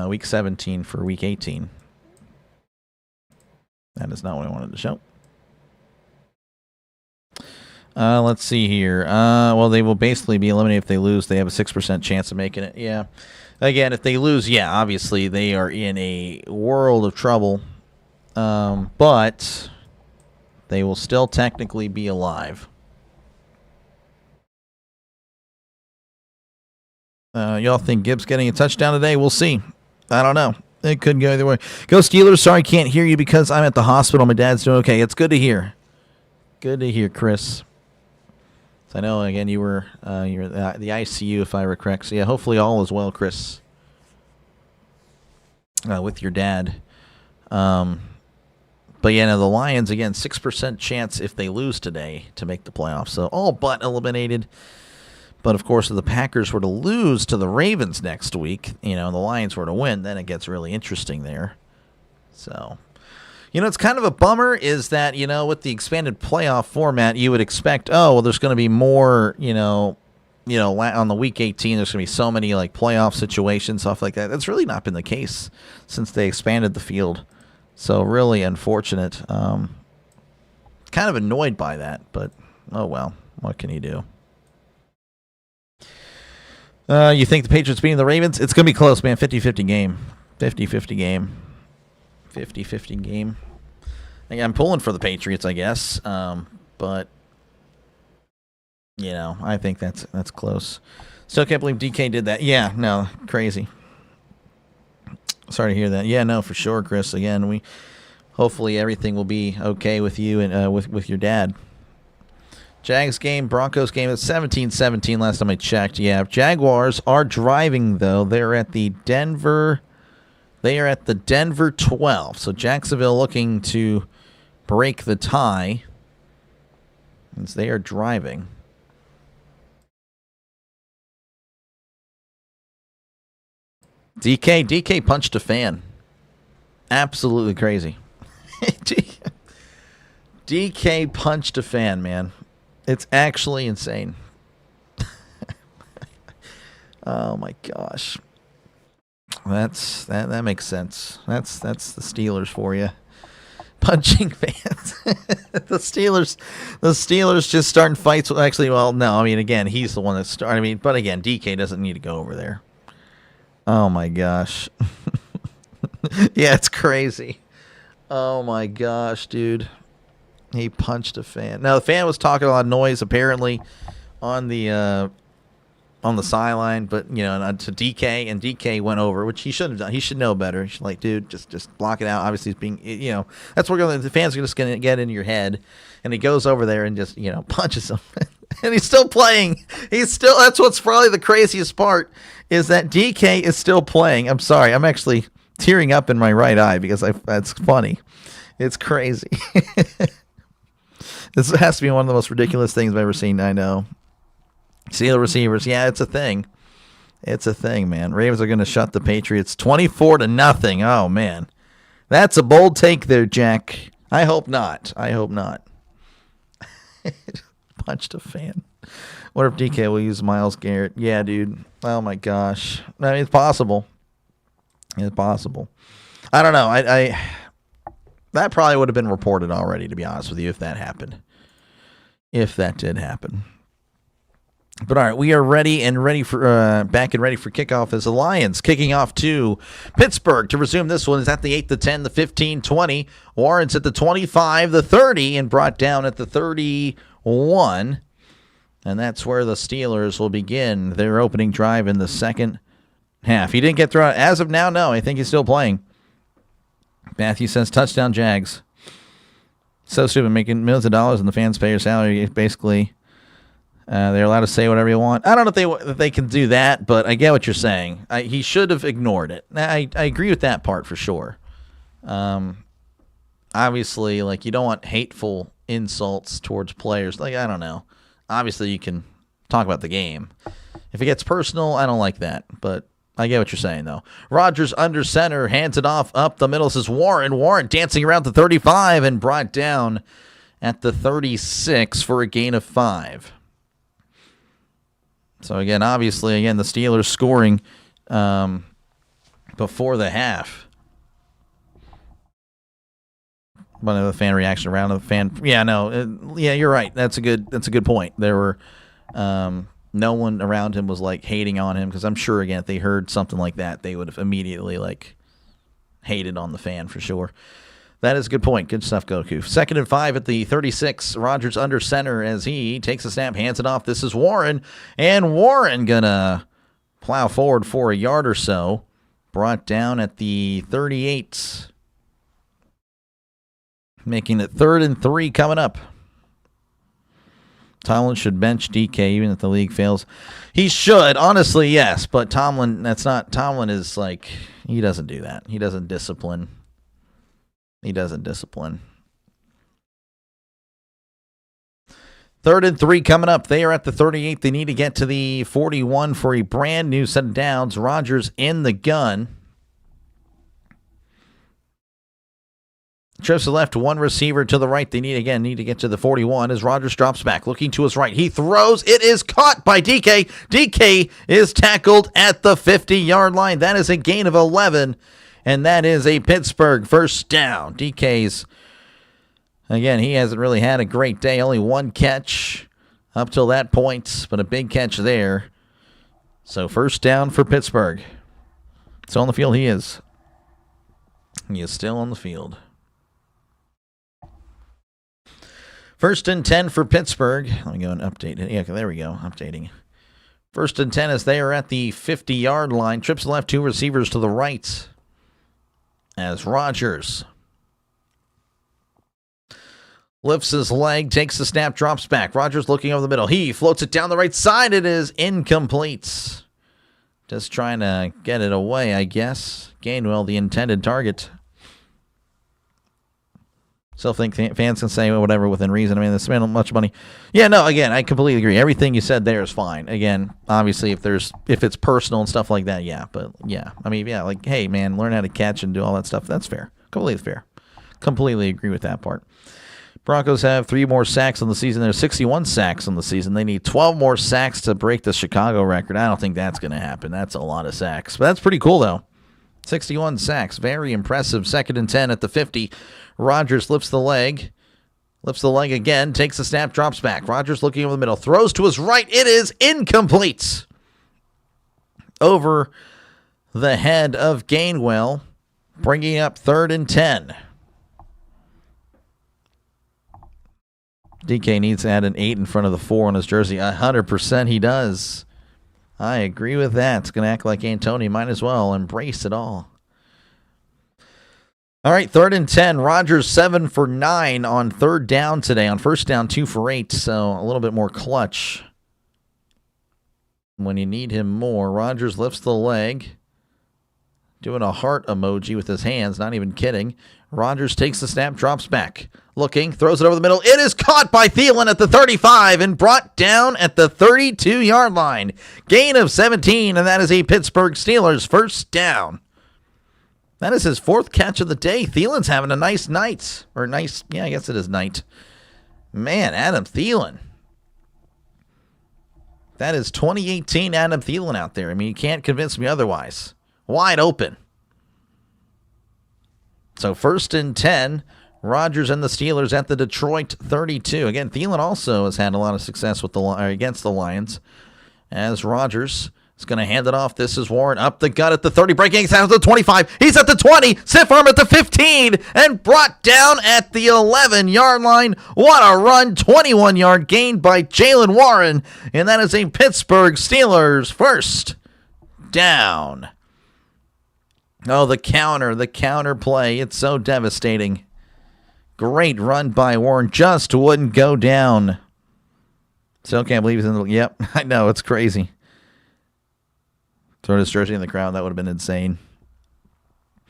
Week 17 for Week 18. That is not what I wanted to show. Let's see here. Well, they will basically be eliminated if they lose. They have a 6% chance of making it. Yeah. Again, if they lose, yeah, obviously they are in a world of trouble. But they will still technically be alive. Y'all think Gibbs getting a touchdown today? We'll see. I don't know. It could go either way. Go Steelers. Sorry, can't hear you because I'm at the hospital. My dad's doing okay. It's good to hear. Good to hear, Chris. So I know, again, you were the ICU, if I recall correct. So, yeah, hopefully all is well, Chris, with your dad. But, yeah, no, the Lions, again, 6% chance if they lose today to make the playoffs. So all but eliminated. But, of course, if the Packers were to lose to the Ravens next week, and the Lions were to win, then it gets really interesting there. So, it's kind of a bummer is that, with the expanded playoff format, you would expect, there's going to be more, on the Week 18, there's going to be so many, playoff situations, stuff like that. That's really not been the case since they expanded the field. So, really unfortunate. Kind of annoyed by that, but, oh well, what can you do? You think the Patriots beating the Ravens? It's going to be close, man. 50-50 game. 50-50 game. 50-50 game. I'm pulling for the Patriots, I guess. But, I think that's close. Still can't believe DK did that. Yeah, no, crazy. Sorry to hear that. Yeah, no, for sure, Chris. Again, hopefully everything will be okay with you and with your dad. Jags game, Broncos game. It's 17-17 last time I checked. Yeah, Jaguars are driving, though. They're at the Denver 12. So Jacksonville looking to break the tie as they are driving. DK punched a fan. Absolutely crazy. DK punched a fan, man. It's actually insane. Oh my gosh. That makes sense. That's the Steelers for you. Punching fans. The Steelers just starting fights. Actually, well, no. I mean, again, he's the one that started. I mean, but again, DK doesn't need to go over there. Oh my gosh. Yeah, it's crazy. Oh my gosh, dude. He punched a fan. Now the fan was talking a lot of noise apparently on the sideline, but to DK, and DK went over, which he shouldn't have done. He should know better. He should dude, just block it out. Obviously, he's being that's where the fans are just going to get in your head, and he goes over there and just punches him, and he's still playing. That's what's probably the craziest part is that DK is still playing. I'm sorry, I'm actually tearing up in my right eye because that's funny. It's crazy. This has to be one of the most ridiculous things I've ever seen. I know. Steelers receivers, yeah, it's a thing. It's a thing, man. Ravens are going to shut the Patriots 24-0. Oh man, that's a bold take there, Jack. I hope not. Punched a fan. What if DK will use Myles Garrett? Yeah, dude. Oh my gosh. I mean, it's possible. It's possible. I don't know. I that probably would have been reported already, to be honest with you, if that happened. If that did happen. But all right, we are ready for back and ready for kickoff as the Lions kicking off to Pittsburgh to resume this one. Is at the 8, the 10, the 15, 20. Warren's at the 25, the 30, and brought down at the 31. And that's where the Steelers will begin their opening drive in the second half. He didn't get thrown out. As of now, no. I think he's still playing. Matthew says, touchdown Jags. So stupid, making millions of dollars and the fans pay your salary. Basically, they're allowed to say whatever you want. I don't know if they can do that, but I get what you're saying. He should have ignored it. I agree with that part for sure. Obviously, you don't want hateful insults towards players. I don't know. obviously you can talk about the game. If it gets personal, I don't like that, but I get what you're saying, though. Rodgers under center, hands it off up the middle. This is Warren. Warren dancing around the 35 and brought down at the 36 for a gain of 5. So, again, obviously, the Steelers scoring before the half. One of the fan reaction around the fan. Yeah, no. Yeah, you're right. That's a good point. There were no one around him was like hating on him, because I'm sure, again, if they heard something like that, they would have immediately like hated on the fan for sure. That is a good point. Good stuff, Goku. 2nd and 5 at the 36. Rodgers under center as he takes a snap, hands it off. This is Warren, and Warren gonna plow forward for a yard or so. Brought down at the 38. Making it 3rd and 3 coming up. Tomlin should bench DK even if the league fails. He should, honestly, yes. But Tomlin is like, he doesn't do that. He doesn't discipline. 3rd and 3 coming up. They are at the 38. They need to get to the 41 for a brand new set of downs. Rodgers in the gun. Trips to the left, one receiver to the right. They need to get to the 41 as Rodgers drops back, looking to his right. He throws. It is caught by DK. DK is tackled at the 50-yard line. That is a gain of 11, and that is a Pittsburgh first down. DK's, again, he hasn't really had a great day. Only one catch up till that point, but a big catch there. So first down for Pittsburgh. Still on the field, he is. He is still on the field. 1st and 10 for Pittsburgh. Let me go and update it. Yeah, there we go. Updating. 1st and 10 as they are at the 50-yard line. Trips left, 2 receivers to the right. As Rodgers lifts his leg, takes the snap, drops back. Rodgers looking over the middle. He floats it down the right side. It is incomplete. Just trying to get it away, I guess. Gainwell, the intended target. Still think fans can say whatever within reason. I mean, they spend much money. Yeah, no, again, I completely agree. Everything you said there is fine. Again, obviously, if it's personal and stuff like that, yeah. But, yeah, I mean, yeah, like, hey, man, learn how to catch and do all that stuff. That's fair. Completely fair. Completely agree with that part. Broncos have 3 more sacks on the season. There's 61 sacks on the season. They need 12 more sacks to break the Chicago record. I don't think that's going to happen. That's a lot of sacks. But that's pretty cool, though. 61 sacks. Very impressive. 2nd and 10 at the 50. Rodgers lifts the leg again, takes the snap, drops back. Rodgers looking over the middle, throws to his right. It is incomplete. Over the head of Gainwell, bringing up 3rd and 10. DK needs to add an 8 in front of the 4 on his jersey. 100% he does. I agree with that. It's going to act like Antony. Might as well embrace it all. All right, 3rd and 10. Rodgers 7 for 9 on 3rd down today. On 1st down, 2 for 8, so a little bit more clutch when you need him more. Rodgers lifts the leg, doing a heart emoji with his hands, not even kidding. Rodgers takes the snap, drops back, looking, throws it over the middle. It is caught by Thielen at the 35 and brought down at the 32-yard line. Gain of 17, and that is a Pittsburgh Steelers first down. That is his 4th catch of the day. Thielen's having a nice night. I guess it is night. Man, Adam Thielen. That is 2018 Adam Thielen out there. I mean, you can't convince me otherwise. Wide open. So 1st and 10. Rodgers and the Steelers at the Detroit 32. Again, Thielen also has had a lot of success with against the Lions. As Rodgers is going to hand it off. This is Warren up the gut at the 30, breaking down to the 25. He's at the 20, stiff arm at the 15, and brought down at the 11-yard line. What a run, 21-yard gain by Jaylen Warren, and that is a Pittsburgh Steelers first down. Oh, the counter play. It's so devastating. Great run by Warren, just wouldn't go down. Still can't believe he's in the, yep, I know, it's crazy. Throw his jersey in the crowd, that would have been insane.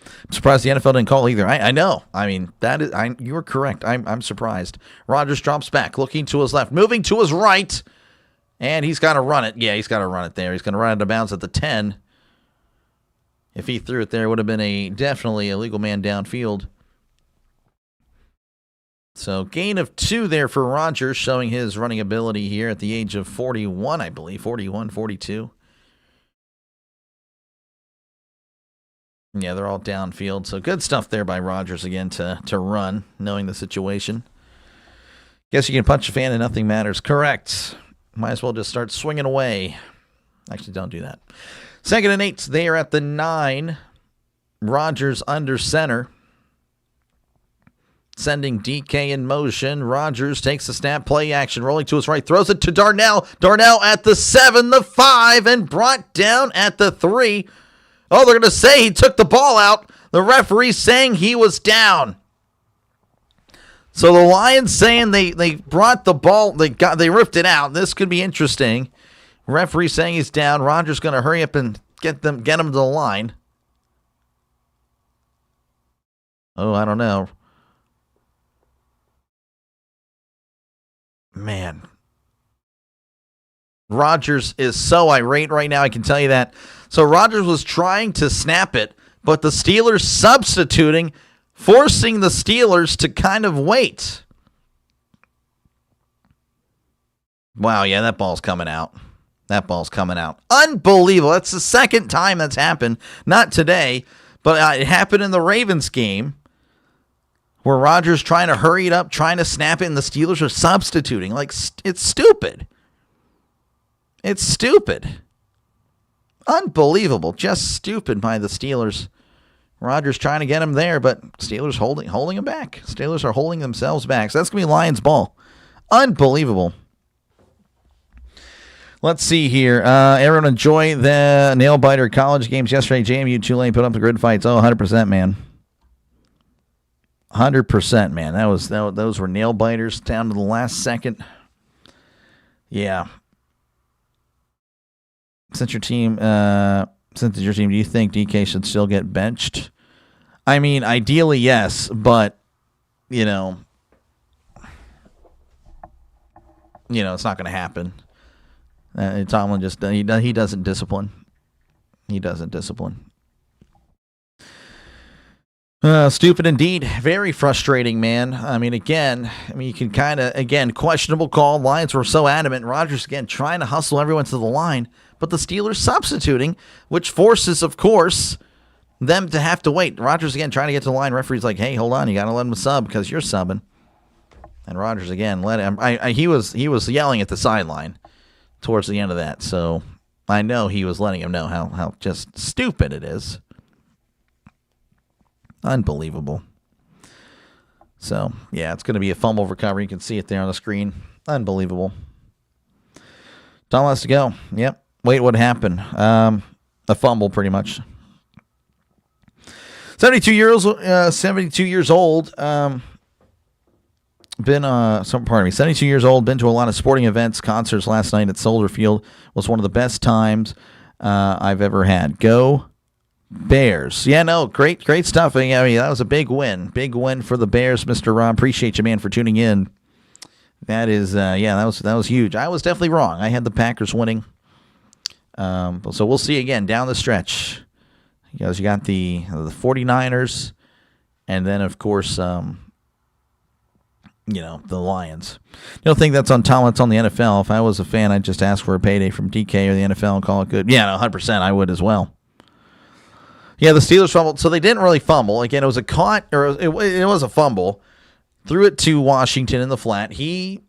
I'm surprised the NFL didn't call either. I know. I mean, you're correct. I'm surprised. Rodgers drops back, looking to his left, moving to his right, and he's got to run it. Yeah, he's got to run it there. He's going to run it out of bounds at the 10. If he threw it there, it would have been definitely a legal man downfield. So gain of 2 there for Rodgers, showing his running ability here at the age of 41, I believe. 41, 42. Yeah, they're all downfield. So good stuff there by Rodgers again to run, knowing the situation. Guess you can punch a fan and nothing matters. Correct. Might as well just start swinging away. Actually, don't do that. 2nd and 8. They are at the 9. Rodgers under center. Sending DK in motion. Rodgers takes the snap, play action, rolling to his right, throws it to Darnell. Darnell at the 7, the 5, and brought down at the 3. Oh, they're going to say he took the ball out. The referee saying he was down. So the Lions saying they brought the ball, they ripped it out. This could be interesting. Referee saying he's down. Rodgers going to hurry up and get him to the line. Oh, I don't know. Man. Rodgers is so irate right now, I can tell you that. So Rodgers was trying to snap it, but the Steelers substituting, forcing the Steelers to kind of wait. Wow, yeah, that ball's coming out. That ball's coming out. Unbelievable. That's the second time that's happened. Not today, but it happened in the Ravens game where Rodgers trying to hurry it up, trying to snap it, and the Steelers are substituting. Like, it's stupid. It's stupid. Unbelievable. Just stupid by the Steelers. Rodgers trying to get him there, but Steelers holding him back. Steelers are holding themselves back. So that's going to be Lions ball. Unbelievable. Let's see here. Everyone enjoy the nail-biter college games yesterday. JMU, Tulane put up the grid fights. Oh, 100%, man. 100%, man. Those were nail-biters down to the last second. Yeah. Since it's your team, do you think DK should still get benched? I mean, ideally, yes, but, it's not going to happen. Tomlin just, he doesn't discipline. He doesn't discipline. Stupid indeed. Very frustrating, man. I mean, you can kind of, questionable call. Lions were so adamant. Rodgers, again, trying to hustle everyone to the line, but the Steelers substituting, which forces, of course, them to have to wait. Rodgers, again, trying to get to the line. Referee's like, hey, hold on. You got to let him sub because you're subbing. And Rodgers, again, let him. He was yelling at the sideline towards the end of that, so I know he was letting him know how just stupid it is. Unbelievable. So, yeah, it's going to be a fumble recovery. You can see it there on the screen. Unbelievable. Tom has to go. Yep. Wait, what happened? A fumble, pretty much. 72 years old. 72 years old. Been to a lot of sporting events, concerts last night at Soldier Field. Was one of the best times I've ever had. Go Bears. Yeah, no, great stuff. I mean, that was a big win. Big win for the Bears, Mr. Rob. Appreciate you, man, for tuning in. That is, that was huge. I was definitely wrong. I had the Packers winning. So we'll see again down the stretch. You got the 49ers, and then, of course, the Lions. You don't think that's on Tomlin, it's on the NFL. If I was a fan, I'd just ask for a payday from DK or the NFL and call it good. Yeah, no, 100%, I would as well. Yeah, the Steelers fumbled, so they didn't really fumble. Again, it was it was a fumble. Threw it to Washington in the flat. He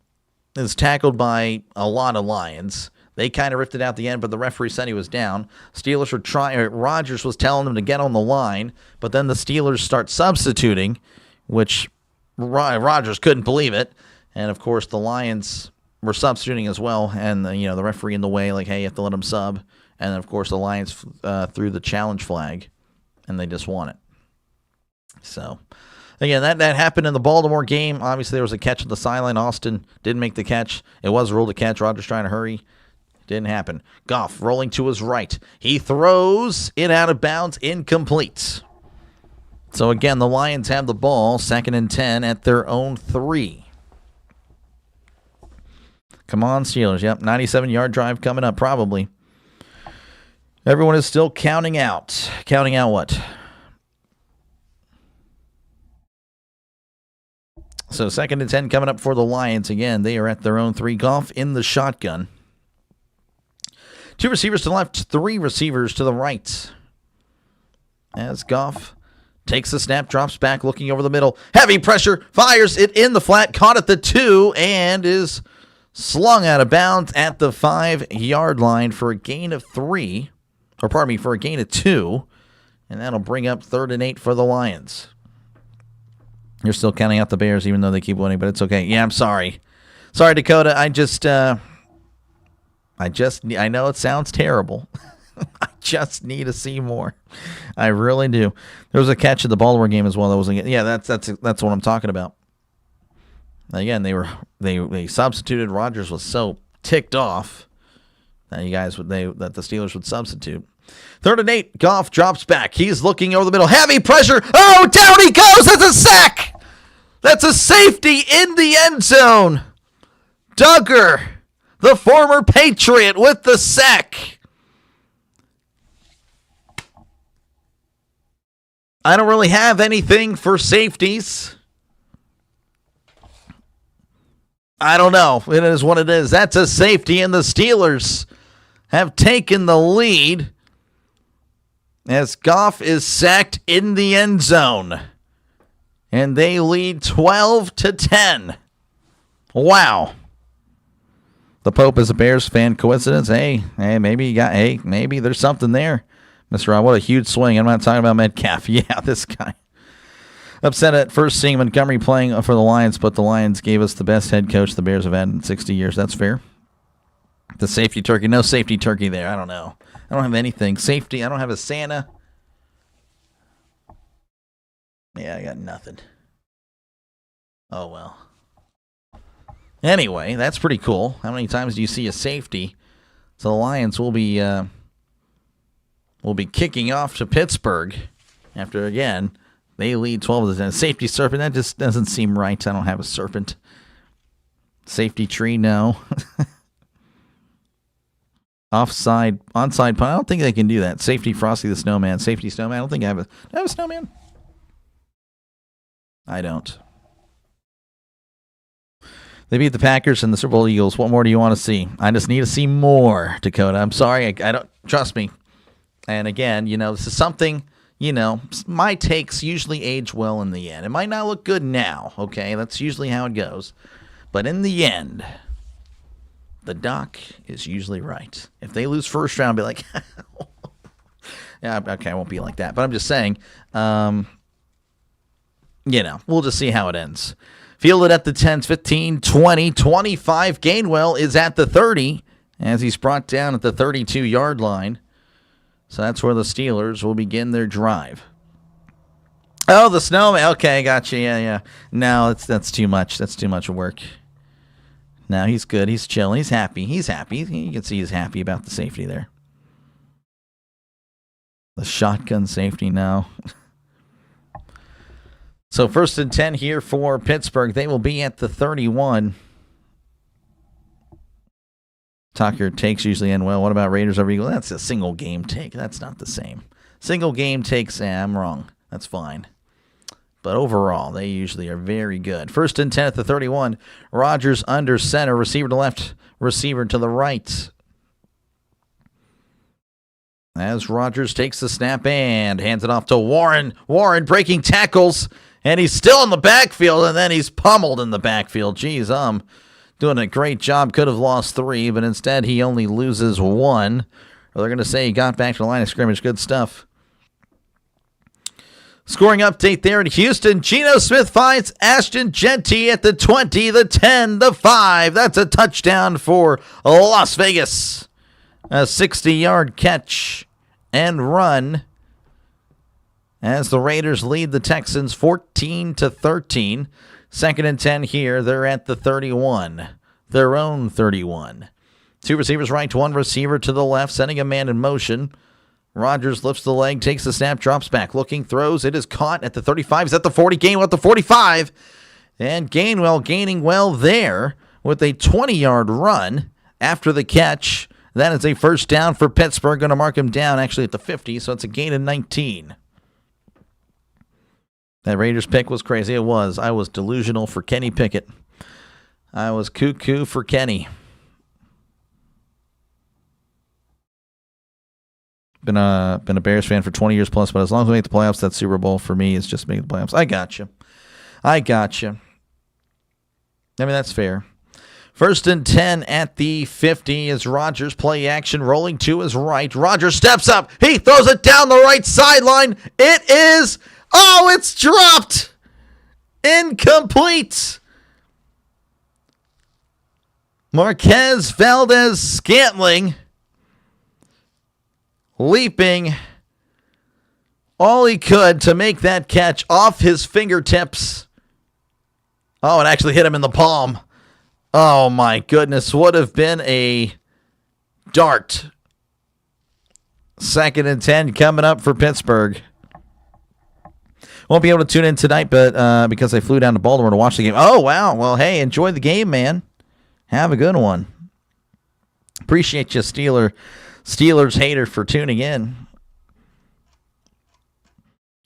is tackled by a lot of Lions. They kind of ripped it out at the end, but the referee said he was down. Steelers were trying. Rodgers was telling them to get on the line, but then the Steelers start substituting, which Rodgers couldn't believe it. And, of course, the Lions were substituting as well, and the referee in the way, like, hey, you have to let him sub. And then, of course, the Lions threw the challenge flag, and they just won it. So, again, that happened in the Baltimore game. Obviously, there was a catch at the sideline. Austin didn't make the catch. It was ruled a catch. Rodgers trying to hurry. Didn't happen. Goff rolling to his right. He throws it out of bounds. Incomplete. So again, the Lions have the ball, 2nd and 10 at their own 3. Come on, Steelers. Yep, 97-yard drive coming up, probably. Everyone is still counting out. Counting out what? So 2nd and 10 coming up for the Lions. Again, they are at their own 3. Goff in the shotgun. 2 receivers to the left, 3 receivers to the right. As Goff takes the snap, drops back, looking over the middle. Heavy pressure, fires it in the flat, caught at the 2, and is slung out of bounds at the 5-yard line for a gain of 3. Or pardon me, for a gain of 2. And that'll bring up 3rd and 8 for the Lions. You're still counting out the Bears, even though they keep winning, but it's okay. Yeah, I'm sorry. Sorry, Dakota. I know it sounds terrible. I just need to see more. I really do. There was a catch at the Baltimore game as well. That wasn't. Yeah, that's what I'm talking about. Again, they substituted. Rodgers was so ticked off that that the Steelers would substitute. 3rd and 8. Goff drops back. He's looking over the middle. Heavy pressure. Oh, down he goes. That's a sack. That's a safety in the end zone. Duggar, the former Patriot, with the sack. I don't really have anything for safeties. I don't know. It is what it is. That's a safety, and the Steelers have taken the lead as Goff is sacked in the end zone. And they lead 12-10. Wow. The Pope is a Bears fan. Coincidence? Hey, maybe there's something there. Mr. Rob, what a huge swing. I'm not talking about Metcalf. Yeah, this guy. Upset at first seeing Montgomery playing for the Lions, but the Lions gave us the best head coach the Bears have had in 60 years. That's fair. The safety turkey. No safety turkey there. I don't know. I don't have anything. Safety. I don't have a Santa. Yeah, I got nothing. Oh, well. Anyway, that's pretty cool. How many times do you see a safety? So the Lions will be kicking off to Pittsburgh after, again, they lead 12-10. Safety serpent, that just doesn't seem right. I don't have a serpent. Safety tree, no. Onside punt. I don't think they can do that. Safety Frosty the Snowman. Safety Snowman. I don't think I have a... Do I have a snowman? I don't. They beat the Packers and the Super Bowl Eagles. What more do you want to see? I just need to see more, Dakota. I'm sorry. I don't... Trust me. And again, this is something, my takes usually age well in the end. It might not look good now, okay? That's usually how it goes. But in the end, the doc is usually right. If they lose first round, I'll be like, yeah, okay, I won't be like that. But I'm just saying, we'll just see how it ends. Fielded at the 10s, 15, 20, 25. Gainwell is at the 30 as he's brought down at the 32-yard line. So that's where the Steelers will begin their drive. Oh, the snowman. Okay, gotcha. Yeah. No, that's too much. That's too much work. No, he's good. He's chilling. He's happy. You can see he's happy about the safety there. The shotgun safety now. So 1st and 10 here for Pittsburgh. They will be at the 31. Tucker takes usually end well. What about Raiders over Eagles? That's a single game take. That's not the same. Single game takes, I'm wrong. That's fine. But overall, they usually are very good. 1st and 10 at the 31. Rodgers under center. Receiver to left. Receiver to the right. As Rodgers takes the snap and hands it off to Warren. Warren breaking tackles. And he's still in the backfield. And then he's pummeled in the backfield. Jeez, doing a great job. Could have lost 3, but instead he only loses 1. Or they're going to say he got back to the line of scrimmage. Good stuff. Scoring update there in Houston. Geno Smith finds Ashton Jeanty at the 20, the 10, the 5. That's a touchdown for Las Vegas. A 60-yard catch and run as the Raiders lead the Texans 14-13. 2nd and 10 here. They're at the 31. Their own 31. 2 receivers right, 1 receiver to the left, sending a man in motion. Rodgers lifts the leg, takes the snap, drops back, looking, throws. It is caught at the 35. He's at the 40. Gainwell at the 45. And Gainwell gaining well there with a 20-yard run after the catch. That is a first down for Pittsburgh. Going to mark him down actually at the 50, so it's a gain of 19. That Raiders pick was crazy. It was. I was delusional for Kenny Pickett. I was cuckoo for Kenny. Been a Bears fan for 20 years plus, but as long as we make the playoffs, that Super Bowl for me is just making the playoffs. I got you. I mean, that's fair. 1st and 10 at the 50 is Rodgers. Play action, rolling to his right. Rodgers steps up. He throws it down the right sideline. It is, it's dropped. Incomplete. Marquez Valdez-Scantling leaping all he could to make that catch off his fingertips. Oh, it actually hit him in the palm. Oh, my goodness. Would have been a dart. 2nd and 10 coming up for Pittsburgh. Won't be able to tune in tonight, but because I flew down to Baltimore to watch the game. Oh, wow. Well, hey, enjoy the game, man. Have a good one. Appreciate you, Steelers hater, for tuning in.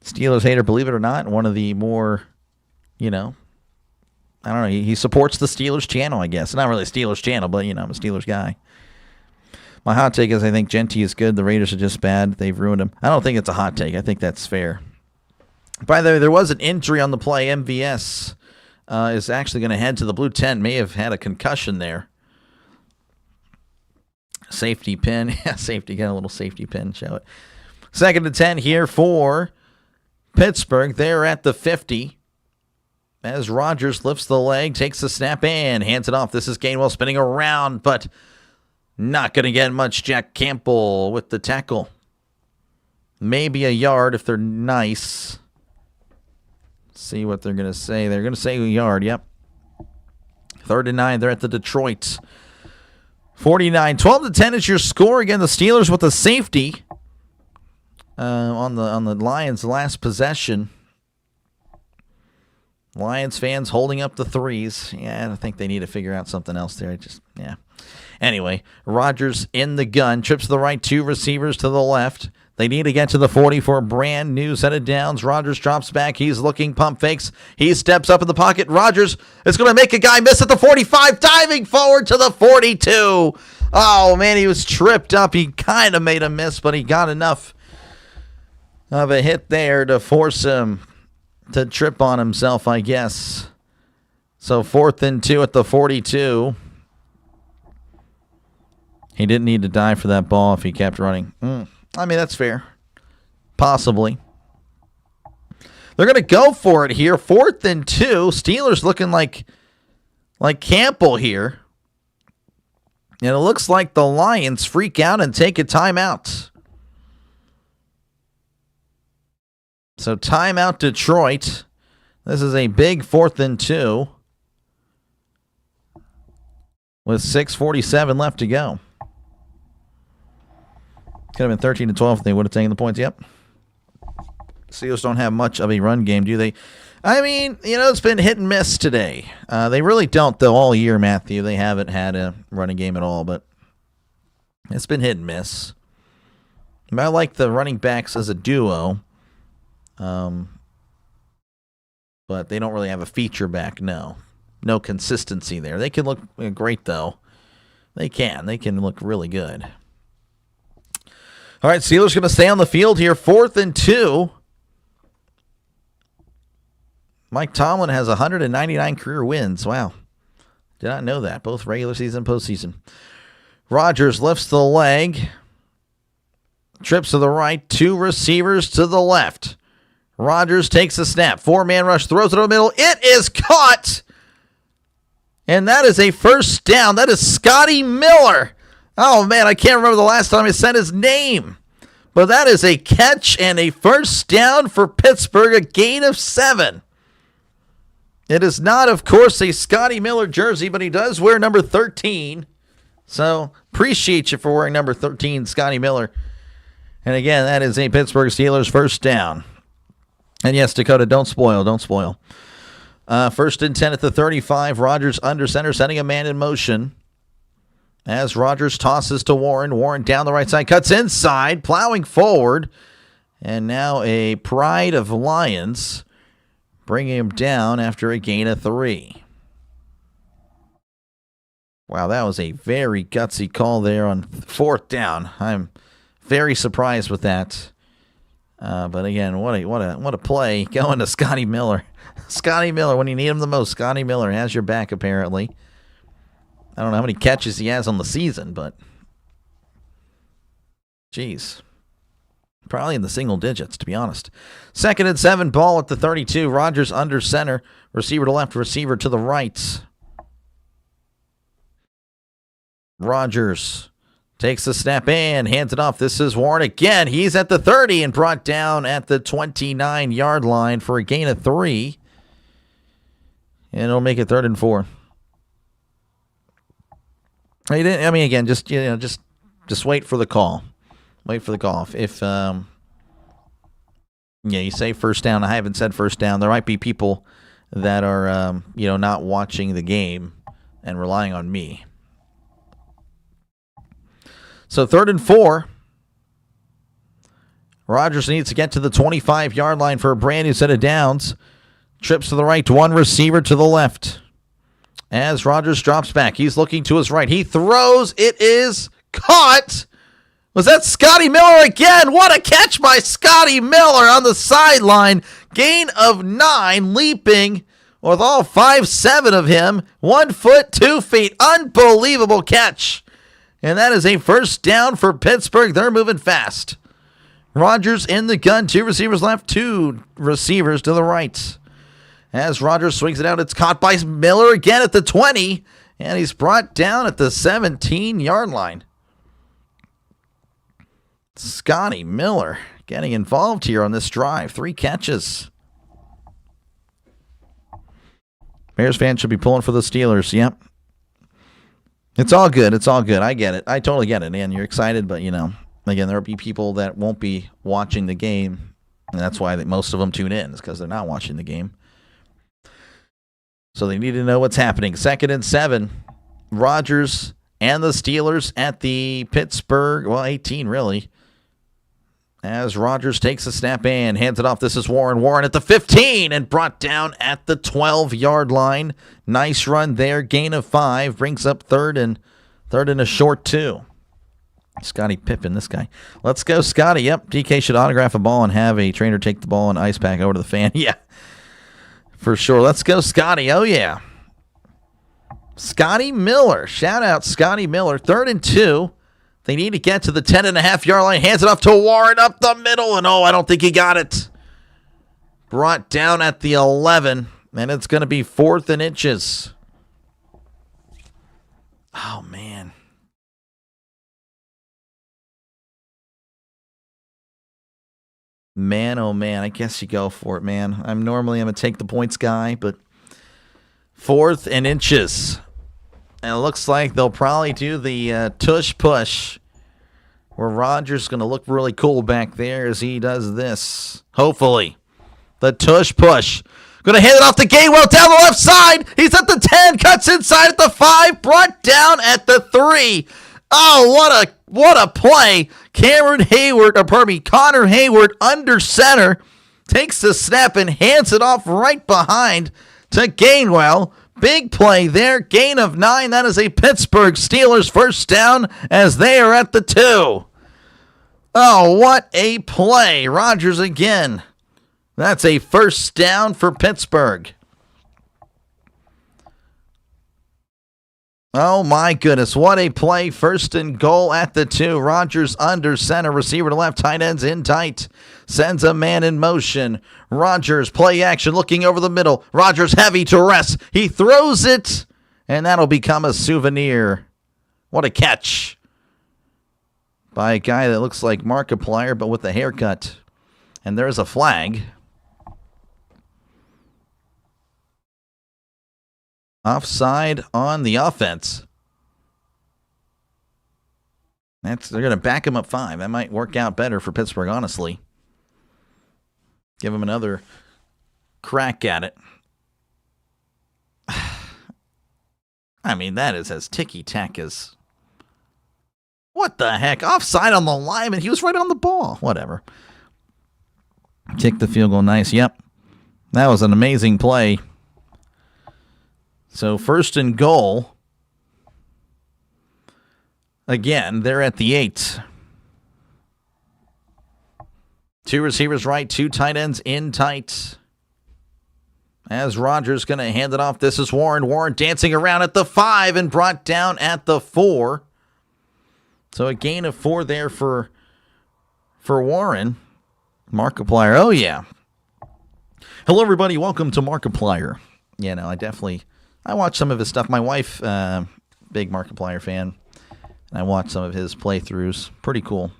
Steelers hater, believe it or not, one of the more, I don't know, he supports the Steelers channel, I guess. Not really a Steelers channel, but, I'm a Steelers guy. My hot take is I think Genty is good. The Raiders are just bad. They've ruined him. I don't think it's a hot take. I think that's fair. By the way, there was an injury on the play. MVS is actually going to head to the blue tent. May have had a concussion there. Safety pin. Yeah, safety. Got a little safety pin. Show it. 2nd and 10 here for Pittsburgh. They're at the 50. As Rodgers lifts the leg, takes the snap, and hands it off. This is Gainwell spinning around, but not going to get much. Jack Campbell with the tackle. Maybe a yard if they're nice. See what they're going to say. They're going to say a yard, yep. 3rd and 9. They're at the Detroit 49. 12-10 is your score. Again, the Steelers with a safety on the Lions' last possession. Lions fans holding up the threes. Yeah, I think they need to figure out something else there. Anyway, Rodgers in the gun. Trips to the right, 2 receivers to the left. They need to get to the 40 for a brand new set of downs. Rodgers drops back. He's looking, pump fakes. He steps up in the pocket. Rodgers is going to make a guy miss at the 45, diving forward to the 42. Oh, man, he was tripped up. He kind of made a miss, but he got enough of a hit there to force him to trip on himself, I guess. So 4th and 2 at the 42. He didn't need to dive for that ball if he kept running. I mean, that's fair. Possibly. They're going to go for it here. 4th and 2. Steelers looking like Campbell here. And it looks like the Lions freak out and take a timeout. So timeout Detroit. This is a big 4th and 2. With 6:47 left to go. Could have been 13-12 if they would have taken the points. Yep. Steelers don't have much of a run game, do they? I mean, it's been hit and miss today. They really don't, though, all year, Matthew. They haven't had a running game at all, but it's been hit and miss. I like the running backs as a duo, but they don't really have a feature back, no. No consistency there. They can look great, though. They can. They can look really good. All right, Steelers going to stay on the field here. 4th and 2. Mike Tomlin has 199 career wins. Wow. Did not know that. Both regular season and postseason. Rodgers lifts the leg. Trips to the right. 2 receivers to the left. Rodgers takes a snap. 4-man rush. Throws it over the middle. It is caught. And that is a first down. That is Scotty Miller. Oh, man, I can't remember the last time I said his name. But that is a catch and a first down for Pittsburgh, a gain of 7. It is not, of course, a Scotty Miller jersey, but he does wear number 13. So appreciate you for wearing number 13, Scotty Miller. And again, that is a Pittsburgh Steelers first down. And yes, Dakota, don't spoil. First and 10 at the 35. Rodgers under center, setting a man in motion. As Rodgers tosses to Warren. Warren down the right side, cuts inside, plowing forward. And now a Pride of Lions bringing him down after a gain of 3. Wow, that was a very gutsy call there on 4th down. I'm very surprised with that. But again, what a play going to Scotty Miller. Scotty Miller, when you need him the most, Scotty Miller has your back apparently. I don't know how many catches he has on the season, but jeez. Probably in the single digits, to be honest. 2nd and 7, ball at the 32. Rodgers under center. Receiver to left, receiver to the right. Rodgers takes the snap and hands it off. This is Warren again. He's at the 30 and brought down at the 29-yard line for a gain of 3. And it'll make it 3rd and 4. Again, just wait for the call. Wait for the call. If you say first down. I haven't said first down. There might be people that are not watching the game and relying on me. So 3rd and 4. Rodgers needs to get to the 25-yard line for a brand new set of downs. Trips to the right, one receiver to the left. As Rodgers drops back, he's looking to his right. He throws. It is caught. Was that Scotty Miller again? What a catch by Scotty Miller on the sideline. Gain of 9, leaping with all 5'7" of him. 1 foot, 2 feet. Unbelievable catch. And that is a first down for Pittsburgh. They're moving fast. Rodgers in the gun. 2 receivers left, 2 receivers to the right. As Rodgers swings it out, it's caught by Miller again at the 20. And he's brought down at the 17-yard line. Scotty Miller getting involved here on this drive. 3 catches. Bears fans should be pulling for the Steelers. Yep. It's all good. It's all good. I get it. I totally get it. And you're excited, but, again, there will be people that won't be watching the game. And that's why most of them tune in, is because they're not watching the game. So they need to know what's happening. 2nd and 7. Rodgers and the Steelers at the Pittsburgh, 18 really. As Rodgers takes a snap and hands it off. This is Warren. Warren at the 15 and brought down at the 12-yard line. Nice run there. Gain of 5. Brings up third and a short 2. Scotty Pippen, this guy. Let's go, Scotty. Yep, DK should autograph a ball and have a trainer take the ball and ice pack over to the fan. Yeah, for sure. Let's go, Scotty. Oh, yeah. Scotty Miller. Shout out Scotty Miller. 3rd and 2. They need to get to the 10.5-yard line. Hands it off to Warren up the middle. And, I don't think he got it. Brought down at the 11. And it's going to be 4th and inches. Oh, man. Man, oh, man. I guess you go for it, man. I'm going to take the points guy, but 4th and inches. And it looks like they'll probably do the tush push, where Rodgers is going to look really cool back there as he does this. Hopefully. The tush push. Going to hand it off to Gainwell down the left side. He's at the 10, cuts inside at the 5, brought down at the 3. Oh, what a play. Connor Hayward under center. Takes the snap and hands it off right behind to Gainwell. Big play there. Gain of 9. That is a Pittsburgh Steelers first down as they are at the 2. Oh, what a play. Rodgers again. That's a first down for Pittsburgh. Oh, my goodness. What a play. 1st and goal at the 2. Rodgers under center. Receiver to left. Tight ends in tight. Sends a man in motion. Rodgers, play action, looking over the middle. Rodgers heavy to rest. He throws it, and that'll become a souvenir. What a catch by a guy that looks like Markiplier, but with a haircut. And there's a flag. Offside on the offense. They're going to back him up 5. That might work out better for Pittsburgh, honestly. Give him another crack at it. I mean, that is as ticky-tack as... What the heck? Offside on the lineman. He was right on the ball. Whatever. Kick the field goal. Nice. Yep. That was an amazing play. So, 1st and goal. Again, they're at the 8. 2 receivers right, 2 tight ends in tight. As Rodgers going to hand it off. This is Warren. Warren dancing around at the 5 and brought down at the 4. So a gain of 4 there for Warren. Markiplier. Oh, yeah. Hello, everybody. Welcome to Markiplier. Yeah, no, I watch some of his stuff. My wife, big Markiplier fan. And I watch some of his playthroughs. Pretty cool.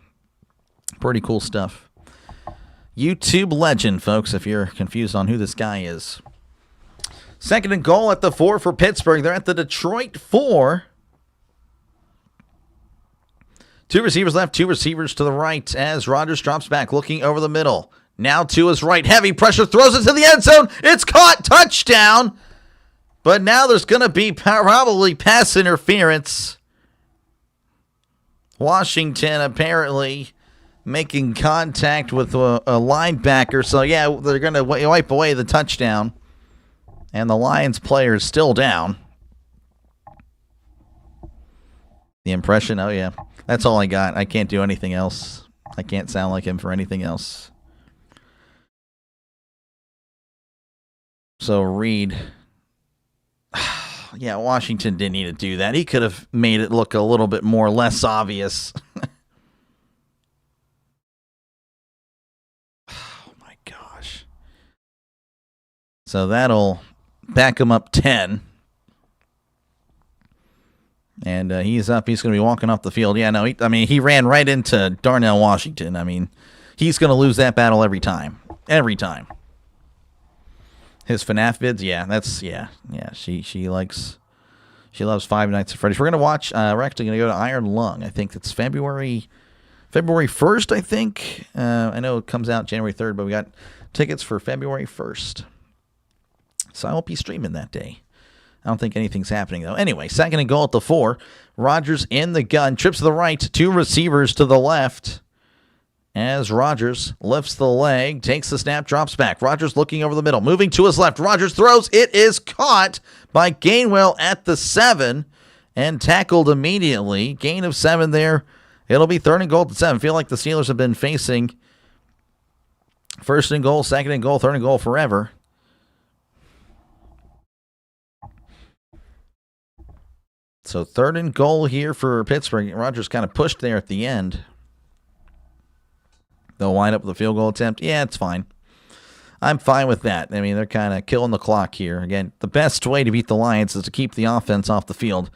Pretty cool stuff. YouTube legend, folks, if you're confused on who this guy is. 2nd and goal at the 4 for Pittsburgh. They're at the Detroit 4. 2 receivers left, 2 receivers to the right as Rodgers drops back, looking over the middle. Now to his right. Heavy pressure, throws it to the end zone. It's caught. Touchdown. But now there's going to be probably pass interference. Washington apparently making contact with a linebacker. So, yeah, they're going to wipe away the touchdown. And the Lions player is still down. The impression, oh, yeah. That's all I got. I can't do anything else. I can't sound like him for anything else. So, Reed. Yeah, Washington didn't need to do that. He could have made it look a little bit more less obvious. Oh, my gosh. So that'll back him up 10. And he's up. He's going to be walking off the field. Yeah, no, he ran right into Darnell Washington. I mean, he's going to lose that battle every time. Every time. His FNAF vids, yeah. She loves Five Nights at Freddy's. We're gonna watch. We're actually gonna go to Iron Lung. I think it's February 1st. I think. I know it comes out January 3rd, but we got tickets for February 1st. So I won't be streaming that day. I don't think anything's happening though. Anyway, 2nd and goal at the 4. Rodgers in the gun, trips to the right, 2 receivers to the left. As Rodgers lifts the leg, takes the snap, drops back. Rodgers looking over the middle, moving to his left. Rodgers throws. It is caught by Gainwell at the 7 and tackled immediately. Gain of 7 there. It'll be 3rd and goal at the 7. I feel like the Steelers have been facing 1st and goal, 2nd and goal, 3rd and goal forever. So 3rd and goal here for Pittsburgh. Rodgers kind of pushed there at the end. They'll wind up with a field goal attempt. Yeah, it's fine. I'm fine with that. I mean, they're kind of killing the clock here. Again, the best way to beat the Lions is to keep the offense off the field.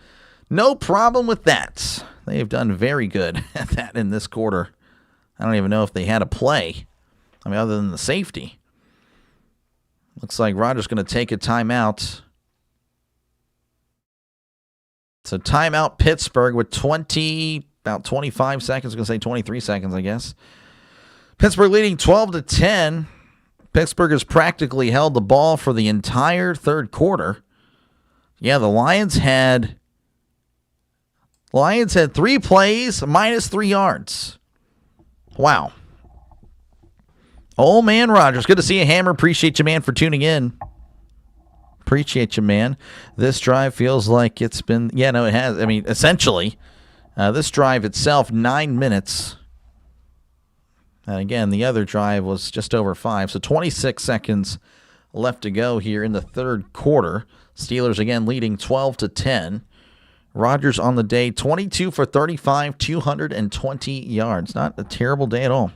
No problem with that. They've done very good at that in this quarter. I don't even know if they had a play. I mean, other than the safety. Looks like Rodgers going to take a timeout. So timeout Pittsburgh with about 25 seconds. I'm going to say 23 seconds, I guess. Pittsburgh leading 12-10. Pittsburgh has practically held the ball for the entire 3rd quarter. Yeah, the Lions had 3 plays, minus 3 yards. Wow. Old man Rodgers. Good to see you, Hammer. Appreciate you, man, for tuning in. Appreciate you, man. This drive feels like it's been... Yeah, no, it has. I mean, essentially, this drive itself, 9 minutes... And again, the other drive was just over 5. So 26 seconds left to go here in the 3rd quarter. Steelers again leading 12-10. Rodgers on the day, 22 for 35, 220 yards. Not a terrible day at all.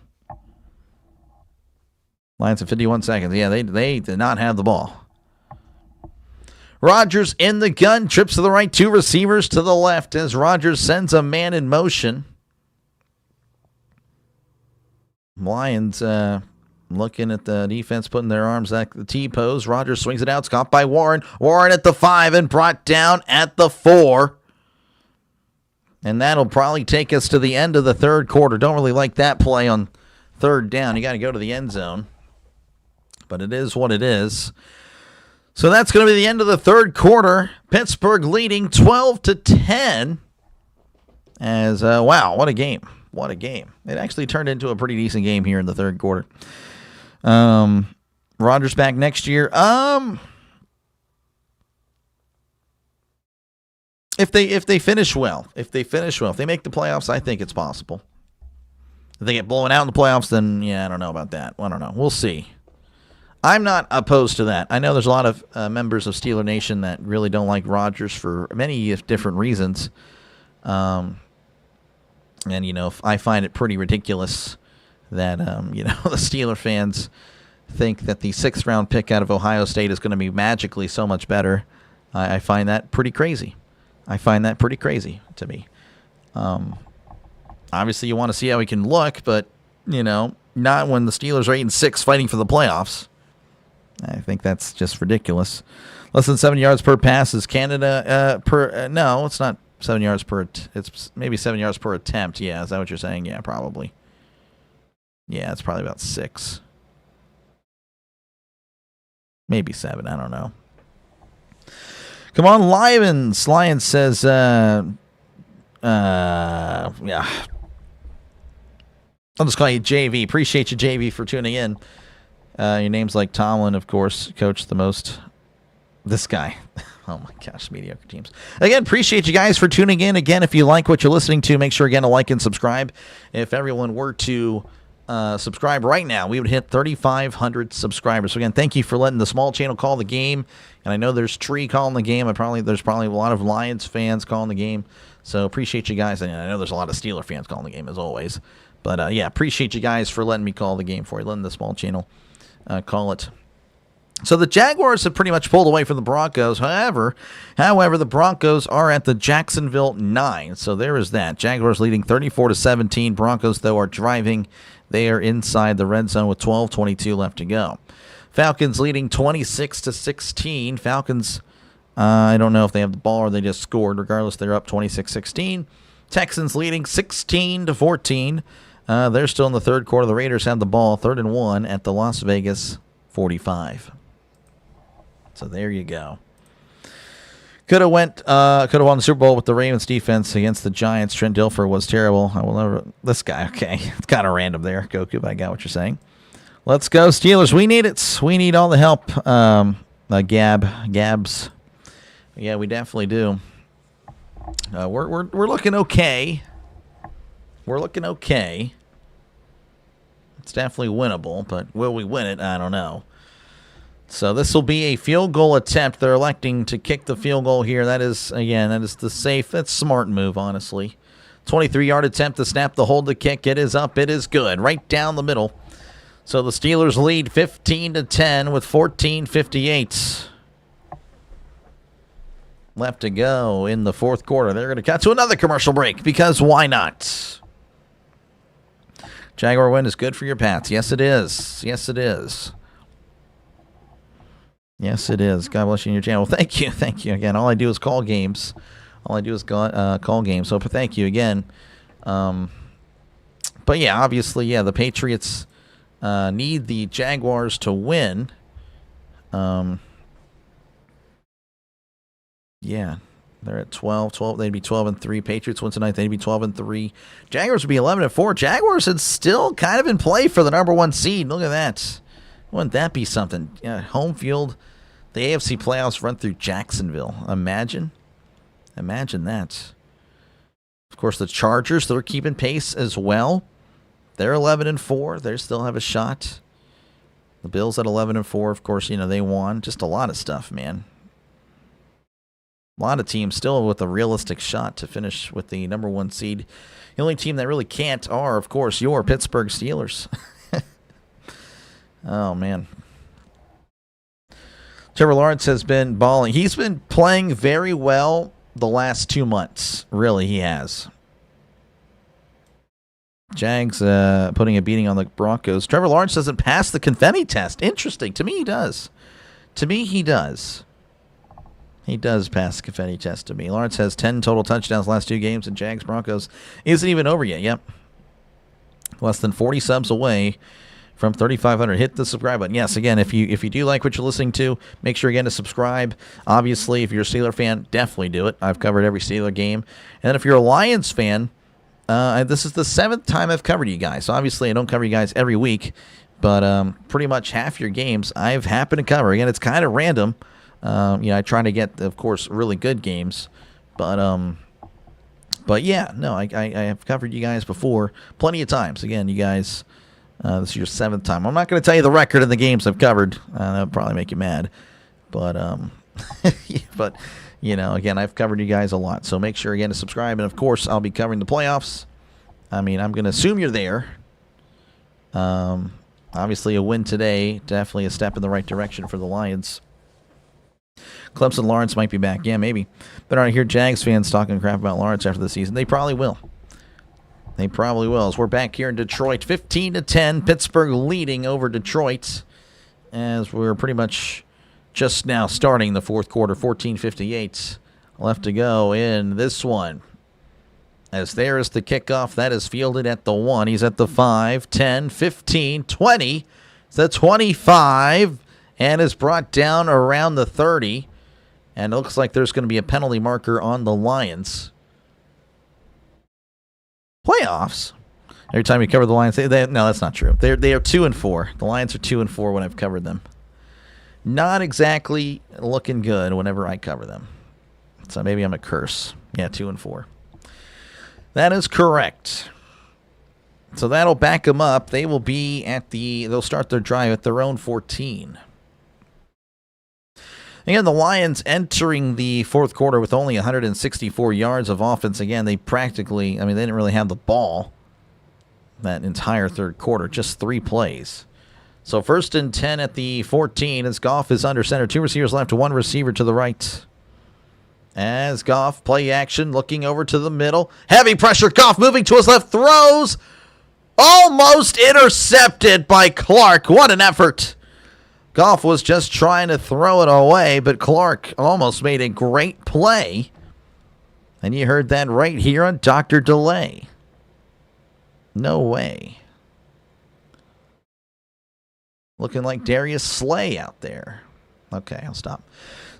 Lions at 51 seconds. Yeah, they did not have the ball. Rodgers in the gun, trips to the right, 2 receivers to the left as Rodgers sends a man in motion. Lions looking at the defense, putting their arms at the T-pose. Rodgers swings it out. It's caught by Warren. Warren at the 5 and brought down at the 4. And that'll probably take us to the end of the third quarter. Don't really like that play on third down. You got to go to the end zone. But it is what it is. So that's going to be the end of the third quarter. Pittsburgh leading 12-10. As, wow, what a game. What a game. It actually turned into a pretty decent game here in the third quarter. Rodgers back next year. If they finish well, if they make the playoffs, I think it's possible. If they get blown out in the playoffs, then, yeah, I don't know about that. I don't know. We'll see. I'm not opposed to that. I know there's a lot of members of Steeler Nation that really don't like Rodgers for many different reasons. And, I find it pretty ridiculous that, the Steeler fans think that the 6th-round pick out of Ohio State is going to be magically so much better. I find that pretty crazy. To me. Obviously, you want to see how he can look, but, not when the Steelers are 8-6 fighting for the playoffs. I think that's just ridiculous. Less than 7 yards per pass is Canada no, it's not 7 yards per. It's maybe 7 yards per attempt. Yeah, is that what you're saying? Yeah, probably. Yeah, it's probably about 6. Maybe 7. I don't know. Come on, Lions. Lions says, yeah. I'll just call you JV. Appreciate you, JV, for tuning in. Your name's like Tomlin, of course. Coach the most. This guy. Oh, my gosh. Mediocre teams. Again, appreciate you guys for tuning in. Again, if you like what you're listening to, make sure, again, to like and subscribe. If everyone were to subscribe right now, we would hit 3,500 subscribers. So, again, thank you for letting the small channel call the game. And I know there's Tree calling the game. There's probably a lot of Lions fans calling the game. So, appreciate you guys. And I know there's a lot of Steeler fans calling the game, as always. But, yeah, appreciate you guys for letting me call the game for you, letting the small channel call it. So the Jaguars have pretty much pulled away from the Broncos. However, the Broncos are at the Jacksonville 9. So there is that. Jaguars leading 34-17. Broncos, though, are driving. They are inside the red zone with 12:22 left to go. Falcons leading 26-16. Falcons, I don't know if they have the ball or they just scored. Regardless, they're up 26-16. Texans leading 16-14. They're still in the third quarter. The Raiders have the ball, 3rd and 1 at the Las Vegas 45. So there you go. Could have won the Super Bowl with the Ravens defense against the Giants. Trent Dilfer was terrible. I will never. This guy, okay, it's kind of random there, Goku. But I got what you're saying. Let's go, Steelers. We need it. We need all the help. Gabs. Yeah, we definitely do. We're looking okay. We're looking okay. It's definitely winnable, but will we win it? I don't know. So this will be a field goal attempt. They're electing to kick the field goal here. That is the safe. That's smart move, honestly. 23-yard attempt to snap the hold, the kick. It is up. It is good. Right down the middle. So the Steelers lead 15-10 with 14:58 left to go in the fourth quarter. They're going to cut to another commercial break because why not? Jaguar win is good for your Pats. Yes, it is. Yes, it is. Yes, it is. God bless you and your channel. Thank you. Thank you. Again, all I do is call games. Call games. So thank you again. But yeah, obviously, yeah, the Patriots need the Jaguars to win. Yeah, they're at 12. They'd be 12-3. Patriots win tonight. They'd be 12-3. Jaguars would be 11-4. Jaguars is still kind of in play for the number 1 seed. Look at that. Wouldn't that be something? Yeah, home field. The AFC playoffs run through Jacksonville. Imagine that. Of course, the Chargers, they're keeping pace as well. They're 11-4. They still have a shot. The Bills at 11-4. Of course, they won. Just a lot of stuff, man. A lot of teams still with a realistic shot to finish with the number 1 seed. The only team that really can't are, of course, your Pittsburgh Steelers. Oh, man. Trevor Lawrence has been balling. He's been playing very well the last 2 months. Really, he has. Jags putting a beating on the Broncos. Trevor Lawrence doesn't pass the confetti test. Interesting. To me, he does. He He does pass the confetti test to me. Lawrence has 10 total touchdowns last 2 games, and Jags-Broncos isn't even over yet. Yep. Less than 40 subs away from 3,500. Hit the subscribe button. Yes, again, if you do like what you're listening to, make sure again to subscribe. Obviously, if you're a Steeler fan, definitely do it. I've covered every Steeler game. And then if you're a Lions fan, this is the 7th time I've covered you guys. So obviously, I don't cover you guys every week, but pretty much half your games I've happened to cover. Again, it's kind of random. I try to get, of course, really good games, but yeah, no, I have covered you guys before plenty of times. Again, you guys, this is your 7th time. I'm not going to tell you the record of the games I've covered. That would probably make you mad, but but again, I've covered you guys a lot. So make sure again to subscribe, and of course, I'll be covering the playoffs. I mean, I'm going to assume you're there. Obviously, a win today, definitely a step in the right direction for the Lions. Clemson Lawrence might be back. Yeah, maybe. But I hear Jags fans talking crap about Lawrence after the season. They probably will. They probably will. As we're back here in Detroit, 15-10. Pittsburgh leading over Detroit as we're pretty much just now starting the 4th quarter. 14:58 left to go in this one. As there is the kickoff. That is fielded at the 1. He's at the 5, 10, 15, 20. It's the 25. And is brought down around the 30. And it looks like there's going to be a penalty marker on the Lions. Playoffs? Every time you cover the Lions, no, that's not true. They are 2-4. The Lions are 2-4 when I've covered them. Not exactly looking good whenever I cover them. So maybe I'm a curse. Yeah, 2-4. That is correct. So that'll back them up. They will be they'll start their drive at their own 14. Again, the Lions entering the 4th quarter with only 164 yards of offense. Again, they practically, they didn't really have the ball that entire 3rd quarter, just 3 plays. So 1st and 10 at the 14 as Goff is under center. 2 receivers left, 1 receiver to the right. As Goff, play action, looking over to the middle. Heavy pressure, Goff moving to his left, throws. Almost intercepted by Clark. What an effort. Goff was just trying to throw it away, but Clark almost made a great play. And you heard that right here on Dr. Delay. No way. Looking like Darius Slay out there. Okay, I'll stop.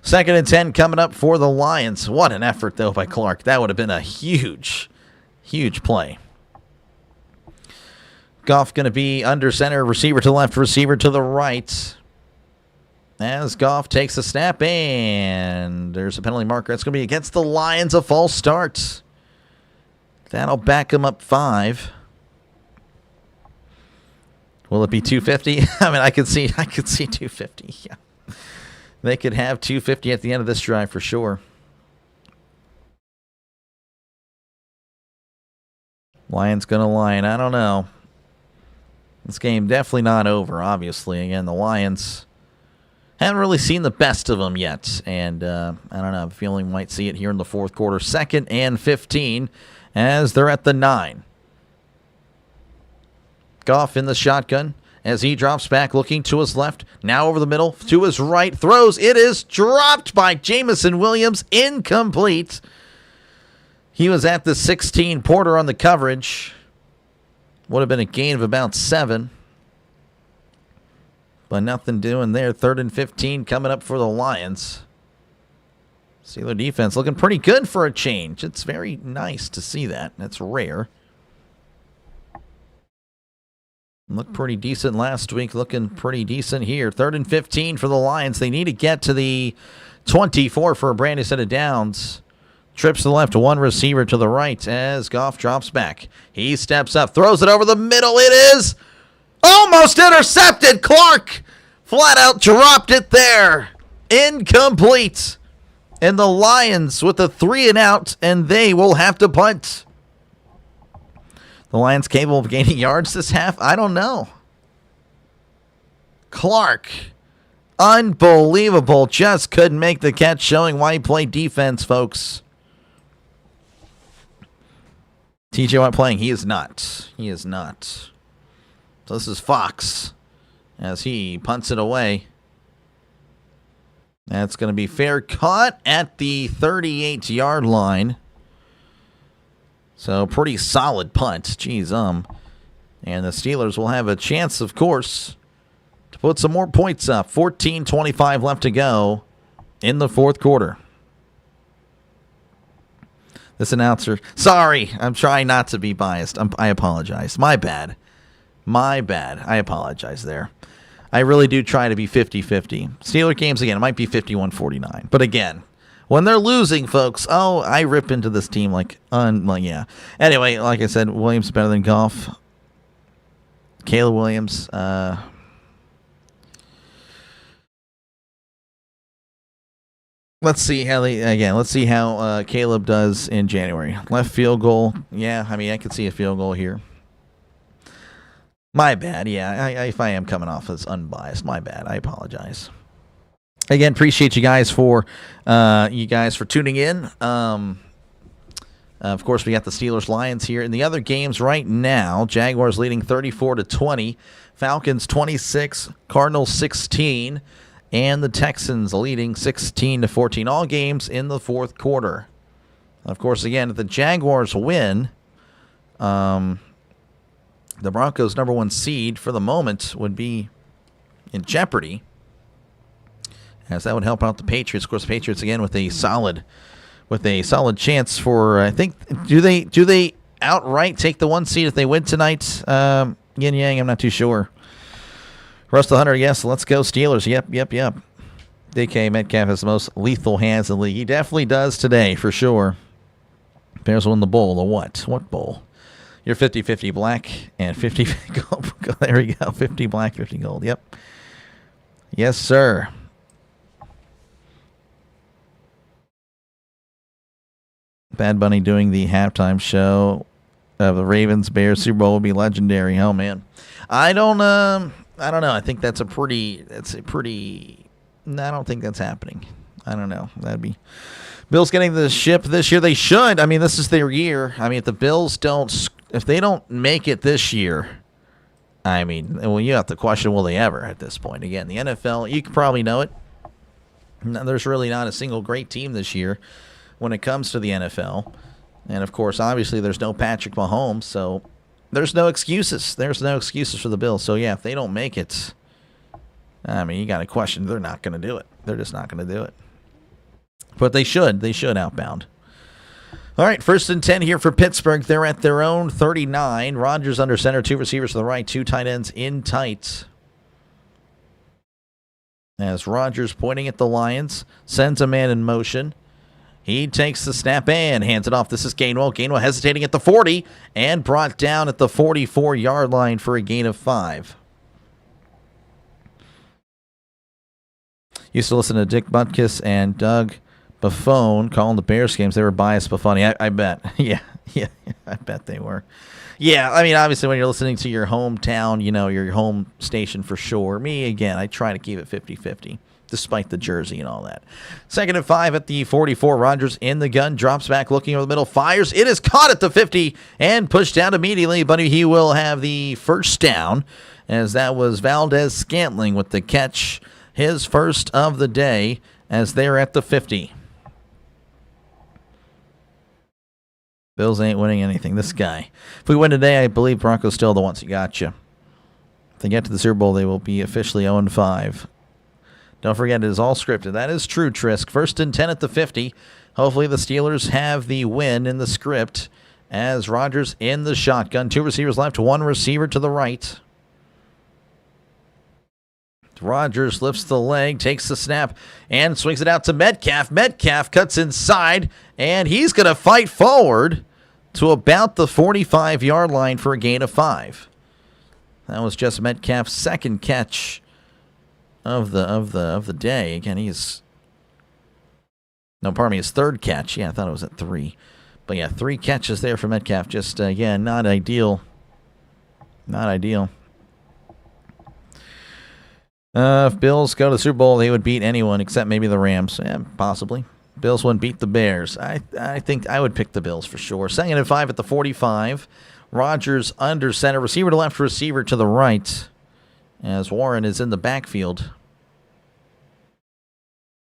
2nd and 10 coming up for the Lions. What an effort, though, by Clark. That would have been a huge, huge play. Goff going to be under center, receiver to the left, receiver to the right. As Goff takes a snap, and there's a penalty marker. That's going to be against the Lions, a false start. That'll back him up 5. Will it be 250? I could see 250. Yeah. They could have 250 at the end of this drive for sure. Lions going to line. I don't know. This game definitely not over, obviously. Again, the Lions haven't really seen the best of them yet. And I don't know. I have a feeling we might see it here in the 4th quarter. 2nd and 15 as they're at the 9. Goff in the shotgun as he drops back, looking to his left. Now over the middle, to his right. Throws. It is dropped by Jamison Williams. Incomplete. He was at the 16. Porter on the coverage. Would have been a gain of about 7. But nothing doing there. 3rd and 15 coming up for the Lions. Steeler defense looking pretty good for a change. It's very nice to see that. That's rare. Looked pretty decent last week. Looking pretty decent here. 3rd and 15 for the Lions. They need to get to the 24 for a brand new set of downs. Trips to the left, 1 receiver to the right as Goff drops back. He steps up, throws it over the middle. It is almost intercepted. Clark flat out dropped it there. Incomplete. And the Lions with a 3-and-out, and they will have to punt. The Lions capable of gaining yards this half? I don't know. Clark, unbelievable. Just couldn't make the catch, showing why he played defense, folks. TJ Watt playing. He is not. He is not. So this is Fox as he punts it away. That's going to be fair. Caught at the 38-yard line. So pretty solid punt. Jeez, And the Steelers will have a chance, of course, to put some more points up. 14:25 left to go in the fourth quarter. This announcer, sorry, I'm trying not to be biased. I apologize. My bad. I apologize there. I really do try to be 50-50. Steeler games, again, it might be 51-49. But again, when they're losing, folks, I rip into this team like, yeah. Anyway, like I said, Williams is better than Goff. Caleb Williams. Let's see how Caleb does in January. Left field goal. Yeah, I mean, I could see a field goal here. My bad. Yeah, if I am coming off as unbiased, my bad. I apologize. Again, appreciate you guys for tuning in. Of course, we got the Steelers-Lions here. In the other games right now, Jaguars leading 34-20, Falcons 26, Cardinals 16, and the Texans leading 16-14. All games in the fourth quarter. Of course, again, if the Jaguars win, the Broncos' number one seed for the moment would be in jeopardy, as that would help out the Patriots. Of course, the Patriots again with a solid chance for, I think, do they outright take the one seed if they win tonight? Yin Yang, I'm not too sure. Russell Hunter, yes, let's go Steelers. Yep. DK Metcalf has the most lethal hands in the league. He definitely does today, for sure. Bears win the bowl. The what? What bowl? You're 50-50 black and 50 gold. There we go. 50 black, 50 gold. Yep. Yes, sir. Bad Bunny doing the halftime show of the Ravens-Bears Super Bowl would be legendary. Oh, man. I don't know. I think I don't think that's happening. I don't know. That'd be Bills getting the ship this year. They should. I mean, this is their year. I mean, if the Bills if they don't make it this year, I mean, well, you have to question, will they ever at this point? Again, the NFL, you can probably know it. There's really not a single great team this year when it comes to the NFL. And, of course, obviously there's no Patrick Mahomes, so there's no excuses. There's no excuses for the Bills. So, yeah, if they don't make it, I mean, you got to question. They're not going to do it. They're just not going to do it. But they should. They should outbound. All right, 1st and 10 here for Pittsburgh. They're at their own 39. Rodgers under center, 2 receivers to the right, 2 tight ends in tight. As Rodgers pointing at the Lions, sends a man in motion. He takes the snap and hands it off. This is Gainwell. Gainwell hesitating at the 40 and brought down at the 44-yard line for a gain of 5. Used to listen to Dick Butkus and Doug Buffone calling the Bears games. They were biased but funny. I bet. Yeah, I bet they were. Yeah, I mean, obviously when you're listening to your hometown, your home station for sure. Me, again, I try to keep it 50-50. Despite the jersey and all that. 2nd and 5 at the 44. Rodgers in the gun. Drops back looking over the middle. Fires. It is caught at the 50 and pushed down immediately. But he will have the first down, as that was Valdez-Scantling with the catch. His first of the day as they're at the 50. Bills ain't winning anything. This guy. If we win today, I believe Broncos still the ones who got you. If they get to the Super Bowl, they will be officially 0-5. Don't forget, it is all scripted. That is true, Trisk. 1st and 10 at the 50. Hopefully the Steelers have the win in the script as Rodgers in the shotgun. 2 receivers left, 1 receiver to the right. Rodgers lifts the leg, takes the snap, and swings it out to Metcalf. Metcalf cuts inside, and he's going to fight forward to about the 45-yard line for a gain of 5. That was just Metcalf's second catch of the day. Again, his third catch. Yeah, I thought it was at 3. But yeah, 3 catches there for Metcalf. Just, again, not ideal. Not ideal. If Bills go to the Super Bowl, they would beat anyone except maybe the Rams. Yeah, possibly. Bills wouldn't beat the Bears. I think I would pick the Bills for sure. 2nd and 5 at the 45. Rodgers under center. Receiver to left, receiver to the right. As Warren is in the backfield.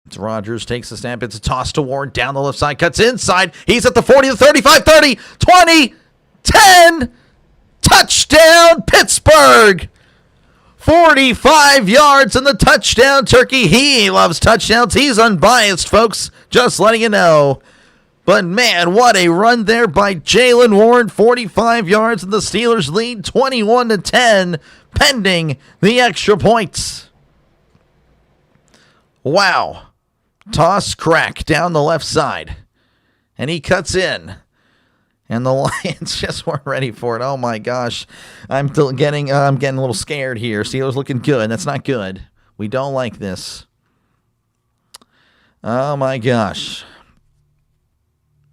It's Rodgers, takes the snap. It's a toss to Warren down the left side. Cuts inside. He's at the 40, the 35, 30, 20, 10. Touchdown, Pittsburgh. 45 yards in the touchdown turkey. He loves touchdowns. He's unbiased, folks. Just letting you know. But, man, what a run there by Jaylen Warren. 45 yards, and the Steelers lead 21-10, pending the extra points. Wow. Toss crack down the left side. And he cuts in. And the Lions just weren't ready for it. Oh, my gosh. I'm getting a little scared here. Steelers looking good. That's not good. We don't like this. Oh, my gosh.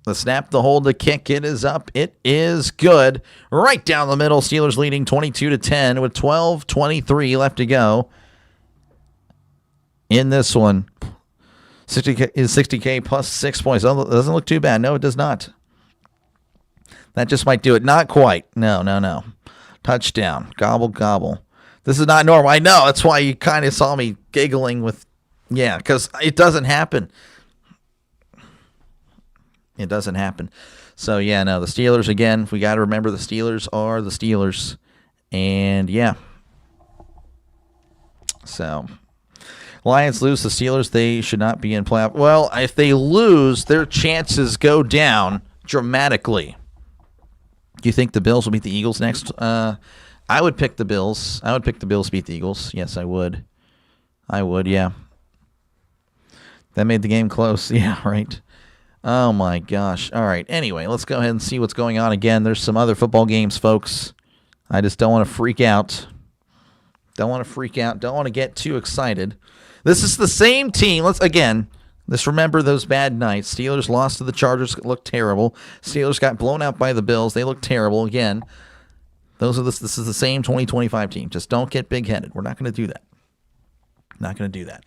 The snap, the hold, the kick. It is up. It is good. Right down the middle. Steelers leading 22-10 with 12:23 left to go in this one. 60K plus 6 points. Oh, it doesn't look too bad. No, it does not. That just might do it. Not quite. No. Touchdown. Gobble, gobble. This is not normal. I know. That's why you kind of saw me giggling with, yeah, because it doesn't happen. It doesn't happen. So, yeah, no, the Steelers, again, we got to remember the Steelers are the Steelers. And, yeah. So, Lions lose the Steelers. They should not be in playoff. Well, if they lose, their chances go down dramatically. Do you think the Bills will beat the Eagles next? I would pick the Bills. I would pick the Bills to beat the Eagles. Yes, I would. I would, yeah. That made the game close. Yeah, right. Oh, my gosh. All right. Anyway, let's go ahead and see what's going on again. There's some other football games, folks. I just don't want to freak out. Don't want to freak out. Don't want to get too excited. This is the same team. Let's remember those bad nights. Steelers lost to the Chargers. Looked terrible. Steelers got blown out by the Bills. They looked terrible again. This is the same 2025 team. Just don't get big-headed. We're not going to do that. Not going to do that.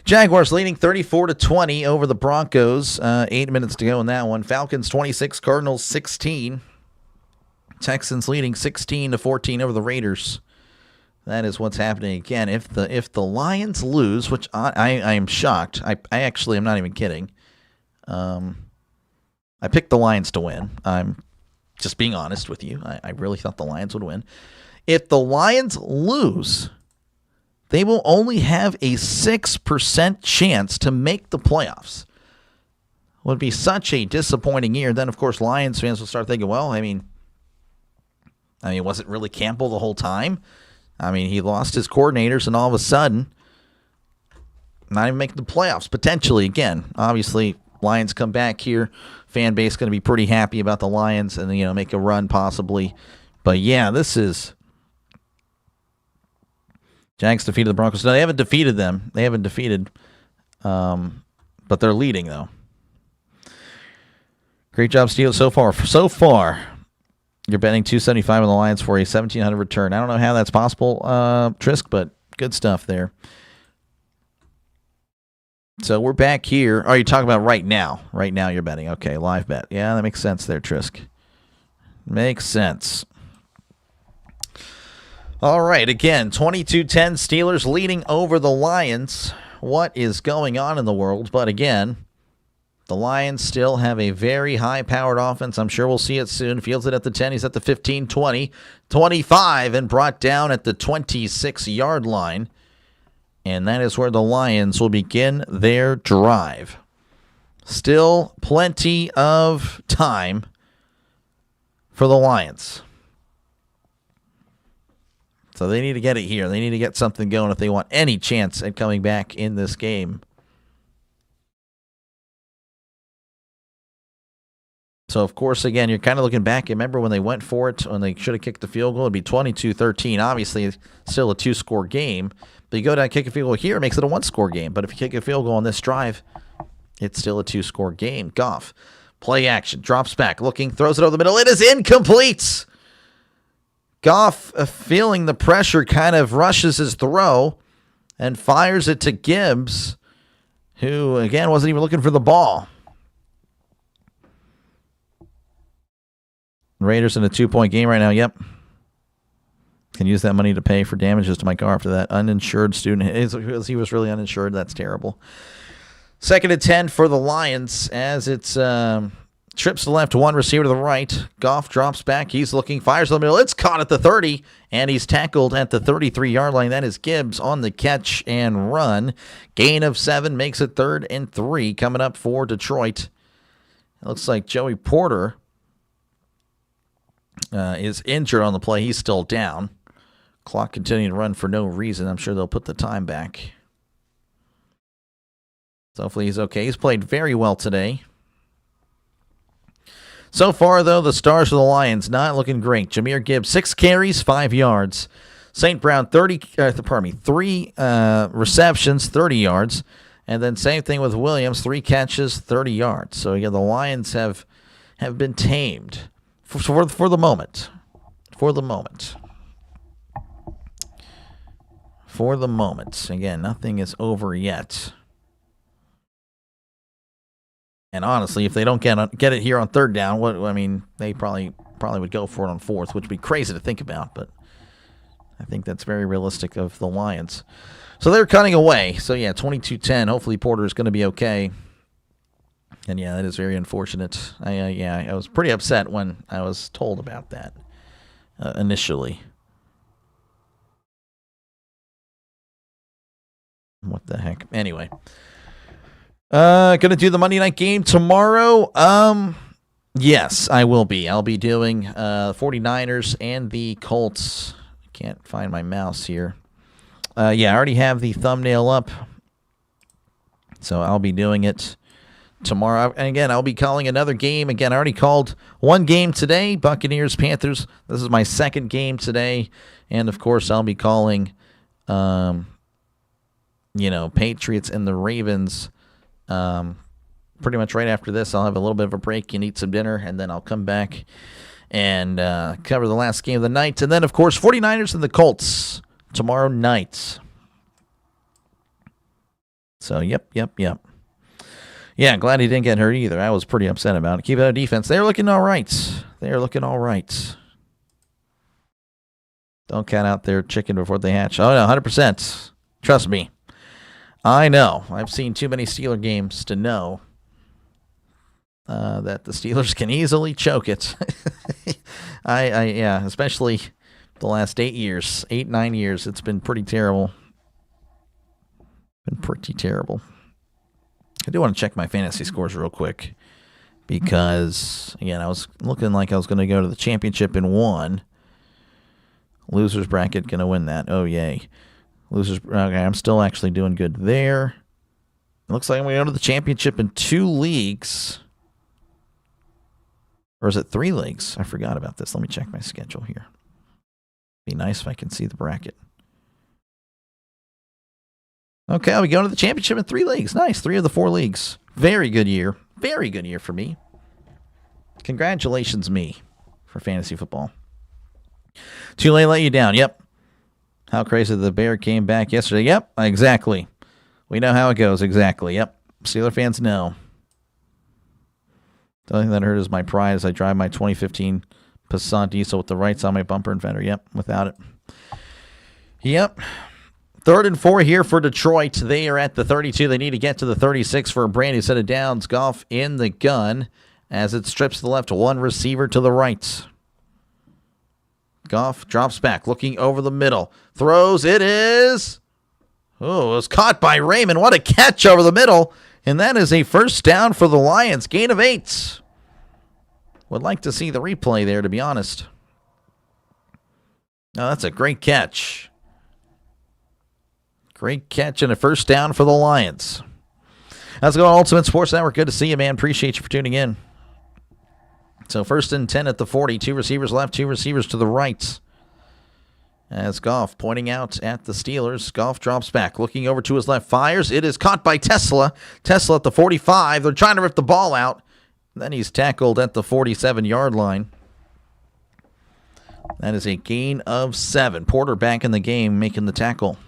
Jaguars leading 34-20 over the Broncos. 8 minutes to go in that one. Falcons 26, Cardinals 16. Texans leading 16-14 over the Raiders. That is what's happening again. If the Lions lose, which I am shocked. I actually am not even kidding. I picked the Lions to win. I'm just being honest with you. I really thought the Lions would win. If the Lions lose, they will only have a 6% chance to make the playoffs. It would be such a disappointing year. Then, of course, Lions fans will start thinking, well, I mean, was it really Campbell the whole time? I mean, he lost his coordinators, and all of a sudden, not even making the playoffs, potentially. Again, obviously, Lions come back here. Fan base going to be pretty happy about the Lions and, make a run possibly. But, yeah, this is... Jags defeated the Broncos. No, they haven't defeated them. They haven't defeated, but they're leading, though. Great job, Steelers, so far. So far, you're betting $275 on the Lions for a $1,700 return. I don't know how that's possible, Trisk, but good stuff there. So we're back here. Oh, you're talking about right now. Right now you're betting. Okay, live bet. Yeah, that makes sense there, Trisk. Makes sense. All right, again, 22-10 Steelers leading over the Lions. What is going on in the world? But again, the Lions still have a very high-powered offense. I'm sure we'll see it soon. Fields it at the 10. He's at the 15, 20, 25, and brought down at the 26-yard line. And that is where the Lions will begin their drive. Still plenty of time for the Lions. So they need to get it here. They need to get something going if they want any chance at coming back in this game. So, of course, again, you're kind of looking back. Remember when they went for it, when they should have kicked the field goal, it'd be 22-13. Obviously, still a two-score game. But you go down and kick a field goal here, it makes it a one-score game. But if you kick a field goal on this drive, it's still a two-score game. Goff, play action, drops back, looking, throws it over the middle. It is incomplete. Goff, feeling the pressure, kind of rushes his throw and fires it to Gibbs, who, again, wasn't even looking for the ball. Raiders in a 2-point game right now. Yep. Can use that money to pay for damages to my car after that uninsured student. He was really uninsured. That's terrible. Second and 10 for the Lions as it's trips to the left, one receiver to the right. Goff drops back. He's looking, fires in the middle. It's caught at the 30, and he's tackled at the 33-yard line. That is Gibbs on the catch and run. Gain of 7 makes it 3rd and 3 coming up for Detroit. It looks like Joey Porter is injured on the play. He's still down. Clock continuing to run for no reason. I'm sure they'll put the time back. So hopefully he's okay. He's played very well today. So far, though, the stars of the Lions not looking great. Jahmyr Gibbs, 6 carries, 5 yards. St. Brown, 3 receptions, 30 yards. And then same thing with Williams, 3 catches, 30 yards. So again, the Lions have been tamed for the moment. For the moment. For the moment. Again, nothing is over yet. And honestly, if they don't get it here on 3rd down, they probably would go for it on 4th, which would be crazy to think about, but I think that's very realistic of the Lions. So they're cutting away. So yeah, 22-10. Hopefully Porter is going to be okay. And yeah, that is very unfortunate. I was pretty upset when I was told about that initially. What the heck? Anyway. Gonna do the Monday night game tomorrow. Yes, I will be. I'll be doing 49ers and the Colts. Can't find my mouse here. Yeah, I already have the thumbnail up. So I'll be doing it tomorrow. And again, I'll be calling another game. Again, I already called one game today, Buccaneers, Panthers. This is my 2nd game today. And of course, I'll be calling Patriots and the Ravens. Pretty much right after this, I'll have a little bit of a break and eat some dinner, and then I'll come back and cover the last game of the night. And then, of course, 49ers and the Colts tomorrow night. So, yep. Yeah, glad he didn't get hurt either. I was pretty upset about it. Keep out of defense. They're looking all right. Don't count out their chicken before they hatch. Oh, no, 100%. Trust me. I know. I've seen too many Steeler games to know that the Steelers can easily choke it. Yeah, especially the last 9 years. It's been pretty terrible. I do want to check my fantasy scores real quick because, again, I was looking like I was going to go to the championship in 1. Losers bracket, going to win that. Oh, yay. Losers. Okay, I'm still actually doing good there. It looks like I'm going to go to the championship in 2 leagues. Or is it 3 leagues? I forgot about this. Let me check my schedule here. Be nice if I can see the bracket. Okay, I'll be going to the championship in 3 leagues. Nice. 3 of the 4 leagues. Very good year. Very good year for me. Congratulations, me, for fantasy football. Too late, let you down. Yep. How crazy the Bear came back yesterday. Yep, exactly. We know how it goes. Exactly. Yep. Steeler fans know. The only thing that hurt is my pride as I drive my 2015 Passat diesel with the right side of my bumper and fender. Yep, without it. Yep. 3rd and 4 here for Detroit. They are at the 32. They need to get to the 36 for a brand new set of downs. Goff in the gun as it strips to the left. 1 receiver to the right. Goff drops back, looking over the middle. Throws, it is... Oh, it was caught by Raymond. What a catch over the middle. And that is a first down for the Lions. Gain of 8. Would like to see the replay there, to be honest. No, that's a great catch. Great catch and a first down for the Lions. How's it going, Ultimate Sports Network? Good to see you, man. Appreciate you for tuning in. So 1st and 10 at the 40. 2 receivers left, 2 receivers to the right. As Goff pointing out at the Steelers. Goff drops back, looking over to his left, fires. It is caught by Tesla. Tesla at the 45. They're trying to rip the ball out. Then he's tackled at the 47-yard line. That is a gain of 7. Porter back in the game, making the tackle.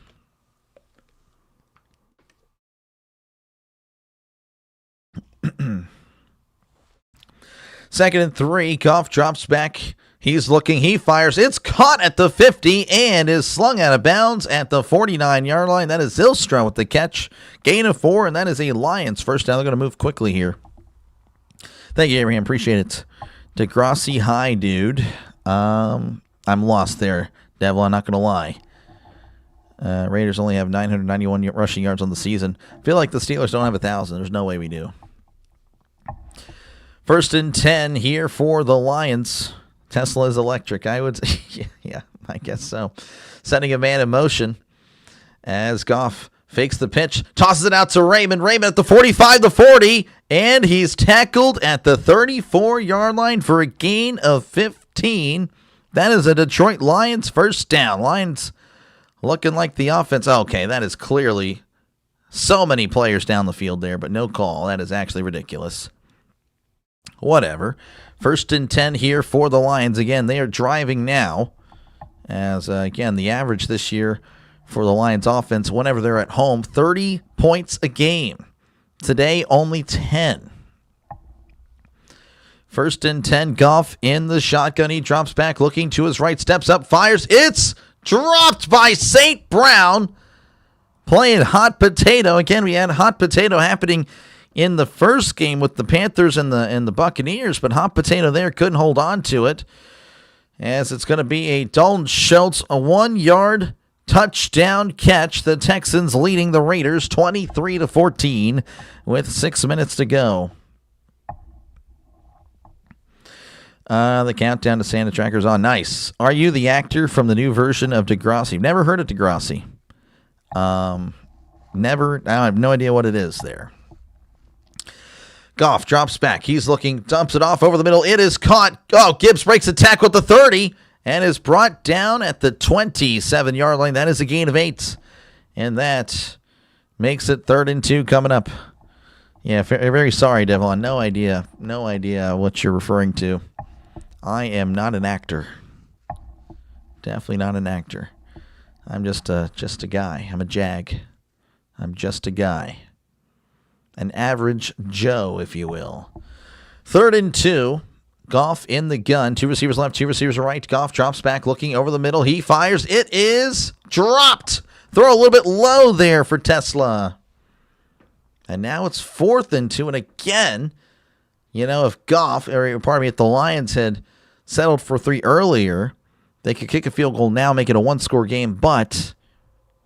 Second and 3. Goff drops back. He's looking, he fires. It's caught at the 50 and is slung out of bounds at the 49-yard line. That is Zylstra with the catch. Gain of 4, and that is a Lions first down. They're going to move quickly here. Thank you, Abraham. Appreciate it. Degrassi high, dude. I'm lost there, Devil. I'm not going to lie. Raiders only have 991 rushing yards on the season. I feel like the Steelers don't have 1,000. There's no way we do. 1st and 10 here for the Lions. Tesla is electric. I would yeah, I guess so. Setting a man in motion as Goff fakes the pitch, tosses it out to Raymond. Raymond at the 45, the 40, and he's tackled at the 34-yard line for a gain of 15. That is a Detroit Lions first down. Lions looking like the offense. Okay, that is clearly so many players down the field there, but no call. That is actually ridiculous. Whatever. 1st and 10 here for the Lions. Again, they are driving now. As, again, the average this year for the Lions offense, whenever they're at home, 30 points a game. Today, only 10. 1st and 10, Goff in the shotgun. He drops back, looking to his right, steps up, fires. It's dropped by St. Brown. Playing hot potato. Again, we had hot potato happening in the first game with the Panthers and the Buccaneers, but hot potato there couldn't hold on to it. As it's going to be a Dalton Schultz, a 1-yard touchdown catch. The Texans leading the Raiders 23-14 with 6 minutes to go. The countdown to Santa Tracker's on. Nice. Are you the actor from the new version of Degrassi? Never heard of Degrassi. Never. I have no idea what it is there. Goff drops back. He's looking, dumps it off over the middle. It is caught. Oh, Gibbs breaks a tackle at the 30 and is brought down at the 27-yard line. That is a gain of 8. And that makes it 3rd and 2 coming up. Yeah, very sorry, Devon. No idea what you're referring to. I am not an actor. Definitely not an actor. I'm just a guy. I'm a jag. I'm just a guy. An average Joe, if you will. 3rd and 2. Goff in the gun. 2 receivers left, 2 receivers right. Goff drops back, looking over the middle. He fires. It is dropped. Throw a little bit low there for Tesla. And now it's 4th and 2. And again, if Goff, if the Lions had settled for 3 earlier, they could kick a field goal now, make it a 1-score game. But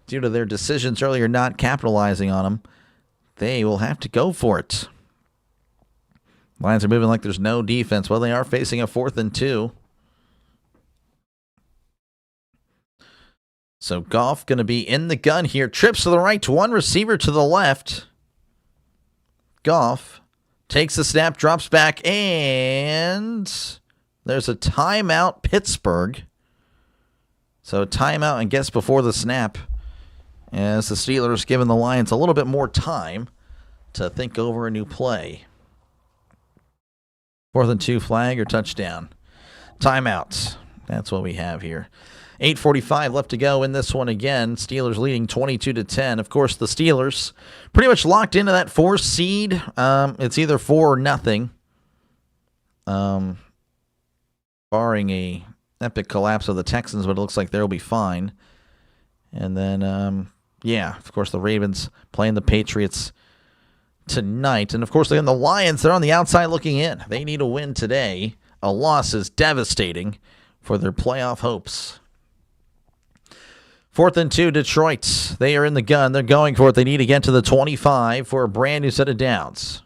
due to their decisions earlier not capitalizing on them, they will have to go for it. Lions are moving like there's no defense. Well, they are facing a 4th and 2. So Goff going to be in the gun here. Trips to the right, 1 receiver to the left. Goff takes the snap, drops back, and there's a timeout, Pittsburgh. So timeout, I guess, before the snap, as the Steelers giving the Lions a little bit more time to think over a new play. 4th and 2, flag or touchdown? Timeout. That's what we have here. 8:45 left to go in this one again. Steelers leading 22-10. Of course, the Steelers pretty much locked into that 4 seed. It's either 4 or nothing. Barring a epic collapse of the Texans, but it looks like they'll be fine. And then, of course, the Ravens playing the Patriots tonight. And, of course, then the Lions, they're on the outside looking in. They need a win today. A loss is devastating for their playoff hopes. 4th and 2, Detroit. They are in the gun. They're going for it. They need to get to the 25 for a brand new set of downs.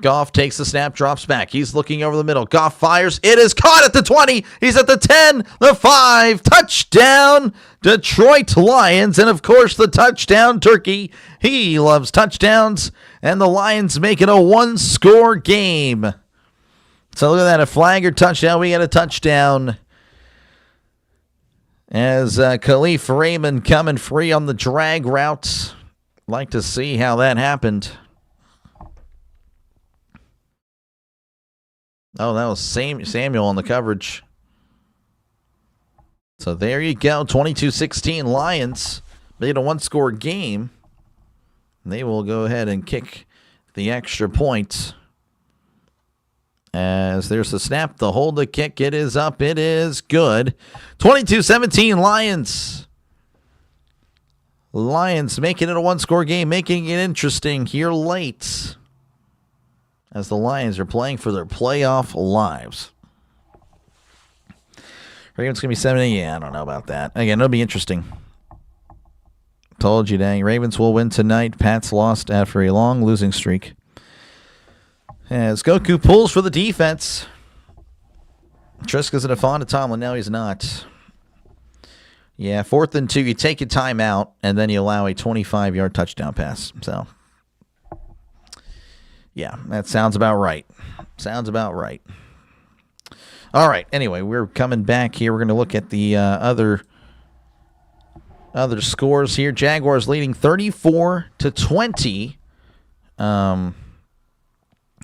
Goff takes the snap, drops back. He's looking over the middle. Goff fires. It is caught at the 20. He's at the 10, the 5. Touchdown, Detroit Lions. And, of course, the touchdown turkey. He loves touchdowns. And the Lions make it a 1-score game. So look at that. A flag or touchdown. We got a touchdown. As Khalif Raymond coming free on the drag route. Like to see how that happened. Oh, that was Samuel on the coverage. So there you go. 22-16 Lions made a 1-score game. They will go ahead and kick the extra point. As there's the snap, the hold, the kick. It is up. It is good. 22-17 Lions. Lions making it a one-score game, making it interesting here late as the Lions are playing for their playoff lives. Ravens going to be 7. Yeah, I don't know about that. Again, it'll be interesting. Told you, dang. Ravens will win tonight. Pats lost after a long losing streak. As Goku pulls for the defense. Triska's in a fawn to Tomlin. No, he's not. Yeah, 4th and 2. You take a timeout, and then you allow a 25-yard touchdown pass. So, yeah, that sounds about right. Sounds about right. All right, anyway, we're coming back here. We're going to look at the other scores here. Jaguars leading 34-20.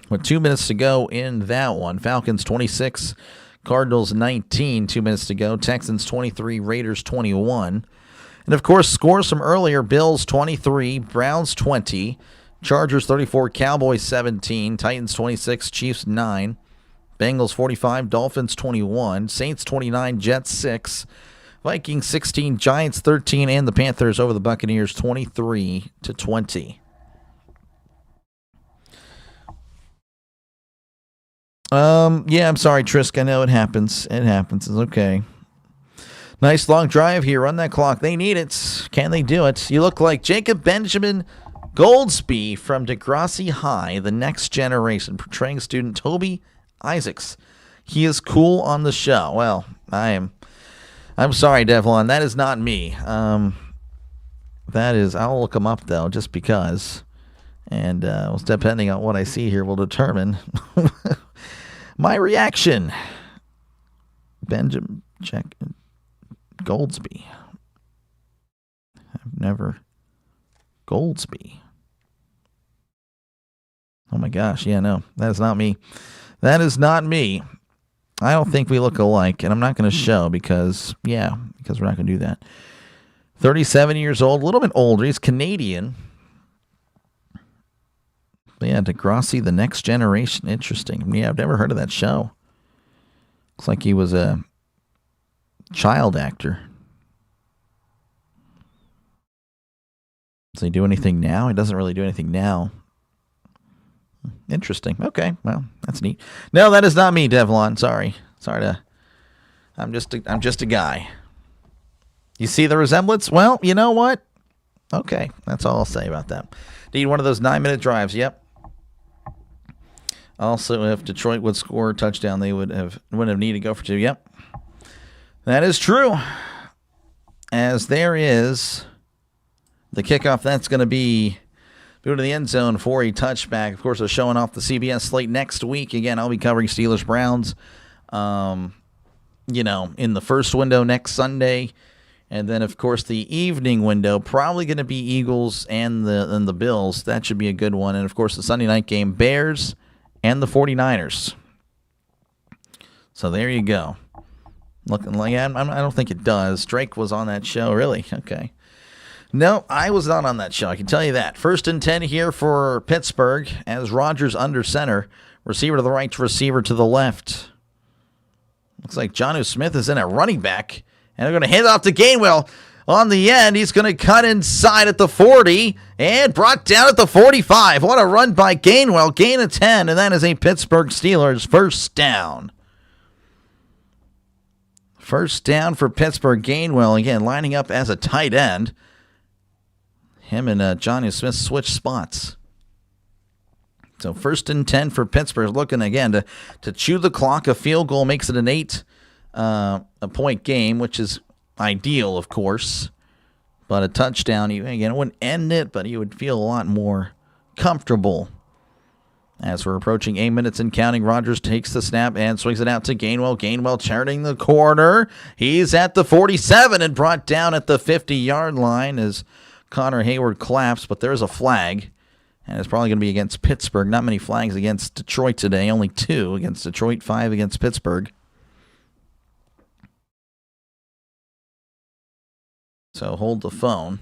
With 2 minutes to go in that one. Falcons 26, Cardinals 19, 2 minutes to go. Texans 23, Raiders 21. And, of course, scores from earlier. Bills 23, Browns 20, Chargers 34, Cowboys 17, Titans 26, Chiefs 9, Bengals 45, Dolphins 21, Saints 29, Jets 6, Vikings 16, Giants 13, and the Panthers over the Buccaneers 23-20. Yeah, I'm sorry, Trisk. I know it happens. It happens. It's okay. Nice long drive here. Run that clock. They need it. Can they do it? You look like Jacob Benjamin Goldsby from Degrassi High, the next generation, portraying student Toby Isaacs. He is cool on the show. Well, I'm sorry, Devlon. That is not me. That is, I'll look him up, though, just because. And depending on what I see here will determine my reaction. Benjamin Goldsby. I've never. Goldsby. Oh my gosh. Yeah, no. That is not me. That is not me. I don't think we look alike. And I'm not going to show because we're not going to do that. 37 years old. A little bit older. He's Canadian. Yeah, Degrassi, the next generation. Interesting. Yeah, I've never heard of that show. Looks like he was a child actor. Does he do anything now? He doesn't really do anything now. Interesting. Okay, well, that's neat. No, that is not me, Devlon. Sorry. I'm just a guy. You see the resemblance? Well, you know what? Okay, that's all I'll say about that. Need one of those 9-minute drives. Yep. Also, if Detroit would score a touchdown, they wouldn't have needed to go for 2. Yep. That is true. As there is the kickoff, that's going to be go to the end zone for a touchback. Of course, they're showing off the CBS slate next week. Again, I'll be covering Steelers-Browns, in the first window next Sunday. And then, of course, the evening window, probably going to be Eagles and the Bills. That should be a good one. And, of course, the Sunday night game, Bears and the 49ers. So there you go. Looking like, I don't think it does. Drake was on that show, really? Okay. No, I was not on that show. I can tell you that. 1st and 10 here for Pittsburgh as Rodgers under center. Receiver to the right, receiver to the left. Looks like Jonnu Smith is in at running back. And they're going to hand it off to Gainwell. On the end, he's going to cut inside at the 40 and brought down at the 45. What a run by Gainwell. Gain of 10, and that is a Pittsburgh Steelers first down. First down for Pittsburgh. Gainwell, again, lining up as a tight end. Him and Jonnu Smith switch spots. So 1st and 10 for Pittsburgh. Looking, again, to chew the clock. A field goal makes it an 8-point game, which is ideal, of course. But a touchdown, it wouldn't end it, but you would feel a lot more comfortable. As we're approaching 8 minutes and counting, Rodgers takes the snap and swings it out to Gainwell. Gainwell turning the corner. He's at the 47 and brought down at the 50-yard line as Connor Hayward claps, but there's a flag. And it's probably going to be against Pittsburgh. Not many flags against Detroit today. Only 2 against Detroit, 5 against Pittsburgh. So hold the phone.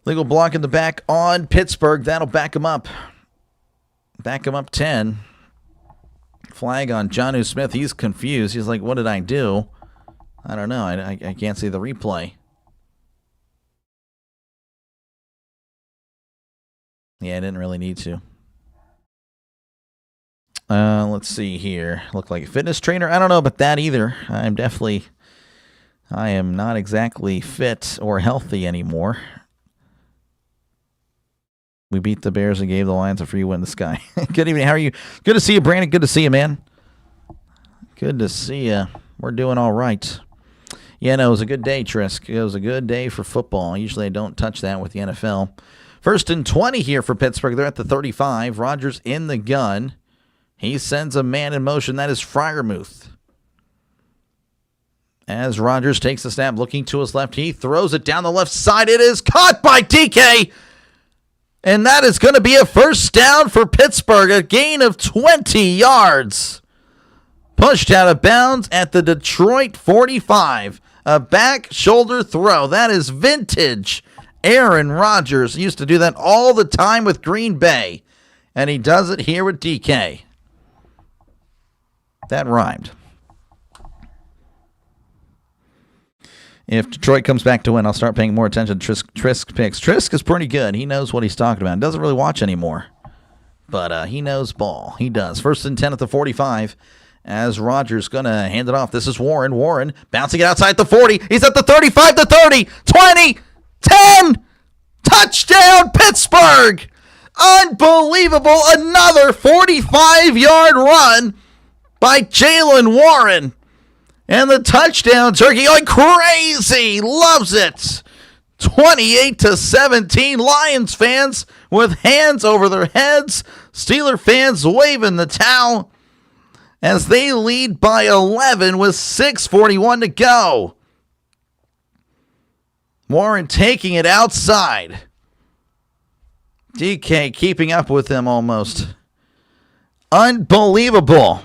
Legal block in the back on Pittsburgh. That'll back him up. Back him up 10. Flag on Jonnu Smith. He's confused. He's like, what did I do? I don't know. I can't see the replay. Yeah, I didn't really need to. Let's see here. Look like a fitness trainer. I don't know about that either. I am not exactly fit or healthy anymore. We beat the Bears and gave the Lions a free win in the sky. Good evening. How are you? Good to see you, Brandon. Good to see you, man. Good to see you. We're doing all right. Yeah, no, it was a good day, Trisk. It was a good day for football. Usually I don't touch that with the NFL. 1st and 20 here for Pittsburgh. They're at the 35. Rodgers in the gun. He sends a man in motion. That is Freiermuth. As Rodgers takes the snap, looking to his left, he throws it down the left side. It is caught by DK. And that is going to be a first down for Pittsburgh. A gain of 20 yards. Pushed out of bounds at the Detroit 45. A back shoulder throw. That is vintage. Aaron Rodgers used to do that all the time with Green Bay. And he does it here with DK. That rhymed. If Detroit comes back to win, I'll start paying more attention to Trisk picks. Trisk is pretty good. He knows what he's talking about. Doesn't really watch anymore. But he knows ball. He does. 1st and 10 at the 45. As Rodgers going to hand it off. This is Warren. Warren bouncing it outside the 40. He's at the 35, the 30, 20, 10. Touchdown, Pittsburgh. Unbelievable. Another 45-yard run by Jaylen Warren. And the touchdown turkey going crazy. Loves it. 28-17. Lions fans with hands over their heads. Steeler fans waving the towel as they lead by 11 with 6:41 to go. Warren taking it outside. DK keeping up with him almost. Unbelievable.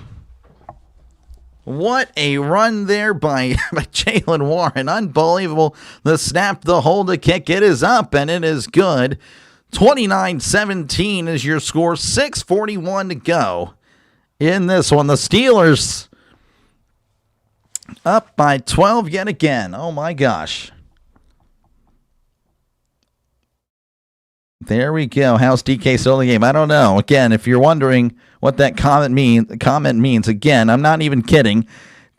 What a run there by Jaylen Warren. Unbelievable. The snap, the hold, the kick. It is up, and it is good. 29-17 is your score. 6:41 to go in this one. The Steelers up by 12 yet again. Oh, my gosh. There we go. How's DK still in the game? I don't know. Again, if you're wondering what that comment means, again, I'm not even kidding.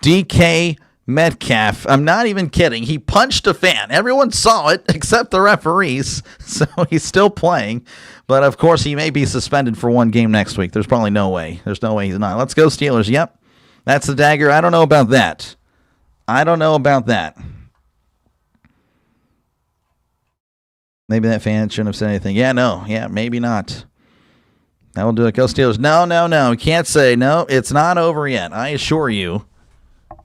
DK Metcalf, I'm not even kidding. He punched a fan. Everyone saw it except the referees, so he's still playing. But, of course, he may be suspended for one game next week. There's probably no way. There's no way he's not. Let's go Steelers. Yep, that's the dagger. I don't know about that. Maybe that fan shouldn't have said anything. Yeah, maybe not. That will do it. Go Steelers. No. You can't say, no, it's not over yet. I assure you,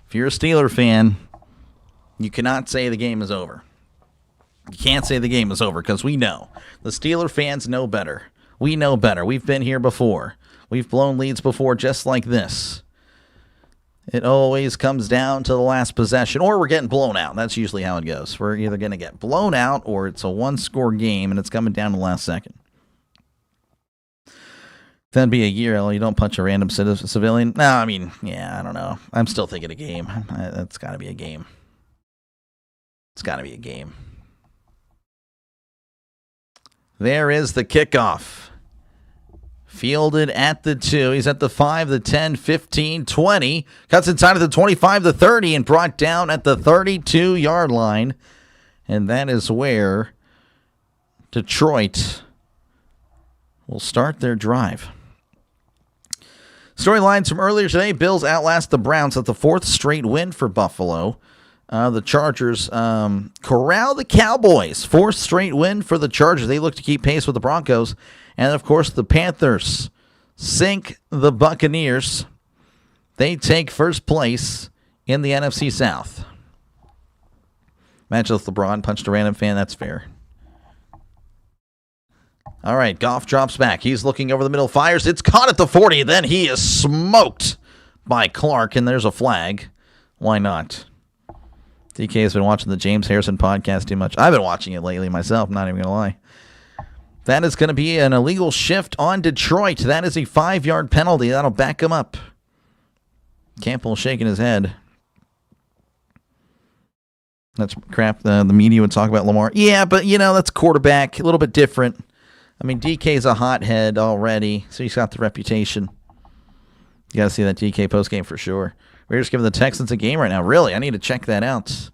if you're a Steeler fan, you cannot say the game is over. You can't say the game is over because we know. The Steeler fans know better. We know better. We've been here before. We've blown leads before just like this. It always comes down to the last possession, or we're getting blown out. That's usually how it goes. We're either going to get blown out, or it's a one-score game, and it's coming down to the last second. That'd be a year, you don't punch a random civilian. No, I mean, yeah, I don't know. I'm still thinking a game. That's got to be a game. It's got to be a game. There is the kickoff. Fielded at the 2. He's at the 5, the 10, 15, 20. Cuts inside of the 25, the 30, and brought down at the 32-yard line. And that is where Detroit will start their drive. Storylines from earlier today. Bills outlast the Browns at the 4th straight win for Buffalo. The Chargers corral the Cowboys. 4th straight win for the Chargers. They look to keep pace with the Broncos. And, of course, the Panthers sink the Buccaneers. They take first place in the NFC South. Match with LeBron. Punched a random fan. That's fair. All right, Goff drops back. He's looking over the middle. Fires. It's caught at the 40. Then he is smoked by Clark, and there's a flag. Why not? DK has been watching the James Harrison podcast too much. I've been watching it lately myself, not even going to lie. That is going to be an illegal shift on Detroit. That is a 5-yard penalty. That'll back him up. Campbell shaking his head. That's crap. The media would talk about Lamar. Yeah, but, that's quarterback. A little bit different. I mean, DK's a hothead already, so he's got the reputation. You got to see that DK postgame for sure. We're just giving the Texans a game right now. Really? I need to check that out.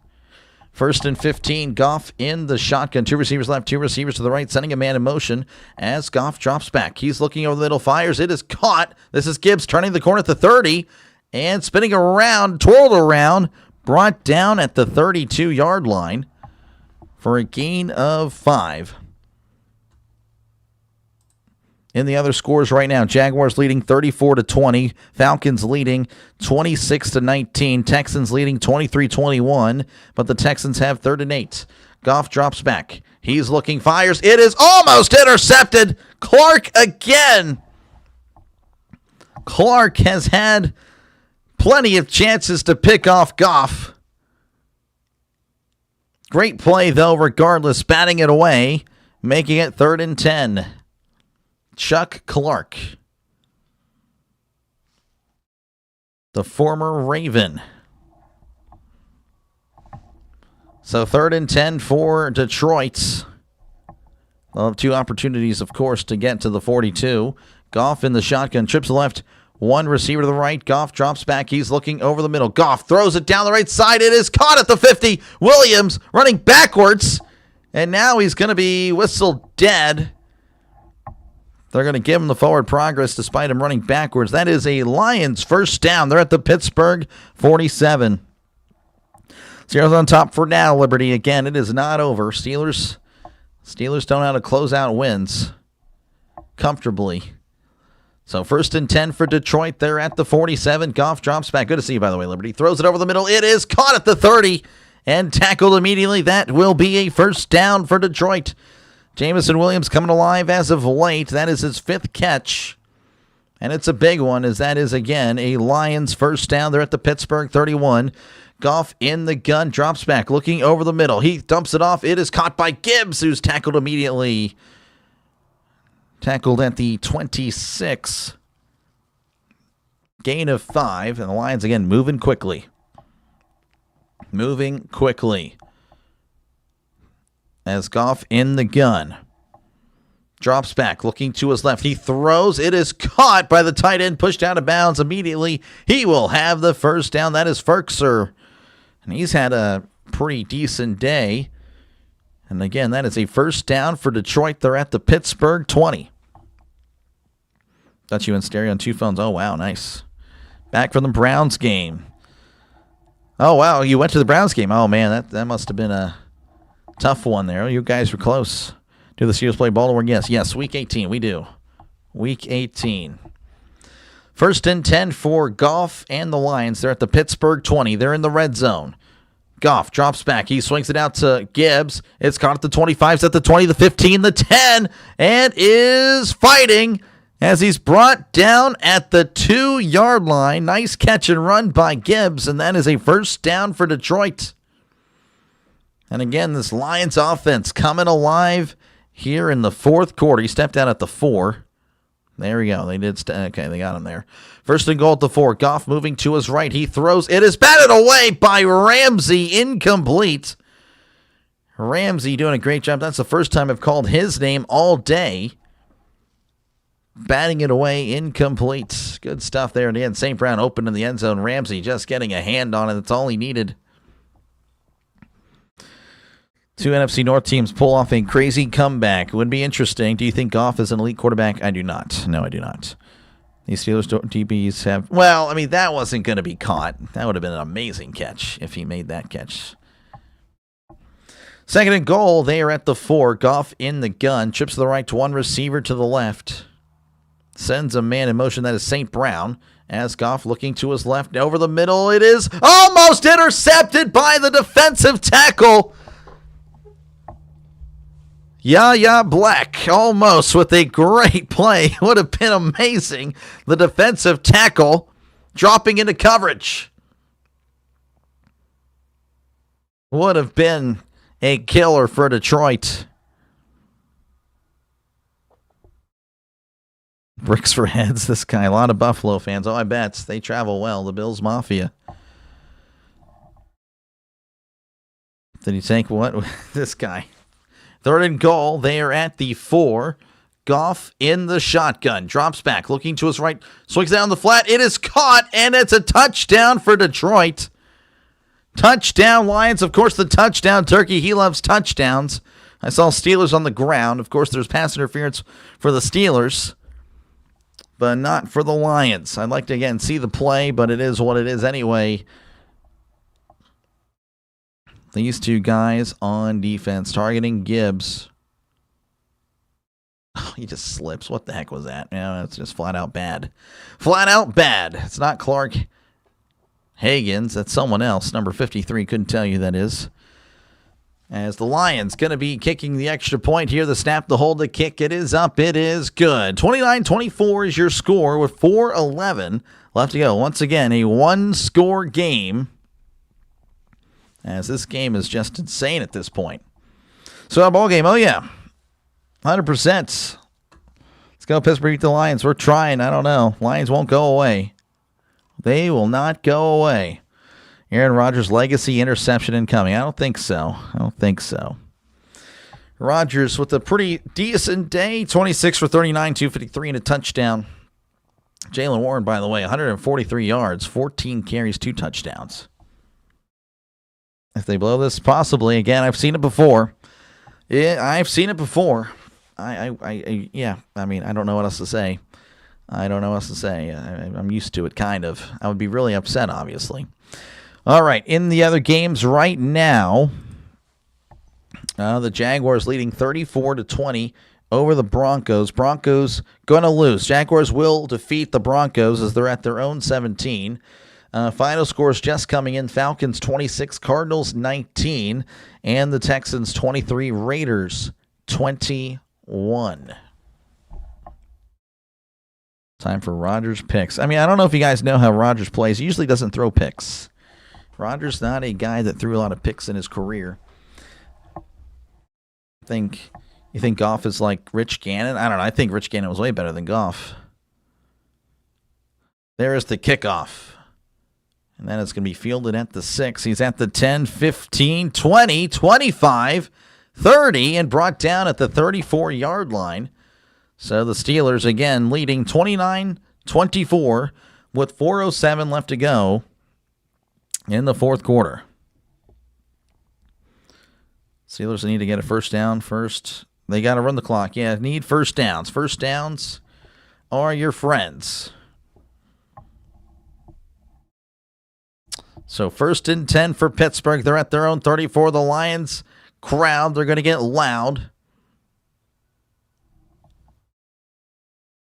1st and 15, Goff in the shotgun. 2 receivers left, 2 receivers to the right, sending a man in motion as Goff drops back. He's looking over the middle, fires. It is caught. This is Gibbs turning the corner at the 30 and spinning around, twirled around, brought down at the 32-yard line for a gain of 5. In the other scores right now, Jaguars leading 34-20, Falcons leading 26-19, Texans leading 23-21, but the Texans have 3rd and 8. Goff drops back. He's looking, fires. It is almost intercepted. Clark again. Clark has had plenty of chances to pick off Goff. Great play, though, regardless, batting it away, making it 3rd and 10. Chuck Clark, the former Raven. So 3rd and 10 for Detroit. They'll have 2 opportunities, of course, to get to the 42. Goff in the shotgun, trips left, 1 receiver to the right. Goff drops back. He's looking over the middle. Goff throws it down the right side. It is caught at the 50. Williams running backwards, and now he's going to be whistled dead. They're going to give him the forward progress despite him running backwards. That is a Lions 1st down. They're at the Pittsburgh 47. Steelers on top for now, Liberty. Again, it is not over. Steelers don't know how to close out wins comfortably. So 1st and 10 for Detroit. They're at the 47. Goff drops back. Good to see you, by the way, Liberty. Throws it over the middle. It is caught at the 30 and tackled immediately. That will be a 1st down for Detroit. Jamison Williams coming alive as of late. That is his 5th catch. And it's a big one, as that is, again, a Lions 1st down. They're at the Pittsburgh 31. Goff in the gun, drops back, looking over the middle. He dumps it off. It is caught by Gibbs, who's tackled immediately. Tackled at the 26. Gain of 5. And the Lions, again, moving quickly. Moving quickly. As Goff in the gun. Drops back, looking to his left. He throws. It is caught by the tight end, pushed out of bounds immediately. He will have the 1st down. That is Ferkser. And he's had a pretty decent day. And again, that is a 1st down for Detroit. They're at the Pittsburgh 20. Got you in stereo on 2 phones. Oh, wow, nice. Back from the Browns game. Oh, wow, you went to the Browns game. Oh, man, that must have been a tough one there. You guys were close. Do the Steelers play Baltimore? Yes. Week 18, we do. Week 18. 1st and 10 for Goff and the Lions. They're at the Pittsburgh 20. They're in the red zone. Goff drops back. He swings it out to Gibbs. It's caught at the 25, it's at the 20, the 15, the 10, and is fighting as he's brought down at the 2-yard line. Nice catch and run by Gibbs, and that is a 1st down for Detroit. And again, this Lions offense coming alive here in the 4th quarter. He stepped out at the 4. There we go. They did. Okay, they got him there. 1st and goal at the 4. Goff moving to his right. He throws. It is batted away by Ramsey. Incomplete. Ramsey doing a great job. That's the first time I've called his name all day. Batting it away, incomplete. Good stuff there. And again, St. Brown open in the end zone. Ramsey just getting a hand on it. That's all he needed. 2 NFC North teams pull off a crazy comeback. It would be interesting. Do you think Goff is an elite quarterback? I do not. No, I do not. These Steelers DBs have... Well, I mean, that wasn't going to be caught. That would have been an amazing catch if he made that catch. 2nd and goal. They are at the 4. Goff in the gun. Trips to the right to 1 receiver to the left. Sends a man in motion. That is St. Brown. As Goff looking to his left. Over the middle. It is almost intercepted by the defensive tackle. Yaya Black, almost with a great play. Would have been amazing. The defensive tackle dropping into coverage. Would have been a killer for Detroit. Bricks for heads, this guy. A lot of Buffalo fans. Oh, I bet. They travel well. The Bills Mafia. Did he take what? This guy. 3rd and goal. They are at the 4. Goff in the shotgun. Drops back. Looking to his right. Swings down the flat. It is caught, and it's a touchdown for Detroit. Touchdown Lions. Of course, the touchdown turkey. He loves touchdowns. I saw Steelers on the ground. Of course, there's pass interference for the Steelers, but not for the Lions. I'd like to, again, see the play, but it is what it is anyway. These two guys on defense targeting Gibbs. Oh, he just slips. What the heck was that? Yeah, it's just flat out bad. Flat out bad. It's not Clark Higgins. That's someone else. Number 53. Couldn't tell you who that is. As the Lions going to be kicking the extra point here. The snap, the hold, the kick. It is up. It is good. 29-24 is your score with 4:11 left to go. Once again, a one-score game. As this game is just insane at this point. So our ball game. Oh, yeah. 100%. Let's go, Pittsburgh, beat the Lions. We're trying. I don't know. Lions won't go away. They will not go away. Aaron Rodgers' legacy interception incoming. I don't think so. Rodgers with a pretty decent day. 26 for 39, 253, and a touchdown. Jaylen Warren, by the way, 143 yards, 14 carries, 2 touchdowns. If they blow this, possibly. Again, I've seen it before. Yeah, I've seen it before. I mean, I don't know what else to say. I'm used to it, kind of. I would be really upset, obviously. All right, in the other games right now, the Jaguars leading 34-20 over the Broncos. Broncos going to lose. Jaguars will defeat the Broncos as they're at their own 17. Final scores just coming in. Falcons 26, Cardinals 19, and the Texans 23, Raiders 21. Time for Rodgers picks. I mean, I don't know if you guys know how Rodgers plays. He usually doesn't throw picks. Rodgers not a guy that threw a lot of picks in his career. You think Goff is like Rich Gannon? I don't know. I think Rich Gannon was way better than Goff. There is the kickoff. And then it's going to be fielded at the 6. He's at the 10, 15, 20, 25, 30, and brought down at the 34-yard line. So the Steelers, again, leading 29-24 with 4:07 left to go in the fourth quarter. Steelers need to get a first down first. They got to run the clock. Yeah, need first downs. First downs are your friends. So 1st and 10 for Pittsburgh. They're at their own 34. The Lions crowd, they're going to get loud.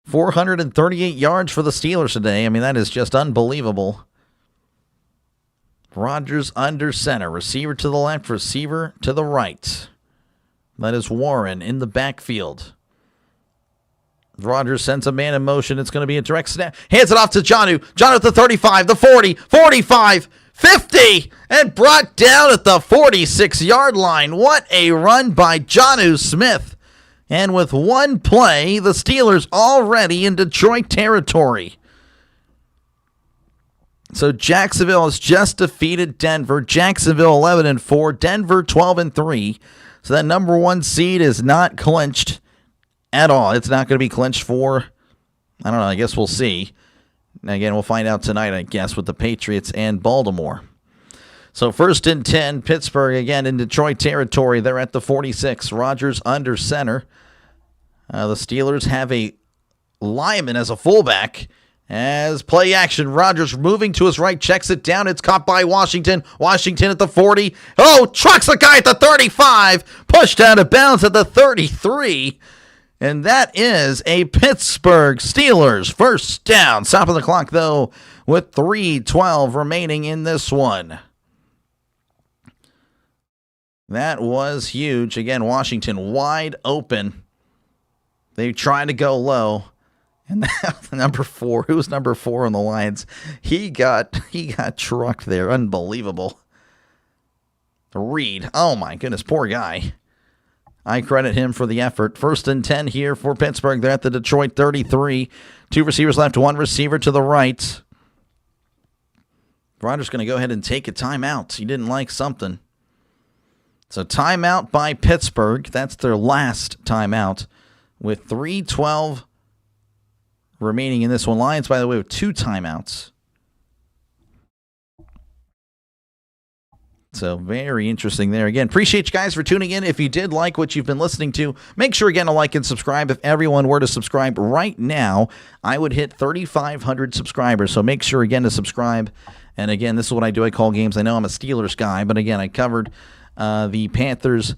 438 yards for the Steelers today. I mean, that is just unbelievable. Rodgers under center. Receiver to the left, receiver to the right. That is Warren in the backfield. Rodgers sends a man in motion. It's going to be a direct snap. Hands it off to Jonnu. Jonnu at the 35, the 40, 45, 50, and brought down at the 46-yard line. What a run by Jonnu Smith. And with one play, the Steelers already in Detroit territory. So Jacksonville has just defeated Denver. Jacksonville 11-4, Denver 12-3. So that number 1 seed is not clinched at all. It's not going to be clinched for, I don't know, I guess we'll see. Again, we'll find out tonight, I guess, with the Patriots and Baltimore. So 1st and 10, Pittsburgh again in Detroit territory. They're at the 46. Rodgers under center. The Steelers have a lineman as a fullback. As play action, Rodgers moving to his right, checks it down. It's caught by Washington. Washington at the 40. Oh, trucks a guy at the 35. Pushed out of bounds at the 33. And that is a Pittsburgh Steelers first down. Stop of the clock, though, with 3:12 remaining in this one. That was huge. Again, Washington wide open. They tried to go low. And number 4, who was number 4 on the Lions? He got trucked there. Unbelievable. Reed. Oh, my goodness. Poor guy. I credit him for the effort. 1st and 10 here for Pittsburgh. They're at the Detroit 33. 2 receivers left, 1 receiver to the right. Rodgers going to go ahead and take a timeout. He didn't like something. So timeout by Pittsburgh. That's their last timeout with 3:12 remaining in this one. Lions, by the way, with 2 timeouts. So very interesting there. Again, appreciate you guys for tuning in. If you did like what you've been listening to, make sure again to like and subscribe. If everyone were to subscribe right now, I would hit 3,500 subscribers. So make sure again to subscribe. And again, this is what I do. I call games. I know I'm a Steelers guy, but again, I covered the Panthers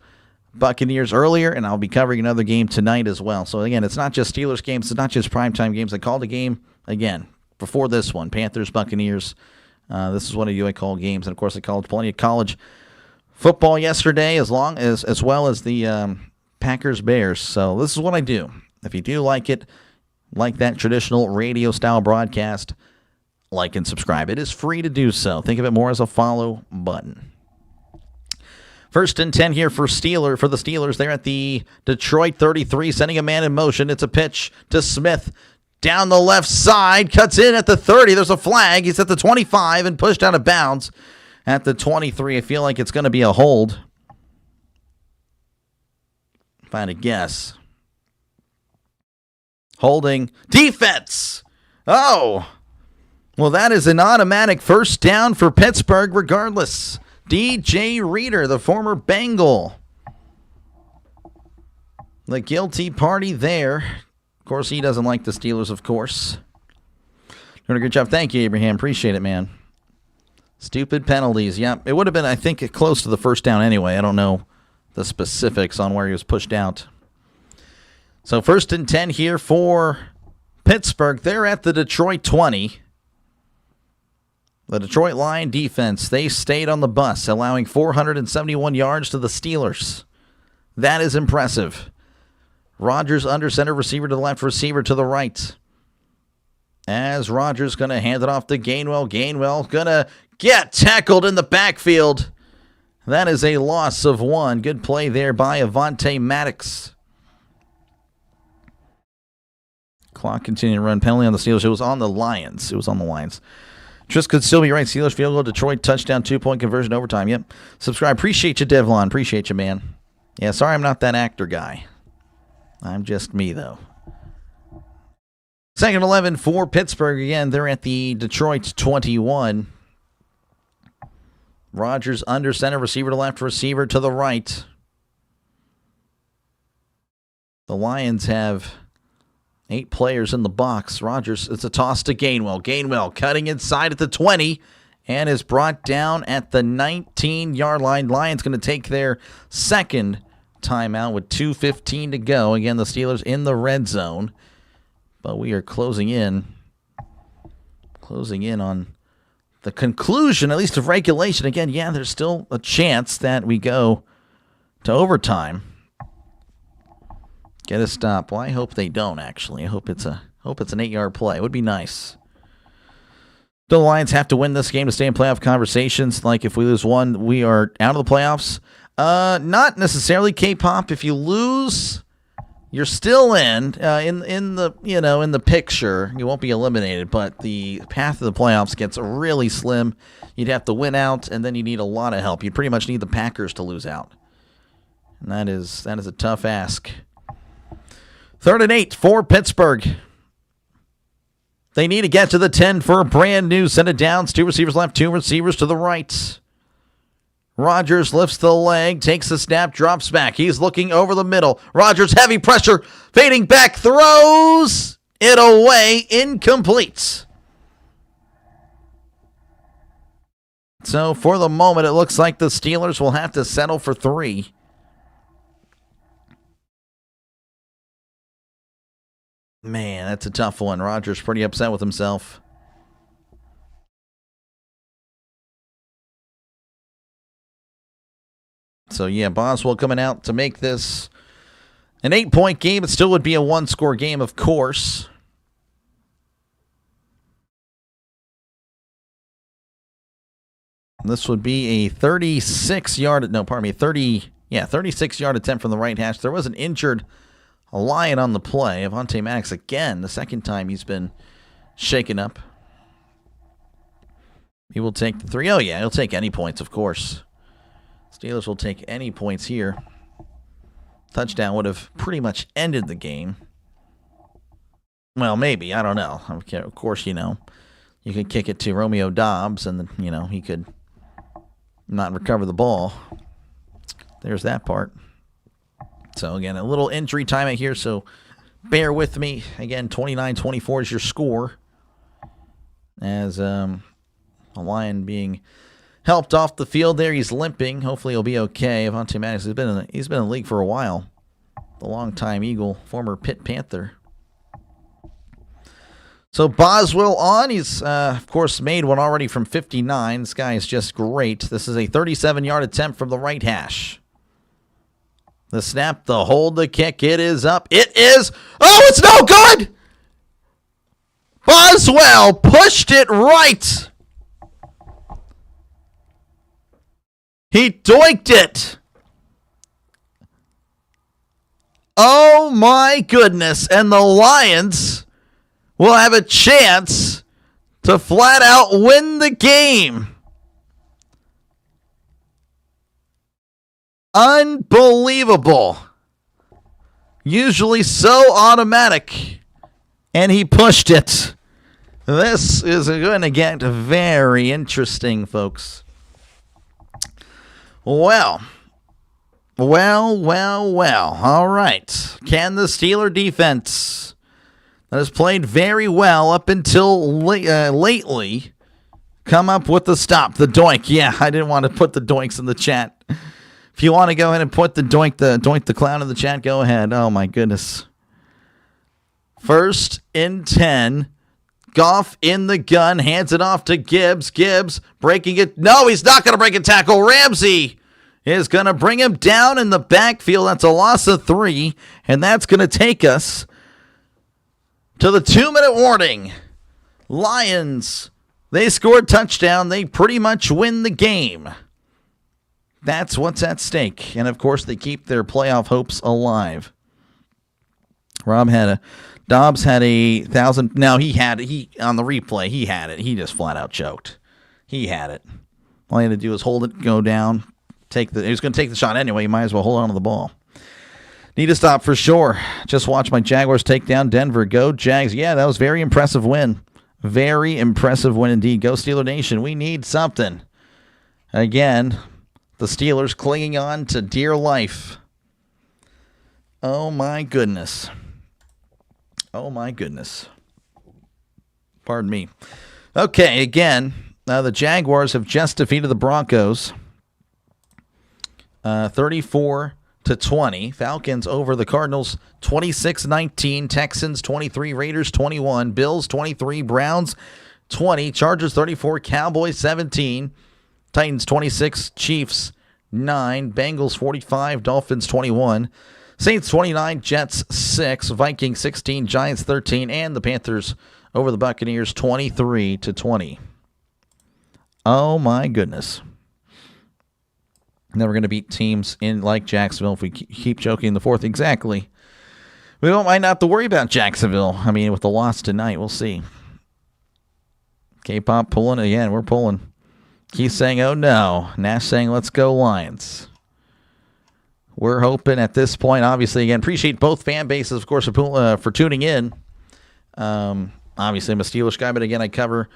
Buccaneers earlier, and I'll be covering another game tonight as well. So again, it's not just Steelers games. It's not just primetime games. I called a game again before this one, Panthers Buccaneers. This is what I do. I call games, and of course, I called plenty of college football yesterday, as well as the Packers Bears. So this is what I do. If you do like it, like that traditional radio style broadcast, like and subscribe. It is free to do so. Think of it more as a follow button. 1st and 10 here for the Steelers. They're at the Detroit 33, sending a man in motion. It's a pitch to Smith. Down the left side, cuts in at the 30. There's a flag. He's at the 25 and pushed out of bounds at the 23. I feel like it's going to be a hold, if I had to guess. Holding. Defense! Oh! Well, that is an automatic first down for Pittsburgh regardless. DJ Reader, the former Bengal. The guilty party there. Of course, he doesn't like the Steelers, of course. Doing a good job. Thank you, Abraham. Appreciate it, man. Stupid penalties. Yeah, it would have been, I think, close to the first down anyway. I don't know the specifics on where he was pushed out. So 1st and 10 here for Pittsburgh. They're at the Detroit 20. The Detroit Lion defense, they stayed on the bus, allowing 471 yards to the Steelers. That is impressive. Rodgers under center, receiver to the left, receiver to the right. As Rodgers going to hand it off to Gainwell. Gainwell going to get tackled in the backfield. That is a loss of 1. Good play there by Avonte Maddox. Clock continuing to run. Penalty on the Steelers. It was on the Lions. Tris could still be right. Steelers field goal, Detroit touchdown, 2-point conversion overtime. Yep. Subscribe. Appreciate you, Devlon. Appreciate you, man. Yeah, sorry I'm not that actor guy. I'm just me, though. 2nd and 11 for Pittsburgh. Again, they're at the Detroit 21. Rodgers under center, receiver to left, receiver to the right. The Lions have 8 players in the box. Rodgers, it's a toss to Gainwell. Gainwell cutting inside at the 20 and is brought down at the 19-yard line. Lions going to take their second timeout with 2:15 to go. Again, the Steelers in the red zone. But we are closing in on the conclusion, at least of regulation. Again, yeah, there's still a chance that we go to overtime. Get a stop. Well, I hope they don't, actually. I hope it's an 8-yard play. It would be nice. The Lions have to win this game to stay in playoff conversations. Like, if we lose one, we are out of the playoffs. Not necessarily K-pop. If you lose, you're still in the picture. You won't be eliminated, but the path to the playoffs gets really slim. You'd have to win out, and then you need a lot of help. You pretty much need the Packers to lose out. And that is a tough ask. 3rd and 8 for Pittsburgh. They need to get to the 10 for a brand new set of downs. 2 receivers left, 2 receivers to the right. Rodgers lifts the leg, takes the snap, drops back. He's looking over the middle. Rodgers, heavy pressure, fading back, throws it away, incomplete. So for the moment, it looks like the Steelers will have to settle for 3. Man, that's a tough one. Rodgers pretty upset with himself. So, yeah, Boswell coming out to make this an 8-point game. It still would be a 1-score game, of course. This would be a 36-yard, no, pardon me, 30, Yeah, 36-yard attempt from the right hash. There was an injured Lion on the play. Avonte Maddox again, the second time he's been shaken up. He will take the 3. Oh, yeah, he'll take any points, of course. Steelers will take any points here. Touchdown would have pretty much ended the game. Well, maybe. I don't know. Of course, you could kick it to Romeo Doubs and, he could not recover the ball. There's that part. So, again, a little injury time here, so bear with me. Again, 29-24 is your score. As a Lion being helped off the field there. He's limping. Hopefully he'll be okay. Avonte Maddox has been in the league for a while. The longtime Eagle, former Pitt Panther. So Boswell on. He's, of course, made one already from 59. This guy is just great. This is a 37-yard attempt from the right hash. The snap, the hold, the kick. It is up. It is. Oh, it's no good! Boswell pushed it right. He doinked it. Oh, my goodness. And the Lions will have a chance to flat out win the game. Unbelievable. Usually so automatic. And he pushed it. This is going to get very interesting, folks. Well. All right. Can the Steeler defense that has played very well up until lately come up with the stop, the doink? Yeah, I didn't want to put the doinks in the chat. If you want to go ahead and put the doink the clown in the chat, go ahead. Oh, my goodness. 1st and 10. Goff in the gun, hands it off to Gibbs. Gibbs breaking it. No, he's not going to break a tackle. Ramsey is going to bring him down in the backfield. That's a loss of 3, and that's going to take us to the 2-minute warning. Lions, they scored touchdown. They pretty much win the game. That's what's at stake. And, of course, they keep their playoff hopes alive. Dobbs had 1,000. No, he on the replay, he had it. He just flat out choked. He had it. All he had to do was hold it, go down, he was going to take the shot anyway. You might as well hold on to the ball. Need to stop for sure. Just watch my Jaguars take down Denver. Go Jags. Yeah, that was a very impressive win. Very impressive win indeed. Go Steeler Nation. We need something. Again, the Steelers clinging on to dear life. Oh, my goodness. Oh, my goodness. Pardon me. Okay, again, the Jaguars have just defeated the Broncos 34-20. Falcons over the Cardinals 26-19. Texans 23. Raiders 21. Bills 23. Browns 20. Chargers 34. Cowboys 17. Titans 26. Chiefs 9. Bengals 45. Dolphins 21. Saints 29, Jets 6, Vikings 16, Giants 13, and the Panthers over the Buccaneers 23-20. Oh my goodness. Never going to beat teams in like Jacksonville if we keep choking in the fourth. Exactly. We might not have to worry about Jacksonville. I mean, with the loss tonight, we'll see. K-pop pulling again. We're pulling. Keith saying, oh no. Nash saying, let's go Lions. We're hoping at this point, obviously, again, appreciate both fan bases, of course, for tuning in. Obviously, I'm a Steelers guy, but again, I cover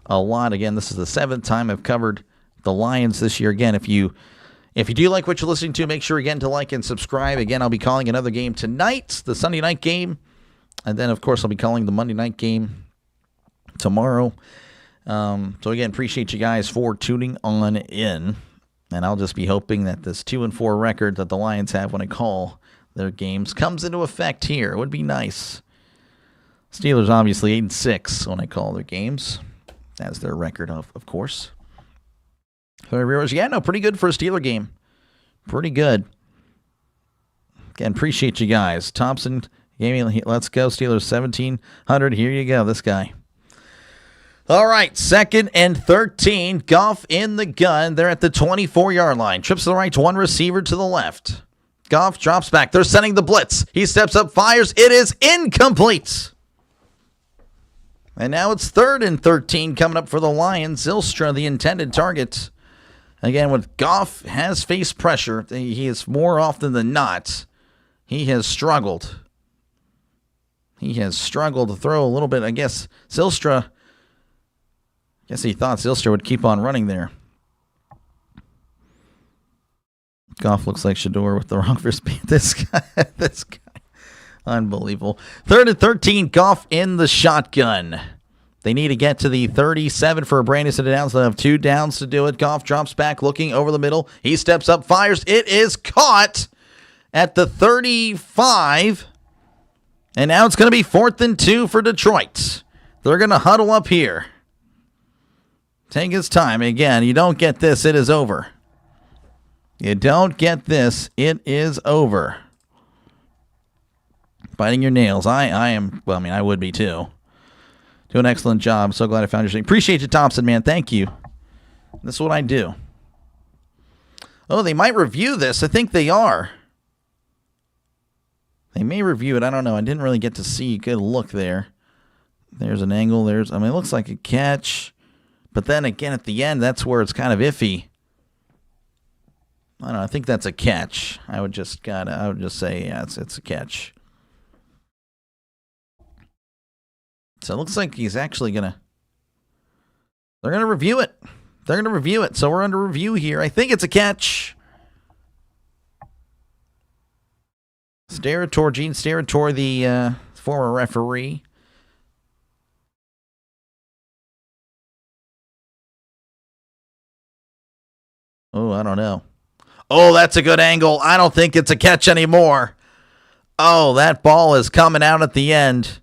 a lot. Again, this is the 7th time I've covered the Lions this year. Again, if you do like what you're listening to, make sure, again, to like and subscribe. Again, I'll be calling another game tonight, the Sunday night game. And then, of course, I'll be calling the Monday night game tomorrow. So, again, appreciate you guys for tuning on in. And I'll just be hoping that this 2-4 record that the Lions have when I call their games comes into effect here. It would be nice. Steelers obviously 8-6 when I call their games. That's their record, of course. So viewers, yeah, no, pretty good for a Steeler game. Pretty good. Again, appreciate you guys. Thompson gave me, let's go Steelers 1,700. Here you go, this guy. All right, 2nd and 13. Goff in the gun. They're at the 24-yard line. Trips to the right, one receiver to the left. Goff drops back. They're sending the blitz. He steps up, fires. It is incomplete. And now it's 3rd and 13 coming up for the Lions. Zylstra, the intended target. Again, when Goff has faced pressure, he is more often than not, he has struggled. He has struggled to throw a little bit. I guess Zylstra... Guess he thought Zylstra would keep on running there. Goff looks like Shador with the wrong first beat. This guy. Unbelievable. 3rd and 13, Goff in the shotgun. They need to get to the 37 for a brand new set of downs. They'll have 2 downs to do it. Goff drops back, looking over the middle. He steps up, fires. It is caught at the 35. And now it's going to be 4th and 2 for Detroit. They're going to huddle up here. Take his time. Again, you don't get this, it is over. You don't get this, it is over. Biting your nails. I am, well, I mean, I would be too. Do an excellent job. So glad I found your stream. Appreciate you, Thompson, man. Thank you. This is what I do. Oh, they might review this. I think they are. They may review it. I don't know. I didn't really get to see a good look there. There's an angle. It looks like a catch. But then again, at the end, that's where it's kind of iffy. I don't know. I think that's a catch. I would just say, yeah, it's a catch. So it looks like he's actually they're gonna review it. They're gonna review it. So we're under review here. I think it's a catch. Gene Steratore, the former referee. Oh, I don't know. Oh, that's a good angle. I don't think it's a catch anymore. Oh, that ball is coming out at the end.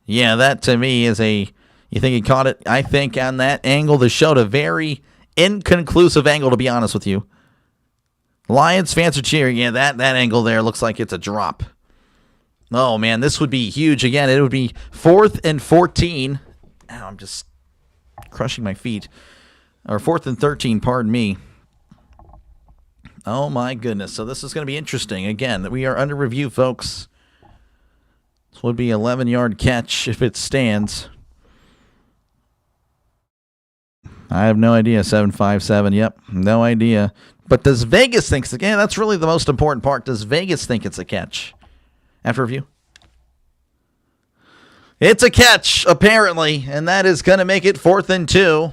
Yeah, that to me is you think he caught it? I think on that angle, they showed a very inconclusive angle, to be honest with you. Lions fans are cheering. Yeah, that angle there looks like it's a drop. Oh, man, this would be huge. Again, it would be 4th and 14. Ow, I'm just crushing my feet. Or 4th and 13, pardon me. Oh, my goodness. So this is going to be interesting. Again, we are under review, folks. This would be an 11-yard catch if it stands. I have no idea. 757. Yep, no idea. But does Vegas think, again, that's really the most important part. Does Vegas think it's a catch? After review? It's a catch, apparently, and that is going to make it 4th and 2.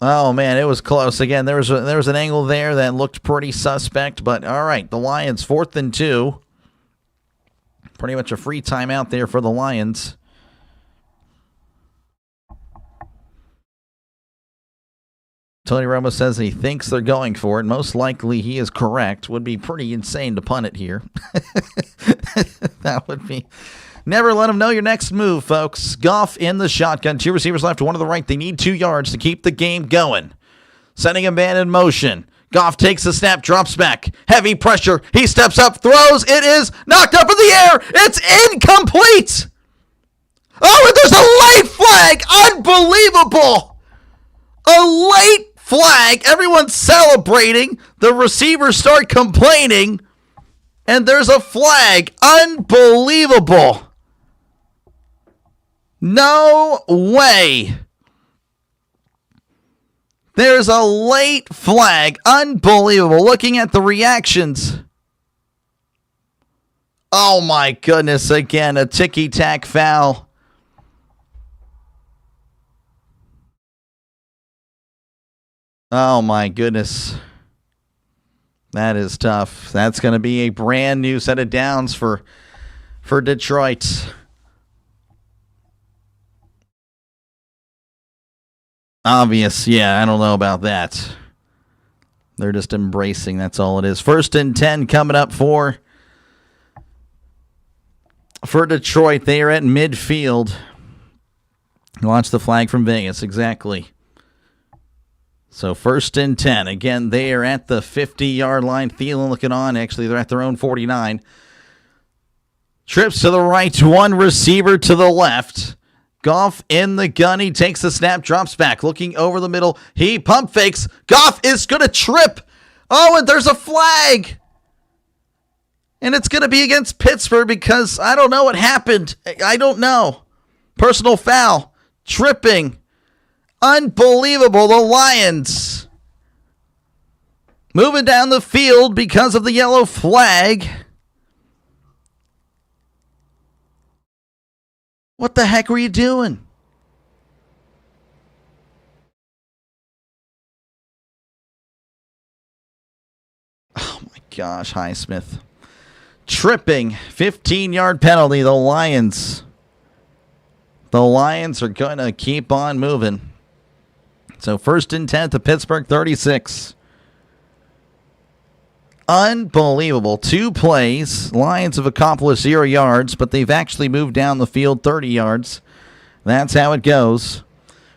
Oh, man, it was close. Again, there was an angle there that looked pretty suspect, but all right, the Lions, 4th and 2. Pretty much a free timeout there for the Lions. Tony Romo says he thinks they're going for it. Most likely he is correct. Would be pretty insane to punt it here. That would be... Never let them know your next move, folks. Goff in the shotgun. 2 receivers left, 1 to the right. They need 2 yards to keep the game going. Sending a man in motion. Goff takes the snap, drops back. Heavy pressure. He steps up, throws. It is knocked up in the air. It's incomplete. Oh, and there's a late flag. Unbelievable. A late flag. Everyone's celebrating. The receivers start complaining. And there's a flag. Unbelievable. No way. There's a late flag. Unbelievable. Looking at the reactions. Oh my goodness. Again, a ticky-tack foul. Oh my goodness. That is tough. That's going to be a brand new set of downs for Detroit. Obvious. Yeah, I don't know about that. They're just embracing. That's all it is. 1st and 10 coming up for Detroit. They are at midfield. Launch the flag from Vegas. Exactly. So 1st and 10. Again, they are at the 50-yard line. Thielen looking on. Actually, they're at their own 49. Trips to the right. 1 receiver to the left. Goff in the gun. He takes the snap, drops back, looking over the middle. He pump fakes. Goff is going to trip. Oh, and there's a flag. And it's going to be against Pittsburgh because I don't know what happened. I don't know. Personal foul. Tripping. Unbelievable. The Lions moving down the field because of the yellow flag. What the heck were you doing? Oh my gosh, Highsmith. Tripping, 15-yard penalty. The Lions are going to keep on moving. So 1st and 10 to Pittsburgh 36. Unbelievable. 2 plays. Lions have accomplished 0 yards, but they've actually moved down the field 30 yards. That's how it goes.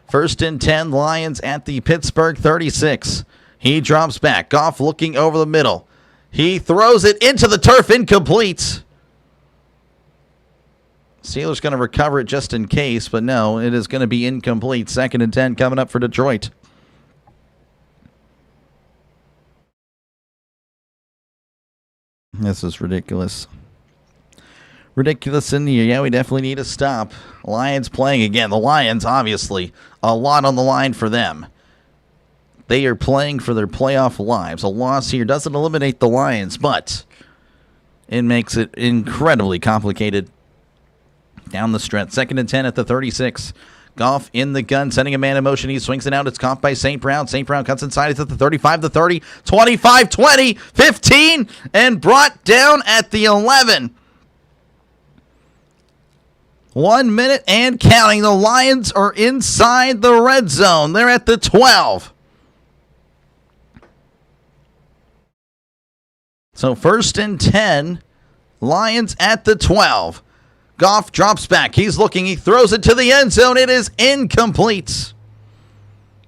1st and 10, Lions at the Pittsburgh 36. He drops back. Goff looking over the middle. He throws it into the turf, incomplete. Steelers going to recover it just in case, but no, it is going to be incomplete. 2nd and 10 coming up for Detroit. This is ridiculous. Ridiculous in here. Yeah, we definitely need to stop. Lions playing again. The Lions, obviously, a lot on the line for them. They are playing for their playoff lives. A loss here doesn't eliminate the Lions, but it makes it incredibly complicated down the stretch. 2nd and 10 at the 36. Goff in the gun, sending a man in motion. He swings it out. It's caught by St. Brown. St. Brown cuts inside. It's at the 35, the 30, 25, 20, 15, and brought down at the 11. 1 minute and counting. The Lions are inside the red zone. They're at the 12. So 1st and 10, Lions at the 12. Goff drops back. He's looking. He throws it to the end zone. It is incomplete.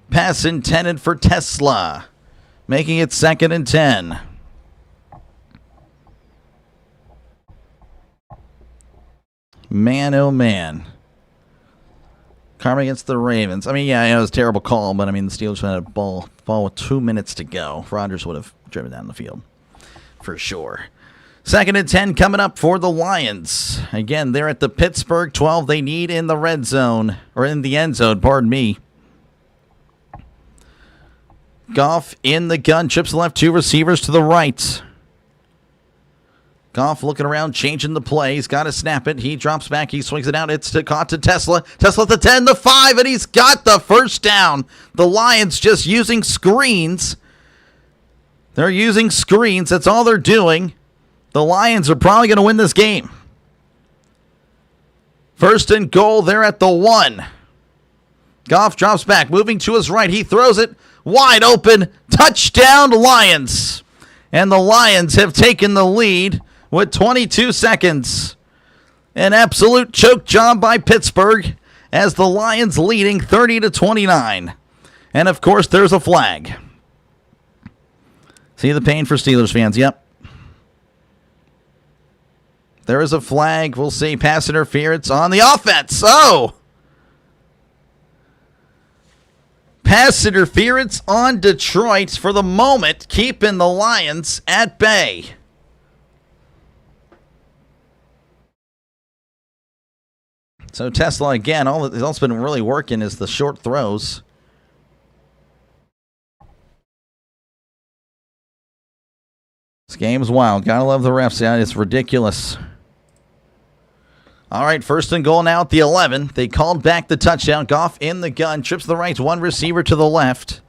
Pass intended for Tesla, making it 2nd and 10. Man, oh man. Karma against the Ravens. I mean, yeah, it was a terrible call, but I mean, the Steelers had a ball with 2 minutes to go. Rodgers would have driven down the field for sure. 2nd and 10 coming up for the Lions. Again, they're at the Pittsburgh 12. They need in the red zone, or in the end zone, pardon me. Goff in the gun, trips left, 2 receivers to the right. Goff looking around, changing the play. He's got to snap it. He drops back. He swings it out. It's caught to Tesla. Tesla at the 10, the 5, and he's got the first down. The Lions just using screens. They're using screens. That's all they're doing. The Lions are probably going to win this game. 1st and goal. They're at the 1. Goff drops back, moving to his right. He throws it wide open. Touchdown, Lions. And the Lions have taken the lead with 22 seconds. An absolute choke job by Pittsburgh as the Lions leading 30-29. And, of course, there's a flag. See the pain for Steelers fans? Yep. There is a flag. We'll see. Pass interference on the offense. Oh! Pass interference on Detroit for the moment, keeping the Lions at bay. So Tesla, again, all that's been really working is the short throws. This game's wild. Gotta love the refs. Yeah, it's ridiculous. All right, 1st and goal now at the 11. They called back the touchdown. Goff in the gun. Trips to the right. 1 receiver to the left.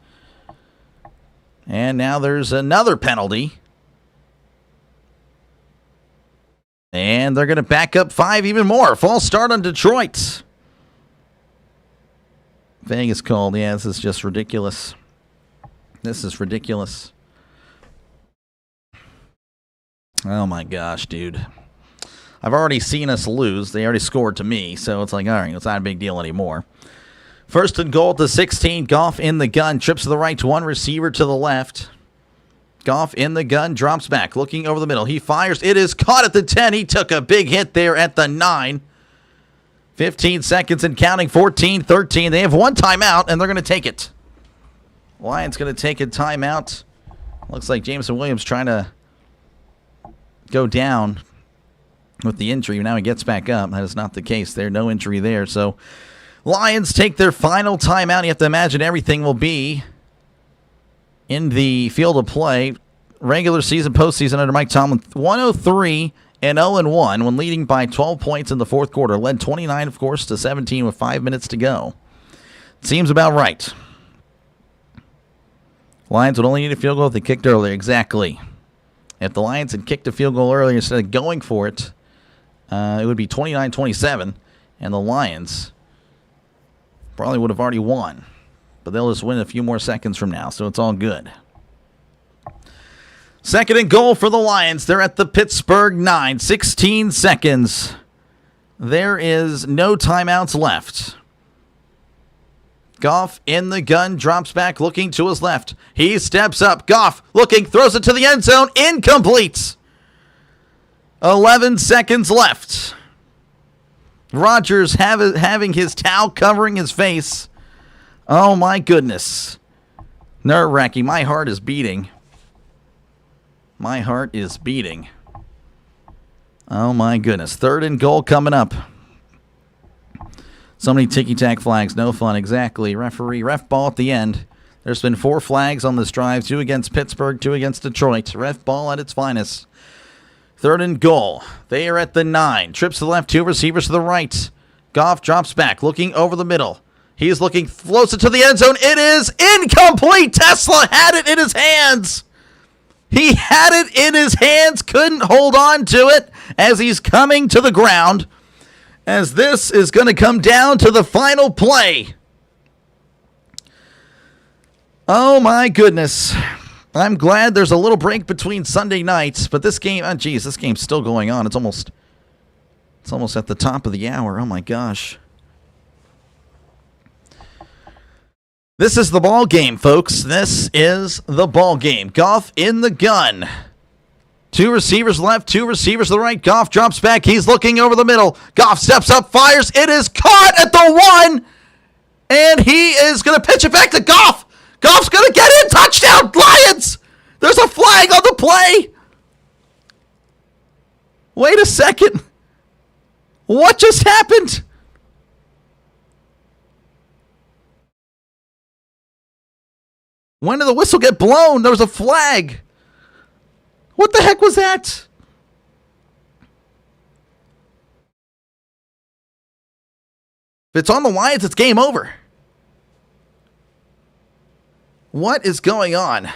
And now there's another penalty. And they're going to back up 5 even more. False start on Detroit. Vegas called. Yeah, this is just ridiculous. This is ridiculous. Oh my gosh, dude. I've already seen us lose. They already scored to me, so it's like, all right, it's not a big deal anymore. 1st and goal at the 16. Goff in the gun. Trips to the right to 1 receiver to the left. Goff in the gun. Drops back. Looking over the middle. He fires. It is caught at the 10. He took a big hit there at the 9. 15 seconds and counting, 14-13. They have one timeout, and they're going to take it. Lions going to take a timeout. Looks like Jameson Williams trying to go down with the injury. Now he gets back up. That is not the case there. No injury there. So Lions take their final timeout. You have to imagine everything will be in the field of play. Regular season, postseason under Mike Tomlin, 103 and 0-1 when leading by 12 points in the fourth quarter. Led 29, of course, to 17 with 5 minutes to go. Seems about right. Lions would only need a field goal if they kicked earlier. Exactly. If the Lions had kicked a field goal earlier instead of going for it, it would be 29-27, and the Lions probably would have already won. But they'll just win a few more seconds from now, so it's all good. Second and goal for the Lions. They're at the Pittsburgh 9. 16 seconds. There is no timeouts left. Goff in the gun, drops back, looking to his left. He steps up. Goff looking, throws it to the end zone. Incomplete. 11 seconds left. Rodgers having his towel covering his face. Oh, my goodness. Nerve-wracking. My heart is beating. My heart is beating. Oh, my goodness. Third and goal coming up. So many ticky-tack flags. No fun. Exactly. Referee, ref ball at the end. There's been 4 flags on this drive. 2 against Pittsburgh, 2 against Detroit. Ref ball at its finest. Third and goal. They are at the 9. Trips to the left, 2 receivers to the right. Goff drops back, looking over the middle. He's looking, floats it to the end zone. It is incomplete. Tesla had it in his hands. He had it in his hands, couldn't hold on to it as he's coming to the ground. As this is going to come down to the final play. Oh, my goodness. I'm glad there's a little break between Sunday nights, but this game, oh, geez, this game's still going on. It's almost at the top of the hour. Oh, my gosh. This is the ball game, folks. This is the ball game. Goff in the gun. 2 receivers left, 2 receivers to the right. Goff drops back. He's looking over the middle. Goff steps up, fires. It is caught at the 1. And he is going to pitch it back to Goff. Goff's going to get in. Touchdown, Lions. There's a flag on the play. Wait a second. What just happened? When did the whistle get blown? There was a flag. What the heck was that? If it's on the Lions, it's game over. What is going on?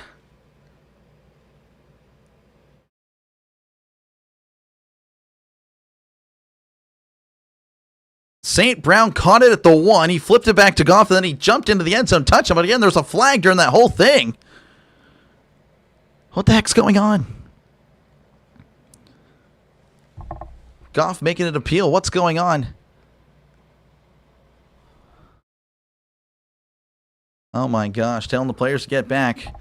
St. Brown caught it at the 1. He flipped it back to Goff, and then he jumped into the end zone, touched him. But again, there's a flag during that whole thing. What the heck's going on? Goff making an appeal. What's going on? Oh my gosh, telling the players to get back.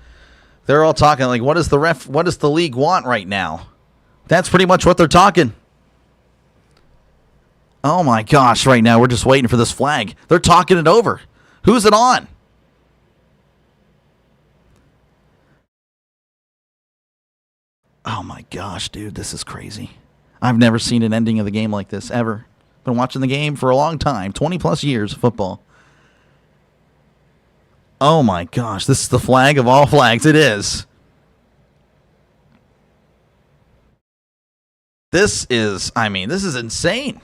They're all talking like, what does the league want right now? That's pretty much what they're talking. Oh my gosh, right now we're just waiting for this flag. They're talking it over. Who's it on? Oh my gosh, dude, this is crazy. I've never seen an ending of the game like this, ever. Been watching the game for a long time, 20 plus years of football. Oh my gosh, this is the flag of all flags. It is. This is insane.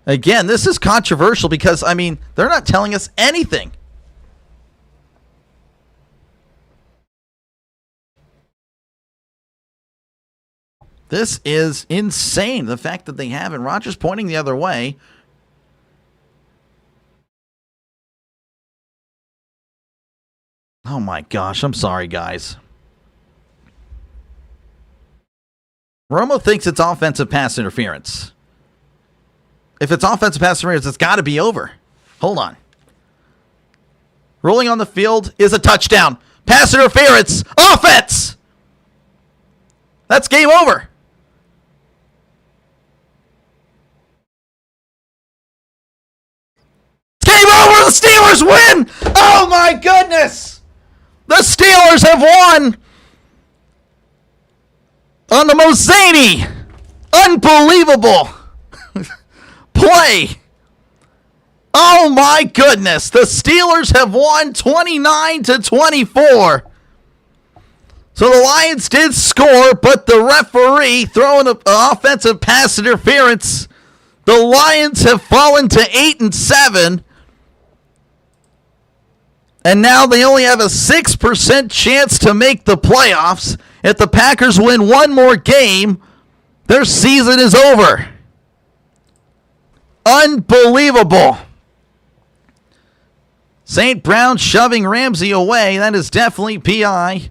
Again, this is controversial because, they're not telling us anything. This is insane. The fact that they haven't. Rodgers pointing the other way. Oh my gosh, I'm sorry, guys. Romo thinks it's offensive pass interference. If it's offensive pass interference, it's got to be over. Hold on. Rolling on the field is a touchdown. Pass interference. Offense. That's game over. Steelers win! Oh my goodness! The Steelers have won on the most zany, unbelievable play. Oh my goodness! The Steelers have won 29-24. So the Lions did score, but the referee throwing an offensive pass interference. The Lions have fallen to 8-7. And now they only have a 6% chance to make the playoffs. If the Packers win one more game, their season is over. Unbelievable. St. Brown shoving Ramsey away. That is definitely PI.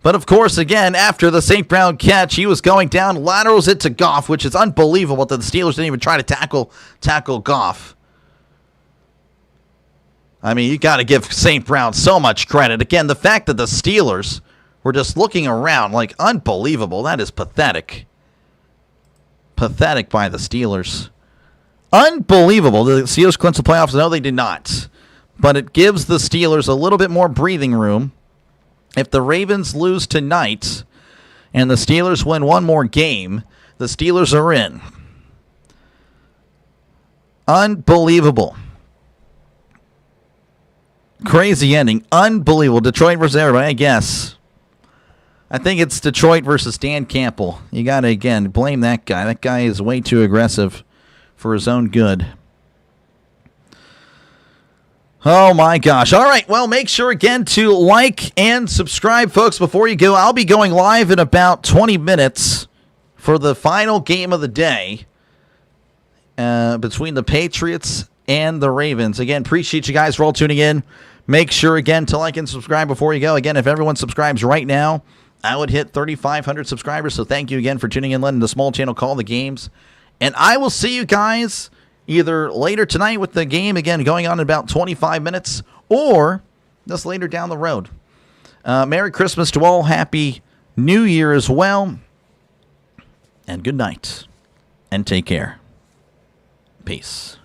But, of course, again, after the St. Brown catch, he was going down, laterals it to Goff, which is unbelievable that the Steelers didn't even try to tackle Goff. I mean, you got to give St. Brown so much credit. Again, the fact that the Steelers were just looking around, like, unbelievable. That is pathetic. Pathetic by the Steelers. Unbelievable. The Steelers clinched the playoffs? No, they did not. But it gives the Steelers a little bit more breathing room. If the Ravens lose tonight and the Steelers win one more game, the Steelers are in. Unbelievable. Crazy ending. Unbelievable. Detroit versus everybody, I guess. I think it's Detroit versus Dan Campbell. You got to, again, blame that guy. That guy is way too aggressive for his own good. Oh, my gosh. All right. Well, make sure, again, to like and subscribe, folks, before you go. I'll be going live in about 20 minutes for the final game of the day between the Patriots and the Ravens. Again, appreciate you guys for all tuning in. Make sure, again, to like and subscribe before you go. Again, if everyone subscribes right now, I would hit 3,500 subscribers. So thank you again for tuning in, letting the small channel call the games. And I will see you guys either later tonight with the game, again, going on in about 25 minutes, or just later down the road. Merry Christmas to all. Happy New Year as well. And good night. And take care. Peace.